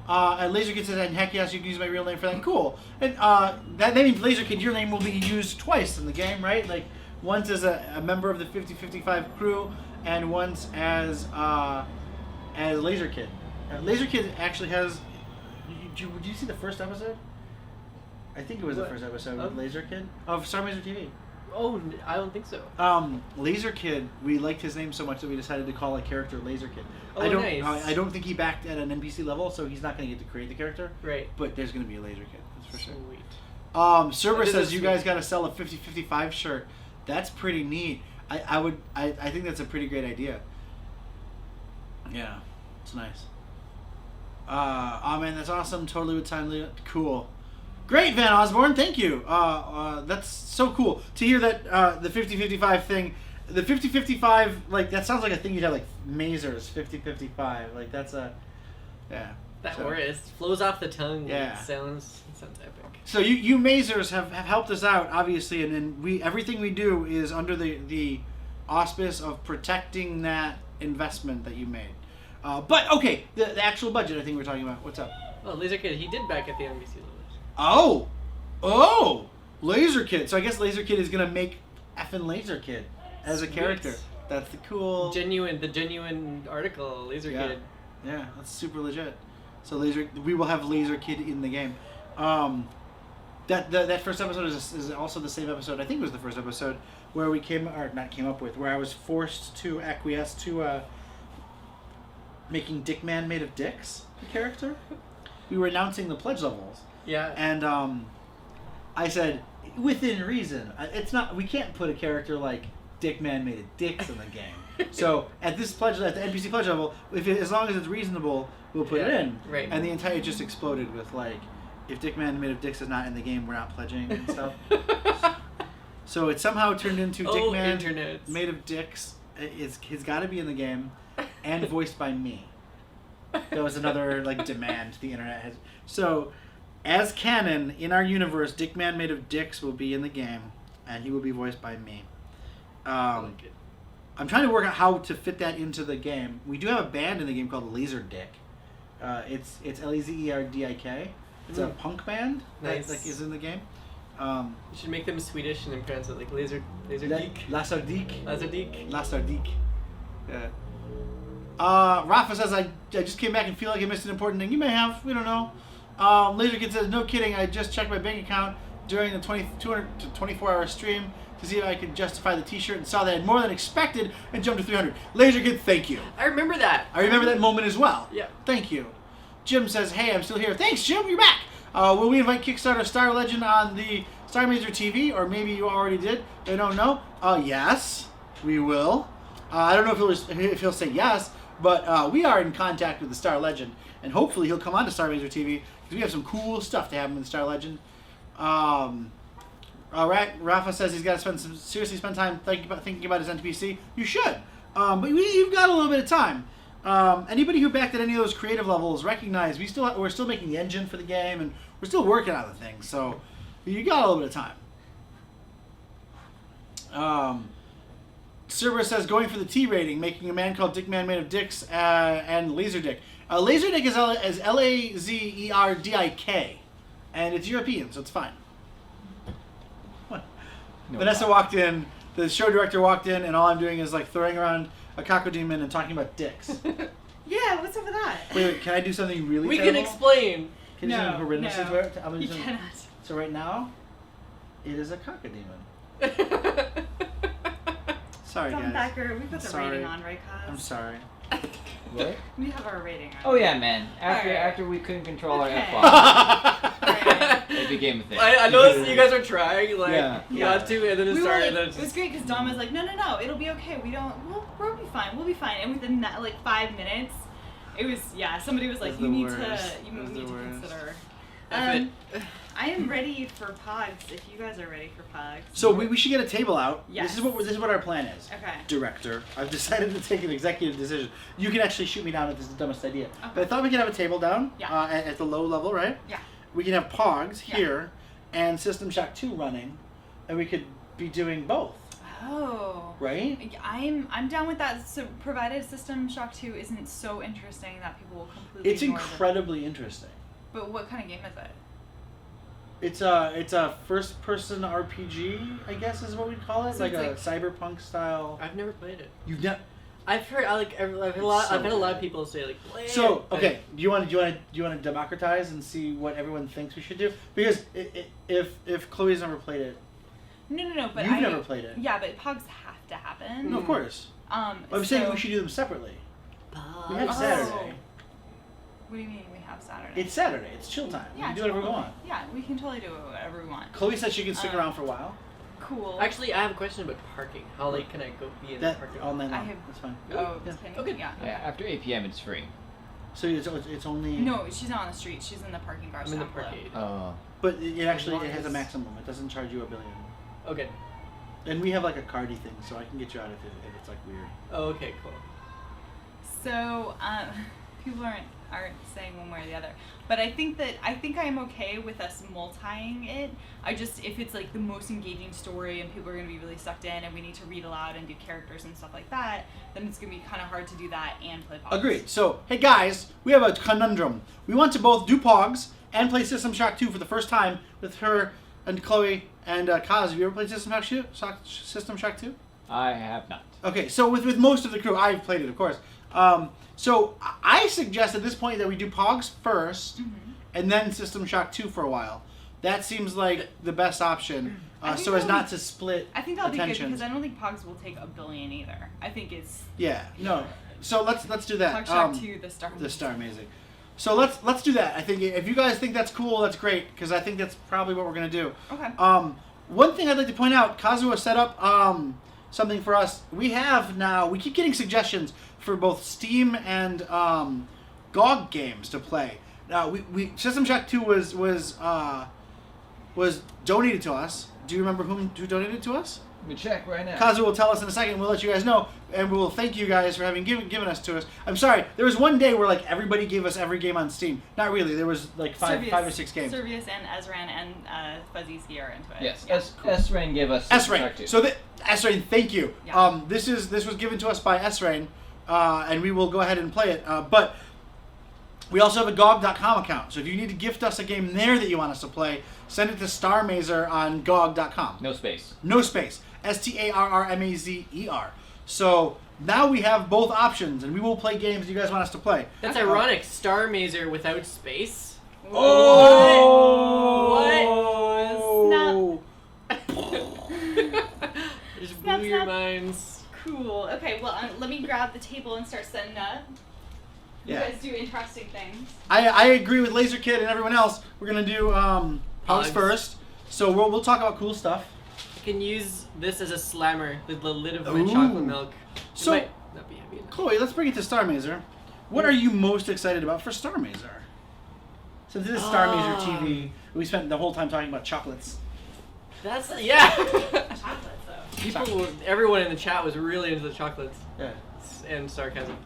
And Laserkid says, and heck yes, you can use my real name for that. Cool. And that means Laserkid, your name will be used twice in the game, right? Like once as a member of the 50-55 crew, and once as Laserkid. Laserkid actually has. Did you see the first episode? I think it was the first episode with Laser Kid of Starr Mazer TV. Oh, I don't think so. Laser Kid, we liked his name so much that we decided to call a character Laser Kid. Oh, I nice. don't think he backed at an NPC level, so he's not going to get to create the character. Right. But there's going to be a Laser Kid, that's for sure. Sweet. Server That is says you sweet. guys got to sell a 50-55 shirt. That's pretty neat. I think that's a pretty great idea. Yeah, it's nice. Oh man, that's awesome. Totally with time. Cool. Great, Van Osborne. Thank you. That's so cool to hear that the 50-55 thing. The 50-55, like, that sounds like a thing you'd have, like, Mazer's 50-55. Like, that's a... Yeah. That word flows off the tongue. Yeah. It sounds epic. So you Mazers have helped us out, obviously, and everything we do is under the auspice of protecting that investment that you made. But, okay, the actual budget I think we're talking about. What's up? Oh, Laser Kid, he did back at the NBC level. Oh! Laser Kid. So I guess Laser Kid is going to make effing Laser Kid as a character. That's the cool... The genuine article, Laser Kid. Yeah, that's super legit. So we will have Laser Kid in the game. That first episode is also the same episode. I think it was the first episode where where I was forced to acquiesce to making Dick Man Made of Dicks the character. We were announcing the pledge levels. Yeah. And I said, within reason, we can't put a character like Dick Man Made of Dicks in the game. So at the NPC pledge level, as long as it's reasonable, we'll put it in. Right. And the entire just exploded with like, if Dick Man Made of Dicks is not in the game, we're not pledging and stuff. So it somehow turned into Dick Man internets. Made of Dicks. He's got to be in the game, and voiced by me. That was another like demand the internet has. So, as canon in our universe, Dick Man Made of Dicks will be in the game, and he will be voiced by me. I like it. I'm trying to work out how to fit that into the game. We do have a band in the game called Laser Dick. It's Laserdik. It's a punk band Nice. that is in the game. You should make them Swedish and then pronounce it like Laserdik. Lasardik. Laserdik. Lasardik. Yeah. Rafa says, I just came back and feel like I missed an important thing. You may have. We don't know. Laser Kid says, no kidding. I just checked my bank account during the 200 to 24-hour stream to see if I could justify the t-shirt and saw that I had more than expected and jumped to 300. Laser Kid, thank you. I remember that. I remember that moment as well. Yeah. Thank you. Jim says, hey, I'm still here. Thanks, Jim. You're back. Will we invite Kickstarter Star Legend on the Starr Mazer TV? Or maybe you already did. I don't know. Yes, we will. I don't know if he'll say yes, but we are in contact with the Star Legend. And hopefully he'll come on to Starr Mazer TV because we have some cool stuff to have him in the Star Legend. All right, Rafa says he's got to seriously spend time thinking about his NPC. You should, but you've got a little bit of time. Anybody who backed at any of those creative levels recognize we're still making the engine for the game and we're still working on the things. So you got a little bit of time. Cerberus says going for the T rating, making a man called Dick Man Made of Dicks and Laser Dick. Laser Dick is Laserdik, and it's European, so it's fine. No Vanessa problem. walked in, the show director walked in, and all I'm doing is like throwing around a cocodemon and talking about dicks. Yeah, what's up with that? Wait, can I do something really We terrible? can explain. Can I do something horrendous? You cannot. So right now, it is a cocodemon. Sorry, guys. Backer, we put the Sorry. rating on, right, Kaz? I'm sorry. What? We have our rating on. Oh yeah, man. Alright. After we couldn't control our Okay. F-bomb, Right. it became a thing. I noticed you guys are trying, like, Yeah. you got to, and then it We were started, like, and then it was great because Dom was like, no, it'll be okay. We'll be fine. We'll be fine. And within that, like 5 minutes, it was somebody was like, That's you the need worst. to That's the worst. consider. F I am ready for Pogs if you guys are ready for Pogs. So we should get a table out. Yes. This is what our plan is. Okay. Director, I've decided to take an executive decision. You can actually shoot me down if this is the dumbest idea. Okay. But I thought we could have a table down Yeah. at the low level, right? Yeah. We can have Pogs Yeah. here and System Shock 2 running, and we could be doing both, Oh. right? I'm down with that. So provided System Shock 2 isn't so interesting that people will completely It's ignore incredibly interesting. But what kind of game is it? It's a first-person RPG, I guess is what we'd call it, So like it's a like- cyberpunk style. I've never played it. You've never. I've heard I've had a lot of people say like. Play So it. okay, do you want to democratize and see what everyone thinks we should do? Because if Chloe's never played it, No. But you've never played it. Yeah, but pogs have to happen. No, of course. I'm saying we should do them separately. We have Saturday. What do you mean we have Saturday? It's Saturday. It's chill time. Yeah, we can do whatever we want. Yeah, we can totally do whatever we want. Chloe said she can stick around for a while. Cool. Actually, I have a question about parking. How late can I go be in the That parking? all night long. I have- That's fine. Oh, Yeah. okay. Okay. Yeah. Yeah, after 8 p.m. it's free. So it's only. No, she's not on the street. She's in the parking garage. I'm in the down below. parkade. Oh. But it actually As long has a as- maximum. It doesn't charge you $1 billion. Okay. And we have like a cardy thing, so I can get you out if it's like weird. Oh, okay, cool. So people aren't saying one way or the other, but I think I'm okay with us multiplying it. If it's like the most engaging story and people are gonna be really sucked in, and we need to read aloud and do characters and stuff like that, then it's gonna be kind of hard to do that and play Pogs. Agreed. So hey guys, we have a conundrum. We want to both do Pogs and play System Shock 2 for the first time with her and Chloe and Kaz. Have you ever played System Shock 2? I have not. Okay, so with most of the crew, I've played it, of course. So I suggest at this point that we do Pogs first, and then System Shock 2 for a while. That seems like the best option, so as not to split I think that'll be good attention. because I don't think Pogs will take $1 billion either. I think it's Yeah, no. So let's do that. Pog Shock 2, the Starr. The Starr Mazer. So let's do that. I think if you guys think that's cool, that's great because I think that's probably what we're gonna do. Okay. One thing I'd like to point out, Kazuha set up something for us. We keep getting suggestions for both Steam and GOG games to play. Now we System Shock 2 was donated to us. Do you remember who donated to us? Let me check right now. Kazu will tell us in a second. We'll let you guys know, and we will thank you guys for having given us to us. I'm sorry. There was one day where like everybody gave us every game on Steam. Not really. There was like five or six games. Servius and Ezran and Fuzzy Ski are into it. Yes, Yeah. S-Rain gave us System S-Rain. Shock 2. So S-Rain, thank you. Yeah. This was given to us by S-Rain, and we will go ahead and play it. But we also have a GOG.com account. So if you need to gift us a game there that you want us to play, send it to Starr Mazer on GOG.com. No space. No space. STARRMAZER. So now we have both options, and we will play games you guys want us to play. That's ironic. Starr Mazer without space. Oh! Just Snap, blew your snap. minds. Cool. Okay, well, let me grab the table and start setting up. You Yeah. guys do interesting things. I agree with Laser Kid and everyone else. We're gonna do Pogs Pogs. first. So we'll talk about cool stuff. I can use this as a slammer, the lid of my Ooh. chocolate milk. It So- might not be heavy enough. Chloe, let's bring it to Starr Mazer. What are you most excited about for Starr Mazer? Since this is Starr Mazer TV, we spent the whole time talking about chocolates. That's yeah. Chocolates, though. Everyone in the chat was really into the chocolates Yeah. and sarcasm.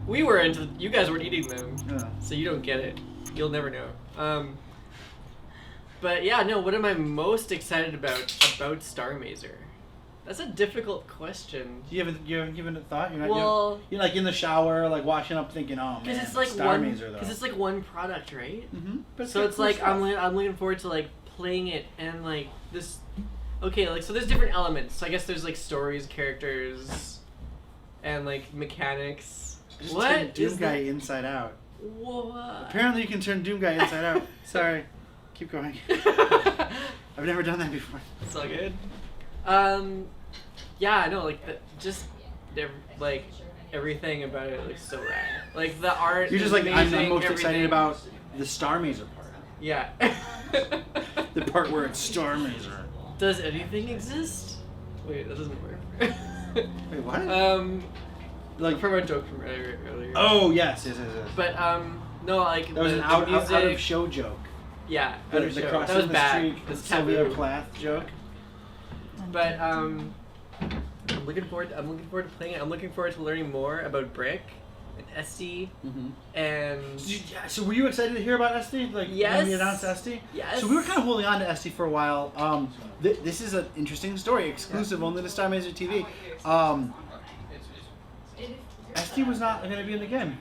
We were into. You guys weren't eating them, Yeah. so you don't get it. You'll never know. But yeah, no. What am I most excited about Starr Mazer? That's a difficult question. You haven't given it thought? You're not. Well, You're like in the shower, like washing up, thinking, "Oh man, because it's like Starr Mazer though." because it's like one product, right? Mm-hmm. But So it's like I'm looking forward to like playing it and like this. Okay, like so there's different elements. So I guess there's like stories, characters, and like mechanics. Just What turn Doom is Guy that? inside out. What? Apparently, you can turn Doom Guy inside out. Sorry, keep going. I've never done that before. It's all good. Yeah, I know, like like everything about it looks so rad. Like the art. You're just is like I'm amazing, most excited everything- about the Starr Mazer part. Yeah. The part where it's Starr Mazer. Does anything exist? Wait, that doesn't work. Wait, what? Like from our joke from earlier. Oh yes. But no, like That was the, an out music. of show joke. Yeah, The, out of the show. crossing That was the bad. street, That's Sylvia taboo. Plath joke. But I'm looking forward to playing it. I'm looking forward to learning more about Brick and SD Mm-hmm. and So were you excited to hear about SD? Like Yes. when we announced SD? yes. So we were kind of holding on to SD for a while. This is an interesting story, exclusive only to Starr Mazer TV. SD was not going to be in the game.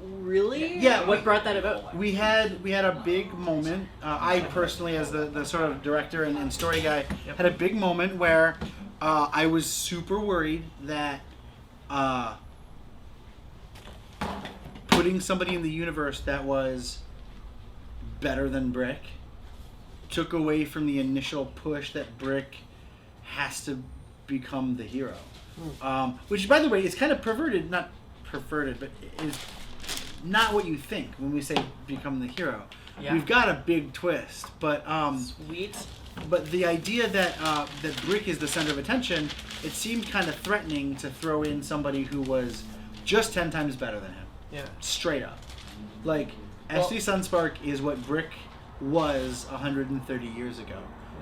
Really? Yeah, What we- brought that about? We had a big moment. I personally, as the sort of director and story guy, Yep. had a big moment where I was super worried that putting somebody in the universe that was better than Brick took away from the initial push that Brick has to become the hero. Which, by the way, is kind of not perverted, but is not what you think when we say become the hero. Yeah. We've got a big twist, but Sweet. but the idea that that Brick is the center of attention, it seemed kind of threatening to throw in somebody who was just 10 times better than him. Yeah. Straight up. Like, Ashley Sunspark is what Brick was 130 years ago.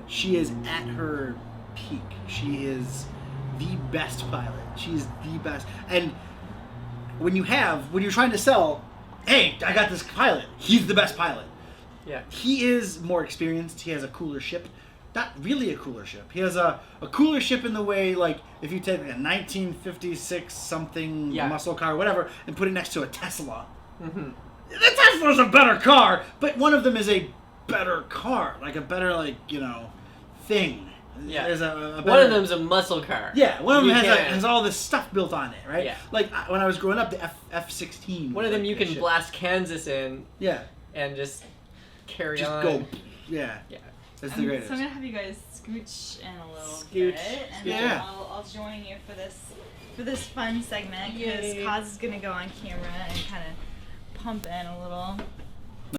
She is at her peak. She is the best pilot. She's the best. And when you're trying to sell, hey, I got this pilot. He's the best pilot. Yeah. He is more experienced. He has a cooler ship. Not really a cooler ship. He has a cooler ship in the way, like, if you take like a 1956 something muscle car or whatever and put it next to a Tesla. Mm-hmm. The Tesla's a better car, but one of them is a better car. Like a better, like, thing. Yeah. There's a better, One of them's a muscle car. Yeah, one of them You has all this stuff built on it, right? Yeah. Like, when I was growing up, the F-16. One of them like you the can ship. blast Kansas in Yeah. and just carry Just on. go. Yeah. Yeah. That's the greatest. So I'm gonna have you guys scooch in a little Scooch. bit, and Yeah. then I'll join you for this fun segment because Yay. Kaz is gonna go on camera and kind of pump in a little.